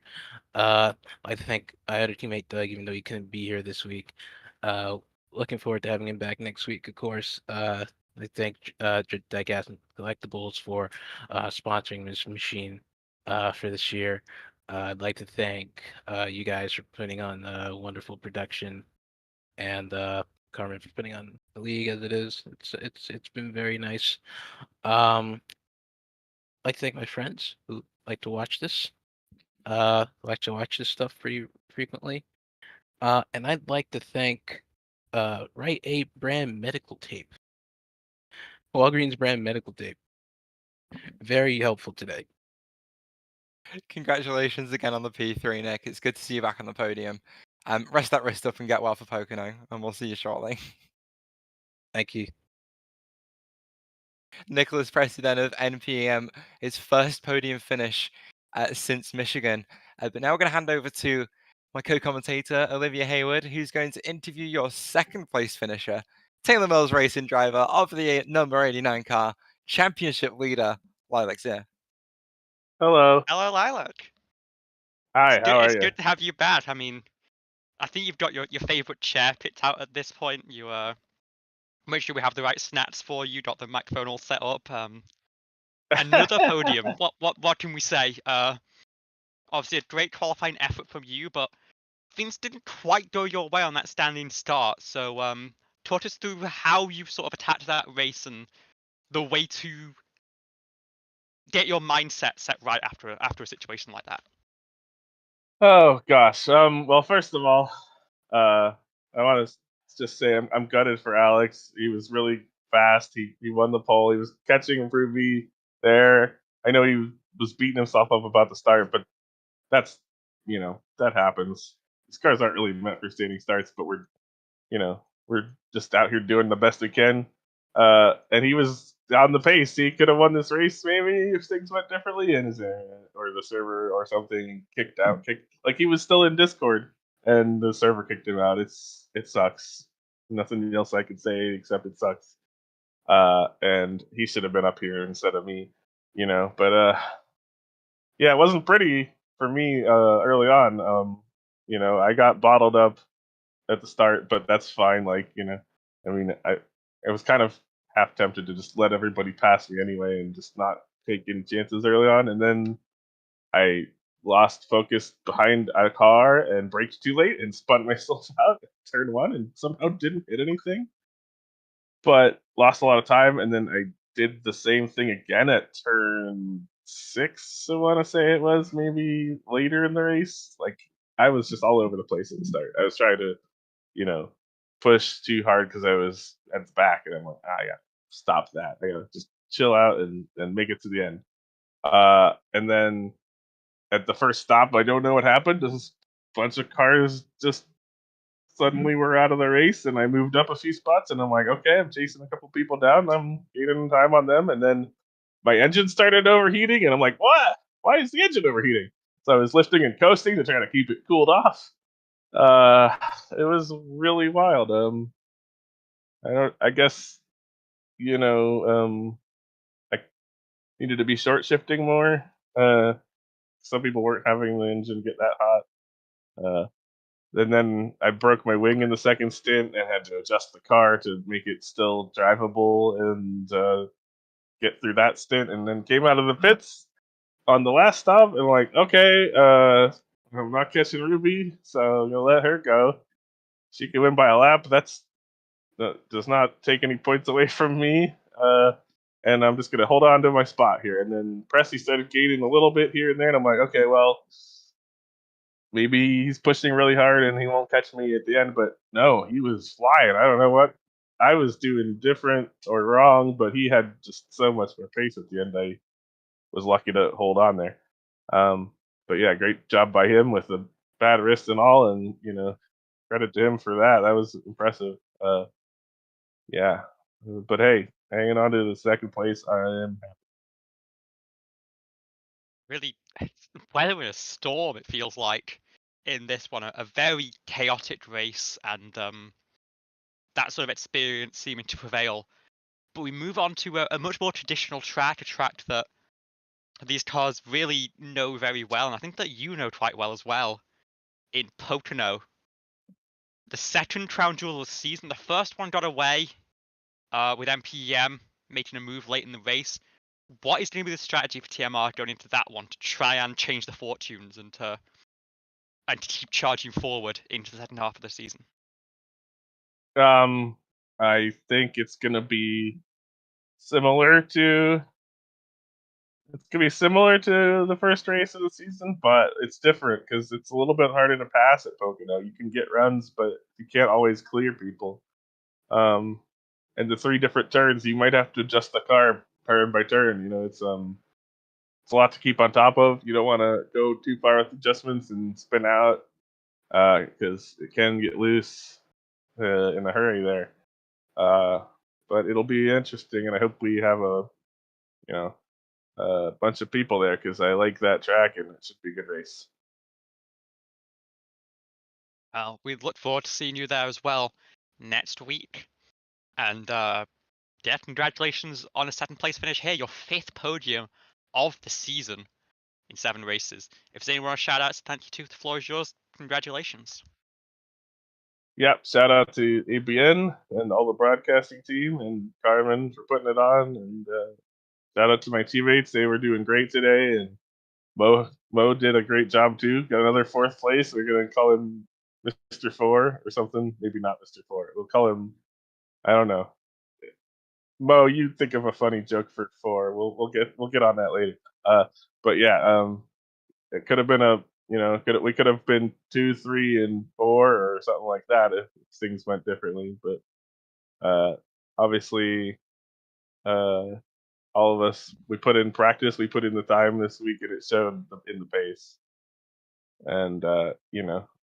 I'd like to thank my other teammate Doug, even though he couldn't be here this week. Uh, Looking forward to having him back next week, of course. I thank Digasm Collectibles for sponsoring this machine for this year. I'd like to thank you guys for putting on a wonderful production, and Carmen for putting on the league as it is. It's been very nice. I'd like to thank my friends who like to watch this. Like to watch this stuff pretty frequently. And I'd like to thank Rite Aid brand medical tape. Walgreens brand medical tape. Very helpful today. Congratulations again on the P3, Nick. It's good to see you back on the podium. Rest that wrist up and get well for Pocono, and we'll see you shortly. Thank you. Nicholas President of NPM, his first podium finish since Michigan. But now we're going to hand over to my co-commentator, Olivia Hayward, who's going to interview your second place finisher, Taylor Mills racing driver of the number 89 car, championship leader, Lilac Zia. Hello. Hello, Lilac. Hi, how are It's you? good to have you back. I mean, I think you've got your favorite chair picked out at this point. You make sure we have the right snacks for you. Got the microphone all set up. Another podium. What can we say? Obviously a great qualifying effort from you, but things didn't quite go your way on that standing start. So talk us through how you sort of attacked that race and the way to get your mindset set right after a situation like that. Oh gosh. Well, first of all, I want to just say I'm gutted for Alex. He was really fast. He won the pole. He was catching Ruby there. I know he was beating himself up about the start, but that's that happens. These cars aren't really meant for standing starts, but we're just out here doing the best we can. And he was on the pace. He could have won this race maybe if things went differently, and or the server or something kicked like he was still in Discord, and the server kicked him out. It sucks. Nothing else I could say except it sucks. And he should have been up here instead of me, But yeah, it wasn't pretty for me early on. I got bottled up at the start, but that's fine. I mean, I was kind of half tempted to just let everybody pass me anyway and just not take any chances early on. And then I lost focus behind a car and braked too late and spun myself out at turn one and somehow didn't hit anything, but lost a lot of time. And then I did the same thing again at turn 6. I want to say it was maybe later in the race. Like I was just all over the place at the start. I was trying to push too hard because I was at the back, and I'm like, yeah, stop that. I gotta just chill out and make it to the end. And then at the first stop, I don't know what happened. This bunch of cars just suddenly were out of the race, and I moved up a few spots, and I'm like, okay, I'm chasing a couple people down. I'm gaining time on them, and then my engine started overheating, and I'm like, what? Why is the engine overheating? So I was lifting and coasting to try to keep it cooled off. It was really wild. I guess I needed to be short shifting more. Some people weren't having the engine get that hot. And then I broke my wing in the second stint and had to adjust the car to make it still drivable and get through that stint. And then came out of the pits on the last stop and like, okay, I'm not catching Ruby, so I'm gonna let her go. She can win by a lap. That does not take any points away from me. And I'm just gonna hold on to my spot here. And then Pressy started gaining a little bit here and there, and I'm like, okay, well, maybe he's pushing really hard and he won't catch me at the end. But no, he was flying. I don't know what I was doing different or wrong, but he had just so much more pace at the end. I was lucky to hold on there. But yeah, great job by him with the bad wrist and all, and credit to him for that. That was impressive. Yeah, but hey, hanging on to the second place, I am happy. Really, weather in a storm, it feels like, in this one. A very chaotic race, and that sort of experience seeming to prevail. But we move on to a much more traditional track, a track that these cars really know very well, and I think that you know quite well as well, in Pocono. The second crown jewel of the season. The first one got away with MPEM making a move late in the race. What is going to be the strategy for TMR going into that one to try and change the fortunes and to keep charging forward into the second half of the season? I think it's gonna be similar to the first race of the season, but it's different because it's a little bit harder to pass at Pocono. You can get runs, but you can't always clear people. And the 3 different turns, you might have to adjust the car turn by turn. It's a lot to keep on top of. You don't want to go too far with adjustments and spin out because it can get loose in a hurry there. But it'll be interesting, and I hope we have a bunch of people there because I like that track and it should be a good race. Well, we look forward to seeing you there as well next week. And yeah, congratulations on a second place finish here, your 5th podium of the season in 7 races. If there's anyone want to shout out, thank you to. The floor is yours. Congratulations. Yep, shout out to ABN and all the broadcasting team and Carmen for putting it on, and shout out to my teammates. They were doing great today, and Mo did a great job too. Got another 4th place. We're gonna call him Mr. 4 or something. Maybe not Mr. 4. We'll call him, I don't know. Mo, you think of a funny joke for 4. We'll get on that later. But yeah, it could have been we could have been 2, 3, and 4 or something like that if things went differently. But obviously, all of us, we put in practice, we put in the time this week, and it showed in the pace. And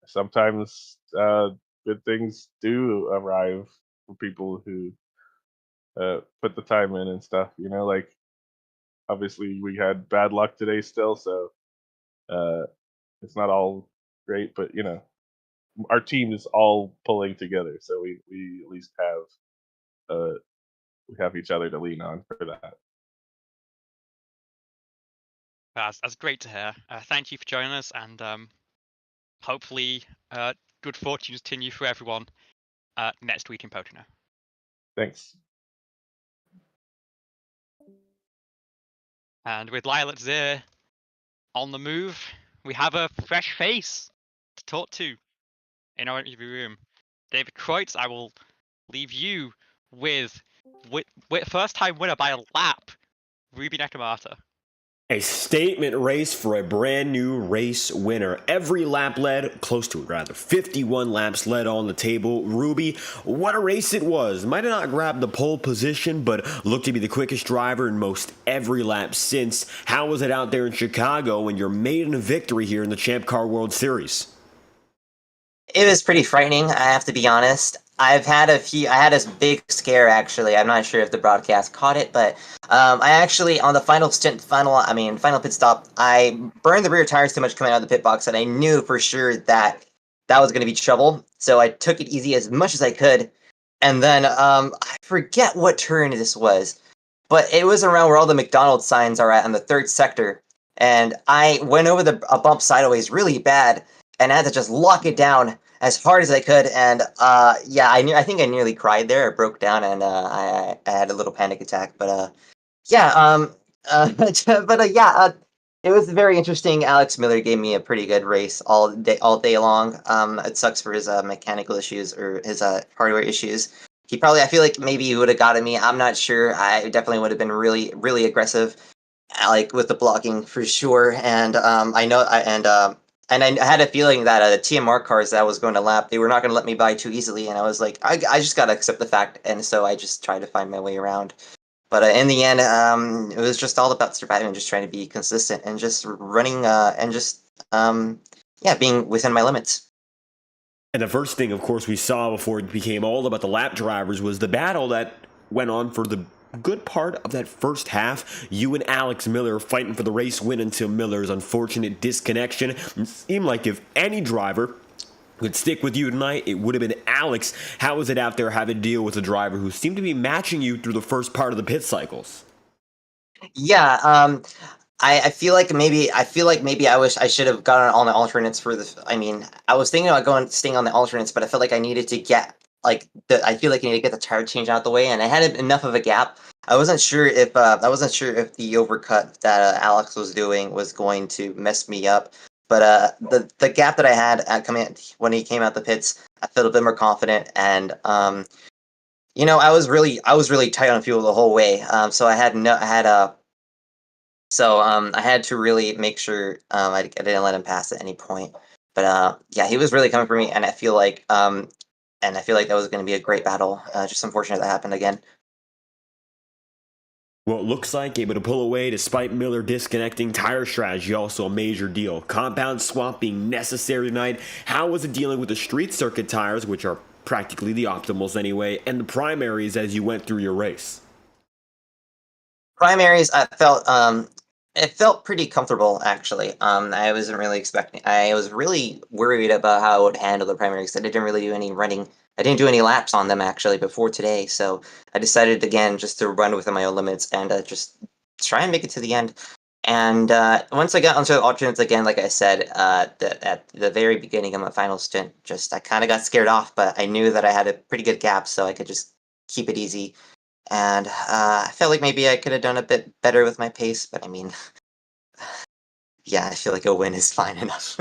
sometimes good things do arrive for people who put the time in and stuff. Like obviously we had bad luck today still, so it's not all great, but our team is all pulling together, so we at least have each other to lean on for that. That's great to hear. Thank you for joining us, and hopefully good fortunes continue for everyone next week in Pocono. Thanks. And with Lilac Zir on the move, we have a fresh face to talk to in our interview room. David Kreutz, I will leave you with first-time winner by a lap, Ruby Nakamata. A statement race for a brand new race winner. Every lap led, close to it rather, 51 laps led on the table. Ruby, what a race it was. Might have not grabbed the pole position, but looked to be the quickest driver in most every lap since. How was it out there in Chicago when you're maiden victory here in the Champ Car World Series? It was pretty frightening, I have to be honest. I had a big scare, actually. I'm not sure if the broadcast caught it, but I actually, on the final pit stop, I burned the rear tires too much coming out of the pit box, and I knew for sure that was going to be trouble. So I took it easy as much as I could. And then, I forget what turn this was, but it was around where all the McDonald's signs are at in the 3rd sector. And I went over a bump sideways really bad, and I had to just lock it down as hard as I could, and I think I nearly cried there. I broke down, and I had a little panic attack. But It was very interesting. Alex Miller gave me a pretty good race all day long. It sucks for his mechanical issues or his hardware issues. I feel like maybe he would have gotten me. I'm not sure. I definitely would have been really, really aggressive, like with the blocking for sure. And and I had a feeling that the TMR cars that I was going to lap, they were not going to let me by too easily. And I was like, I just got to accept the fact. And so I just tried to find my way around. But in the end, it was just all about surviving and just trying to be consistent and just running and just being within my limits. And the first thing, of course, we saw before it became all about the lap drivers was the battle that went on for the good part of that first half. You and Alex Miller fighting for the race win until Miller's unfortunate disconnection. It seemed like if any driver would stick with you tonight, it would have been Alex. How was it out there having to deal with a driver who seemed to be matching you through the first part of the pit cycles? Yeah, I feel like maybe I should have gotten on the alternates for this. I mean, I was thinking about staying on the alternates, but I felt like I needed to get I feel like I need to get the tire change out of the way, and I had enough of a gap. I wasn't sure if the overcut that Alex was doing was going to mess me up. But the gap that I had when he came out the pits, I felt a bit more confident, and I was really tight on fuel the whole way. So I had to really make sure I didn't let him pass at any point. But yeah, he was really coming for me, and I feel like that was going to be a great battle. Just unfortunate that happened again. Well, it looks like able to pull away despite Miller disconnecting. Tire strategy also a major deal. Compound swap being necessary tonight. How was it dealing with the street circuit tires, which are practically the optimals anyway, and the primaries as you went through your race? Primaries, it felt pretty comfortable actually. I wasn't really expecting. I was really worried about how I would handle the primaries. I didn't really do any running. I didn't do any laps on them actually before today, so I decided again just to run within my own limits and just try and make it to the end. And once I got onto the alternates again, like I said, at the very beginning of my final stint, I kind of got scared off, but I knew that I had a pretty good gap, so I could just keep it easy. And I felt like maybe I could have done a bit better with my pace, but I mean, yeah, I feel like a win is fine enough.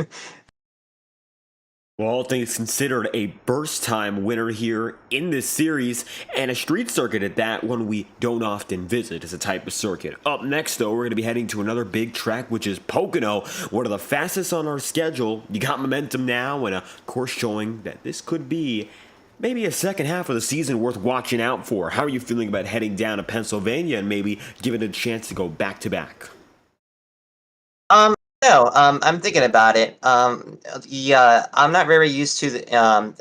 Well, all things considered, a burst time winner here in this series, and a street circuit at that, one we don't often visit as a type of circuit. Up next, though, we're going to be heading to another big track, which is Pocono, one of the fastest on our schedule. You got momentum now, and of course showing that this could be maybe a second half of the season worth watching out for. How are you feeling about heading down to Pennsylvania and maybe giving it a chance to go back-to-back? No, I'm thinking about it. Yeah, I'm not very used to the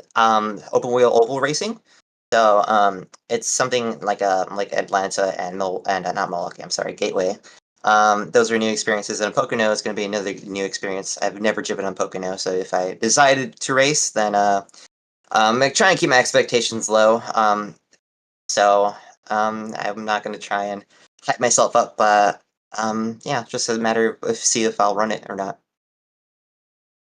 open wheel oval racing, so it's something like Atlanta and not Milwaukee. I'm sorry, Gateway. Those are new experiences, and Pocono is going to be another new experience. I've never driven on Pocono, so if I decided to race, then I'm gonna try and keep my expectations low. I'm not going to try and hype myself up, but yeah, just a matter of see if I'll run it or not.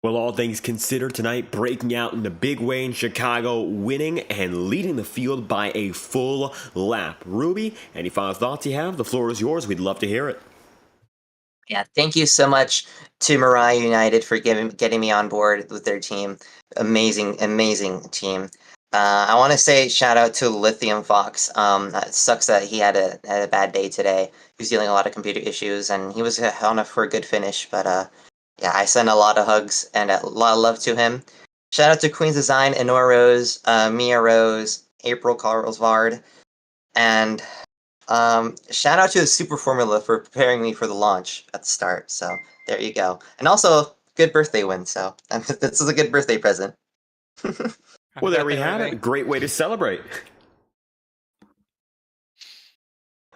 Well, all things considered tonight, breaking out in the big way in Chicago, winning and leading the field by a full lap. Ruby, any final thoughts you have? The floor is yours. We'd love to hear it. Yeah, thank you so much to Mariah United for getting me on board with their team. Amazing team. I want to say shout out to Lithium Fox. It sucks that he had a bad day today. He was dealing with a lot of computer issues, and he was on for a good finish. But yeah, I send a lot of hugs and a lot of love to him. Shout out to Queen's Design, Enora Rose, Mia Rose, April Carlsvard, and shout out to the Super Formula for preparing me for the launch at the start. So there you go. And also, good birthday win. So this is a good birthday present. Well, there we have it. A great way to celebrate.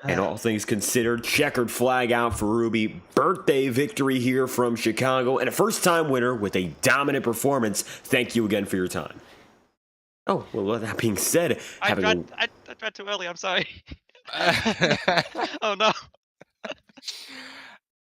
And all things considered, checkered flag out for Ruby. Birthday victory here from Chicago. And a first-time winner with a dominant performance. Thank you again for your time. Oh, well, that being said, I read too early, I'm sorry. Oh no.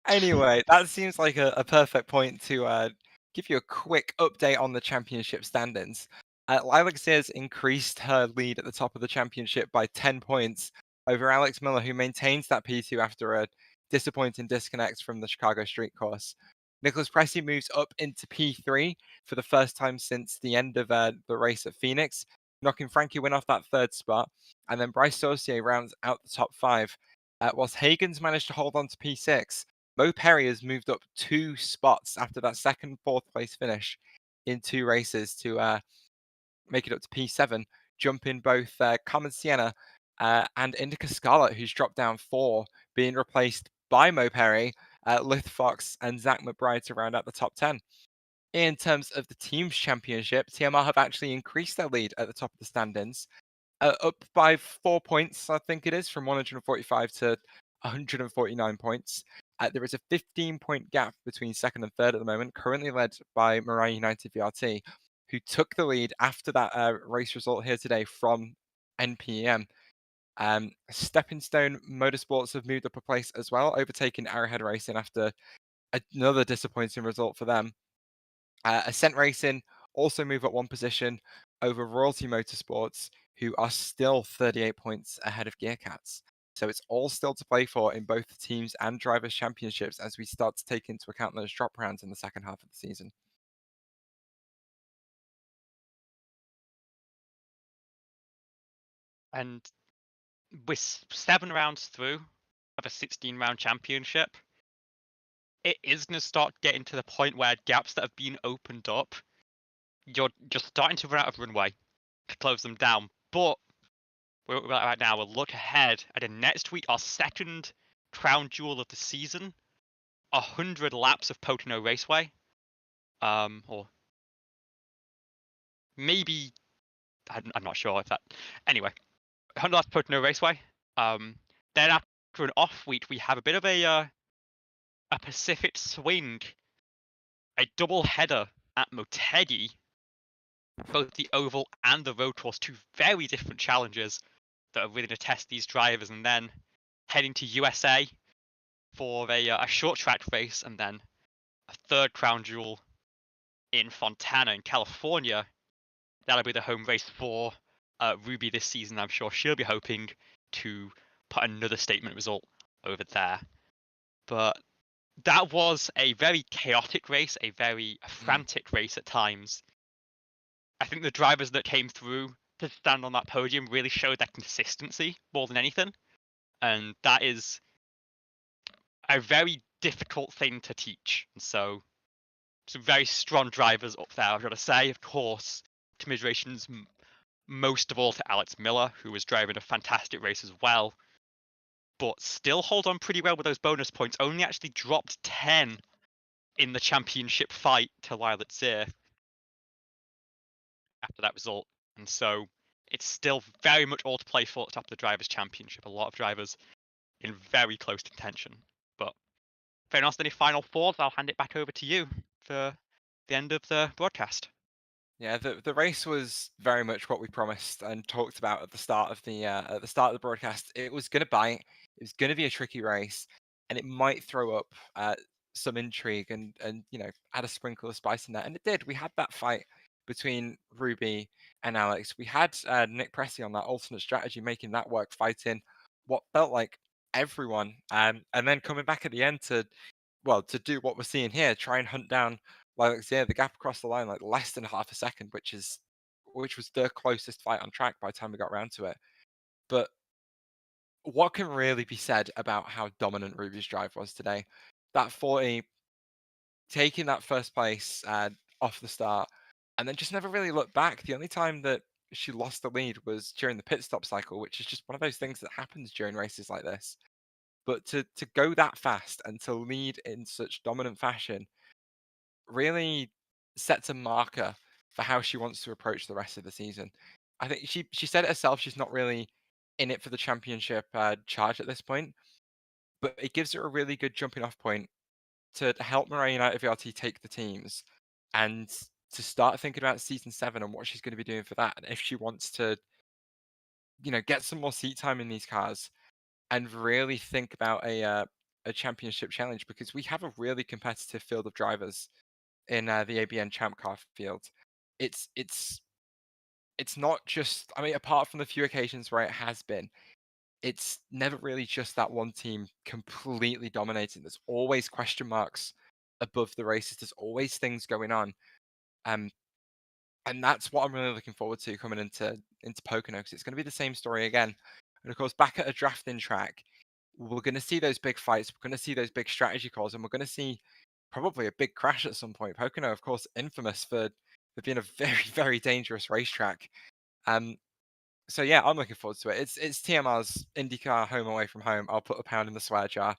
Anyway, that seems like a perfect point to give you a quick update on the championship standings. Alex's increased her lead at the top of the championship by 10 points over Alex Miller, who maintains that P2 after a disappointing disconnect from the Chicago Street Course. Nicholas Pressey moves up into P3 for the first time since the end of the race at Phoenix, knocking Frankie Wynn off that third spot. And then Bryce Saucier rounds out the top 5. Whilst Hagen's managed to hold on to P6, Mo Perry has moved up 2 spots after that second, 4th place finish in 2 races to make it up to P7, jumping both Common Sienna and Indica Scarlet, who's dropped down 4, being replaced by Mo Perry, Lith Fox, and Zach McBride to round out the top 10. In terms of the team's championship, TMR have actually increased their lead at the top of the standings, up by 4 points, I think it is, from 145 to 149 points. There is a 15-point gap between second and third at the moment, currently led by Mariah United VRT, who took the lead after that race result here today from NPEM. Stepping Stone Motorsports have moved up a place as well, overtaking Arrowhead Racing after another disappointing result for them. Ascent Racing also move up 1 position over Royalty Motorsports, who are still 38 points ahead of Gearcats. So it's all still to play for in both the teams and drivers' championships as we start to take into account those drop rounds in the second half of the season. And with 7 rounds through of a 16-round championship, it is going to start getting to the point where gaps that have been opened up, you're just starting to run out of runway to close them down. But where we're at right now, we'll look ahead at next week, our second crown jewel of the season, 100 laps of Pocono Raceway. Or maybe, I'm not sure if that, anyway, 100 laps of Pocono Raceway. Then after an off week, we have a bit of a Pacific swing, a double header at Motegi, both the oval and the road course, 2 very different challenges that are really going to test these drivers, and then heading to USA for a short track race, and then a third crown jewel in Fontana in California. That'll be the home race for Ruby this season. I'm sure she'll be hoping to put another statement result over there. But that was a very chaotic race, a very frantic race at times. I think the drivers that came through to stand on that podium really showed their consistency more than anything. And that is a very difficult thing to teach. And so, some very strong drivers up there, I've got to say. Of course, commiserations most of all to Alex Miller, who was driving a fantastic race as well, but still hold on pretty well with those bonus points. Only actually dropped 10 in the championship fight to Lilac Zir after that result. And so it's still very much all to play for at the top of the Drivers' Championship. A lot of drivers in very close contention. But if anyone else has any final thoughts, I'll hand it back over to you for the end of the broadcast. Yeah, the race was very much what we promised and talked about at the start of the broadcast. It was going to bite. It was going to be a tricky race, and it might throw up some intrigue and add a sprinkle of spice in there. And it did. We had that fight between Ruby and Alex. We had Nick Pressey on that alternate strategy, making that work, fighting what felt like everyone, and then coming back at the end to do what we're seeing here, try and hunt down Lilac Zir. The gap across the line, like less than half a second, which was the closest fight on track by the time we got around to it. But what can really be said about how dominant Ruby's drive was today? That 40, taking that first place off the start, and then just never really looked back. The only time that she lost the lead was during the pit stop cycle, which is just one of those things that happens during races like this. But to go that fast and to lead in such dominant fashion really sets a marker for how she wants to approach the rest of the season. I think she said it herself, she's not really in it for the championship charge at this point, but it gives her a really good jumping off point to help Mariah United VRT take the teams and to start thinking about season 7 and what she's going to be doing for that. And if she wants to, get some more seat time in these cars and really think about a championship challenge, because we have a really competitive field of drivers in the ABN Champ Car field. It's not just, I mean, apart from the few occasions where it has been, it's never really just that one team completely dominating. There's always question marks above the races. There's always things going on. And that's what I'm really looking forward to coming into Pocono, because it's going to be the same story again. And of course, back at a drafting track, we're going to see those big fights. We're going to see those big strategy calls, and we're going to see probably a big crash at some point. Pocono, of course, infamous for being a very, very dangerous racetrack. So yeah, I'm looking forward to it. It's TMR's IndyCar home away from home. I'll put £1 in the swear jar.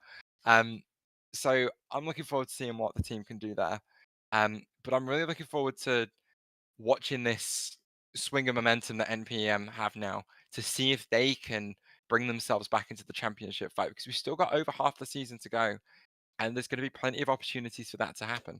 So I'm looking forward to seeing what the team can do there. But I'm really looking forward to watching this swing of momentum that NPM have now, to see if they can bring themselves back into the championship fight, because we've still got over half the season to go, and there's going to be plenty of opportunities for that to happen.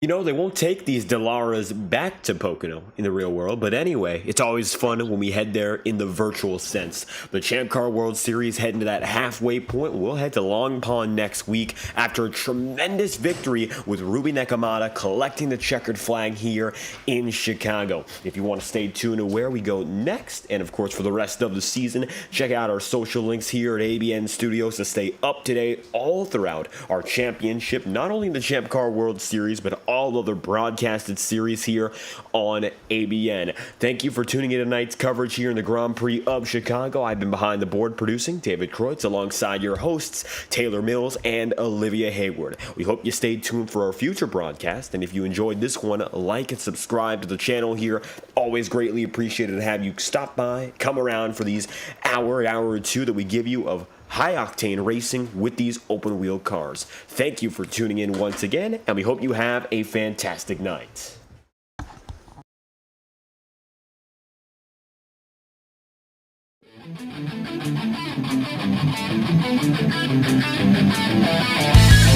You know, they won't take these Delaras back to Pocono in the real world, but anyway, it's always fun when we head there in the virtual sense. The Champ Car World Series heading to that halfway point. We'll head to Long Pond next week after a tremendous victory with Ruby Nakamata collecting the checkered flag here in Chicago. If you want to stay tuned to where we go next, and of course for the rest of the season, check out our social links here at ABN Studios to stay up to date all throughout our championship, not only the Champ Car World Series, but all other broadcasted series here on ABN. Thank you for tuning in to tonight's coverage here in the Grand Prix of Chicago. I've been behind the board producing, David Kreutz, alongside your hosts, Taylor Mills and Olivia Hayward. We hope you stayed tuned for our future broadcast, and if you enjoyed this one, like and subscribe to the channel here. Always greatly appreciated to have you stop by, come around for these hour or two that we give you of high-octane racing with these open-wheel cars. Thank you for tuning in once again, and we hope you have a fantastic night. We'll be right back.